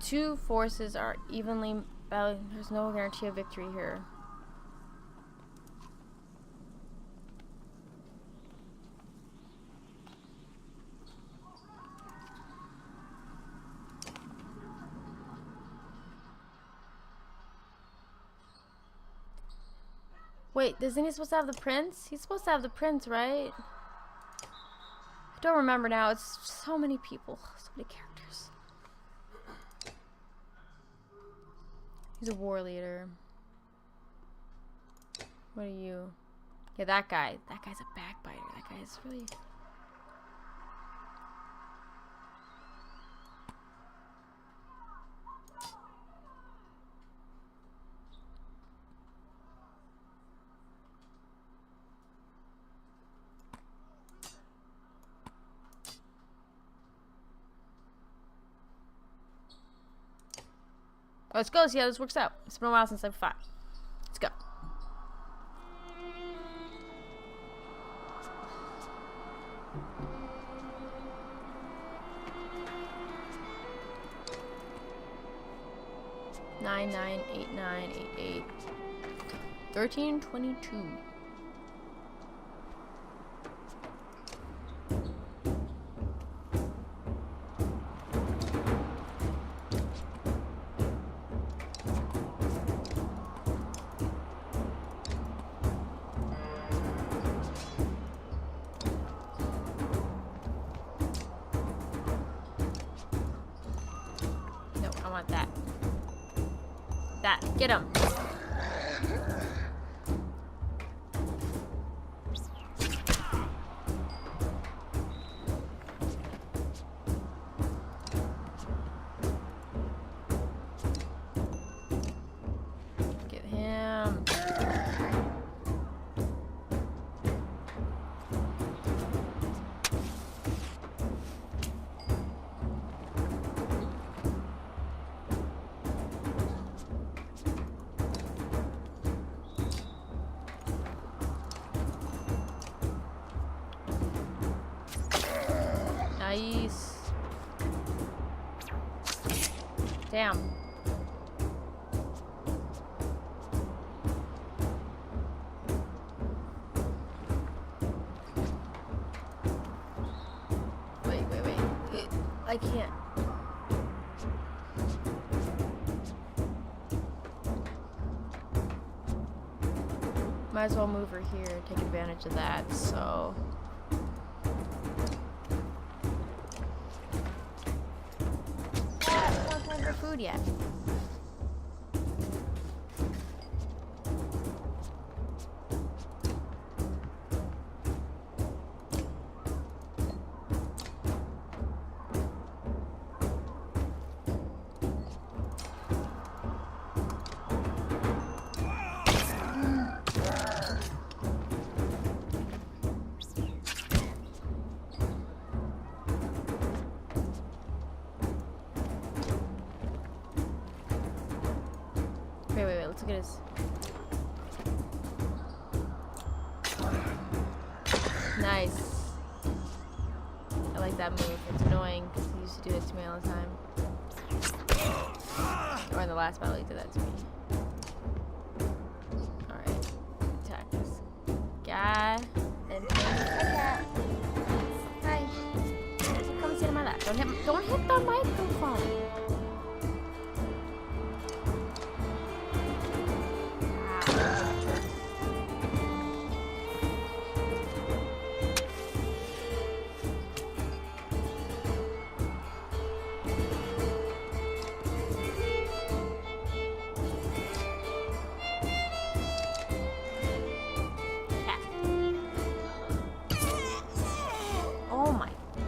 Two forces are evenly battling. There's no guarantee of victory here. Wait, isn't he supposed to have the prince? He's supposed to have the prince, right? I don't remember now. It's so many people. So many characters. He's a war leader. What are you? Yeah, that guy. That guy's a backbiter. That guy's really... Oh, let's go. See how this works out. It's been a while since I've fought. Let's go. Nine, 8, 9, 8, 8. 13, 22. No, I want that. That. Get him. Get him. Nice. Damn. Wait. I can't. Might as well move her here and take advantage of that, so... food yet. Wait, let's look at his... Nice. I like that move. It's annoying because he used to do it to me all the time. Or in the last battle he did that to me. Alright. Attack this guy. And hi. Come sit on my lap. Don't hit the microphone.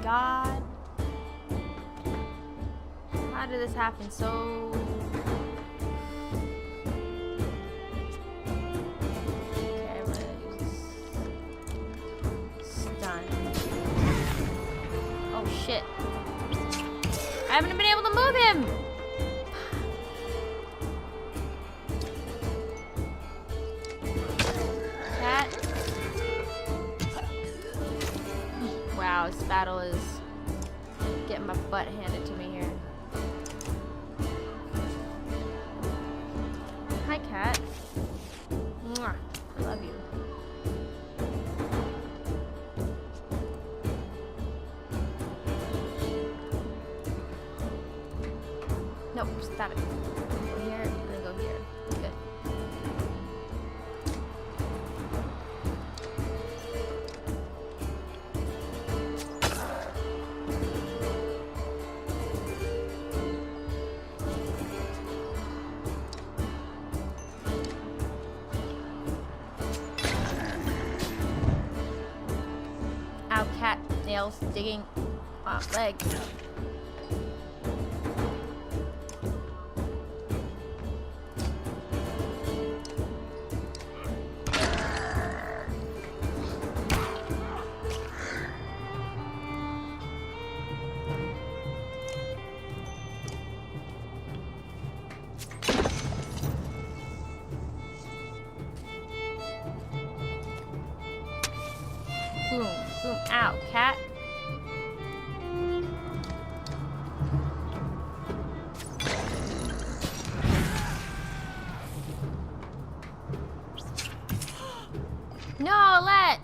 God. How did this happen so... Okay, I'm gonna use stun. Oh shit. I haven't been able to move him! Cat. Wow, this battle is getting my butt handed to me here. Hi, cat. Mwah. I love you. Nope, stop it. Go here, and then go here. Good. nails digging on leg. Boom, boom, ow, cat. No, let.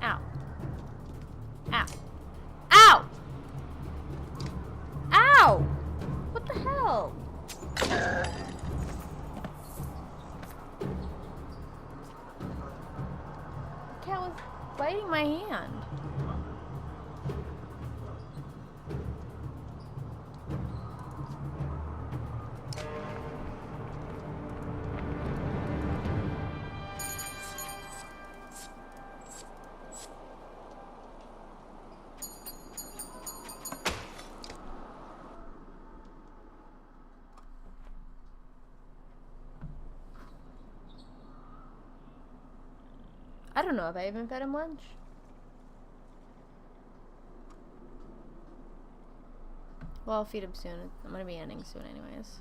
Ow. Ow. Ow! Ow! What the hell? The cat was biting my hand. I don't know if I even fed him lunch. Well, I'll feed him soon. I'm gonna be ending soon anyways.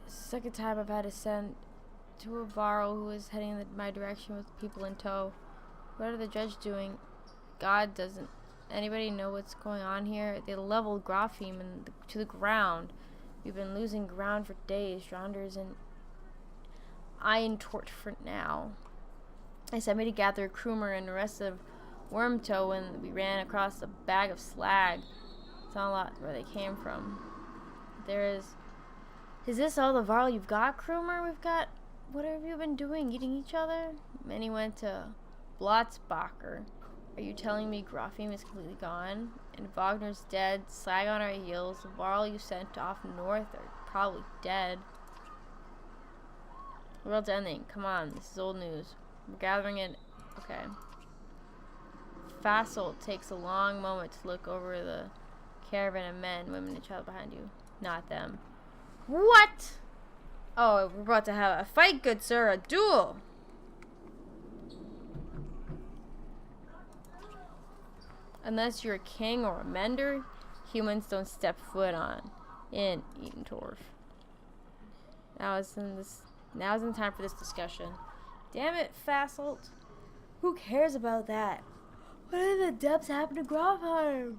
Second time I've had to send to a Varl who is heading in my direction with people in tow. What are the judge doing? God, doesn't anybody know what's going on here? They leveled Grofheim to the ground. We've been losing ground for days. Dronders and Iron Torch for now. I sent me to gather Krumer and the rest of Wormtoe when we ran across a bag of slag. It's not a lot where they came from. Is this all the Varl you've got, Krumer? What have you been doing? Eating each other? Many went to Blotzbacher. Are you telling me Grofheim is completely gone? And Wagner's dead, slag on our heels. The Varl you sent off north are probably dead. The world's ending. Come on, this is old news. We're gathering it. Okay. Fassel takes a long moment to look over the caravan of men, women, and child behind you. Not them. What? Oh, we're about to have a fight, good sir. A duel. Unless you're a king or a mender, humans don't step foot on in Edentorf. Now's in time for this discussion. Damn it, Fasselt. Who cares about that? What in the depths happened to Grofheim?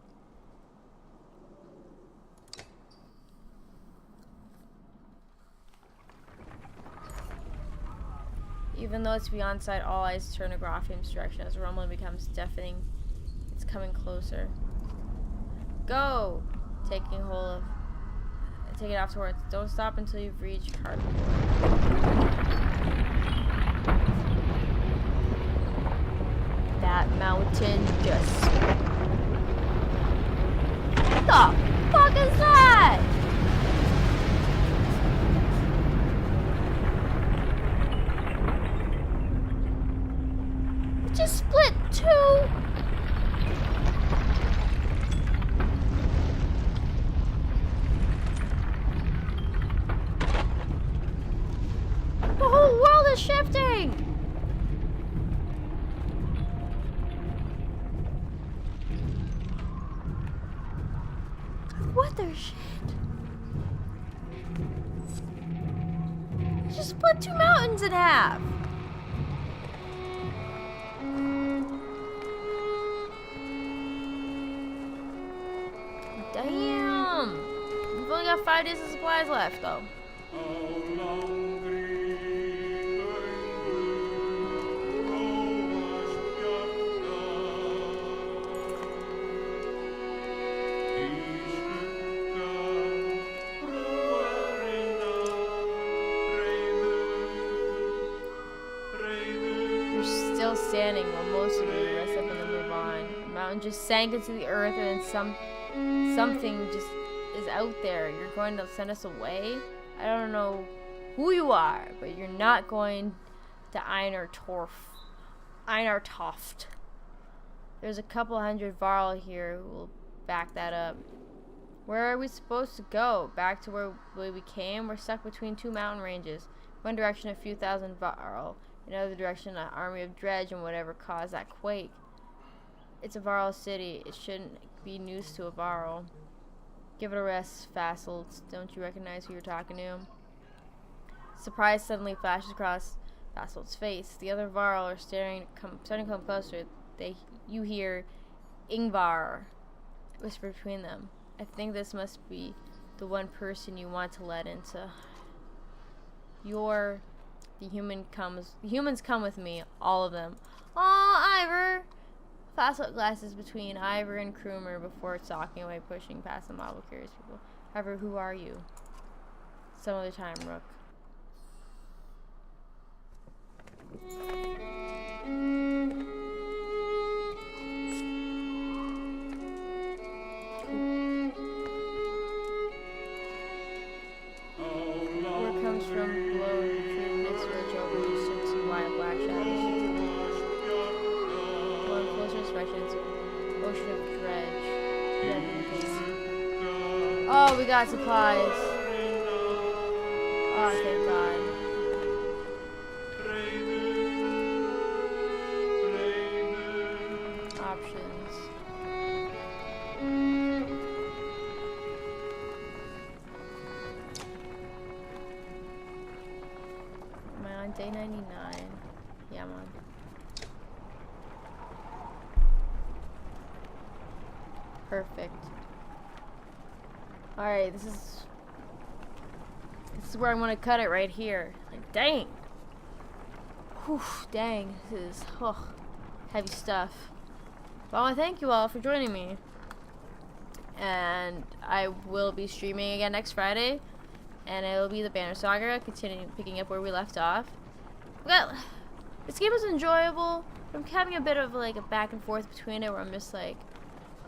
Even though it's beyond sight, all eyes turn to Grofheim's direction as the rumbling becomes deafening. It's coming closer. Go! Take it off towards. Don't stop until you've reached Hardcore. That mountain just... What the fuck is that? It just split two. The whole world is shifting. What the shit? It just split two mountains in half. Damn. We've only got 5 days of supplies left, though. standing while most of you rest up and then move on. The mountain just sank into the earth, and then something just is out there. You're going to send us away? I don't know who you are, but you're not going to Einartoft. There's a couple hundred Varl here who will back that up. Where are we supposed to go? Back to where we came? We're stuck between two mountain ranges. One direction a few thousand Varl, in another direction an army of dredge and whatever caused that quake. It's a Varl city. It shouldn't be news to a Varl. Give it a rest, vassals. Don't you recognize who you're talking to? Surprise suddenly flashes across Vassal's face. The other Varl are starting to come closer. You hear Ingvar whisper between them. I think this must be the one person you want to let into. The humans come with me, all of them. Aw, Ivor! Vassal glasses between Ivor and Krumer before stalking away, pushing past the model curious people. However, who are you? Some other time, Rook. Word comes from below through the next village over. You soon see wide black shadows. One closer inspection, it's an ocean of dredge. Oh, we got supplies. Oh, thank God. Options. Am I on day 99? Yeah, I'm on. Perfect. Alright, this is where I'm gonna cut it right here. Like, dang. Whew, dang. This is heavy stuff. Well, I thank you all for joining me. And I will be streaming again next Friday. And it'll be the Banner Saga, continuing picking up where we left off. Well, this game was enjoyable. I'm having a bit of like a back and forth between it where I'm just like,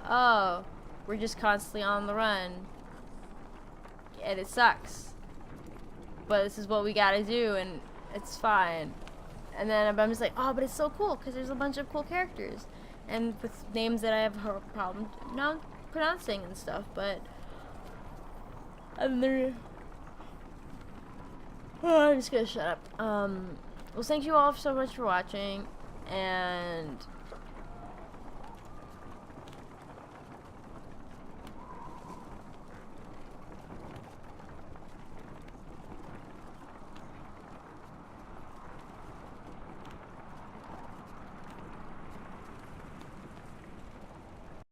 oh, we're just constantly on the run. And it sucks. But this is what we gotta do, and it's fine. And then I'm just like, oh, but it's so cool, because there's a bunch of cool characters. And with names that I have a problem pronouncing and stuff, but... I'm just gonna shut up. Well, thank you all so much for watching, and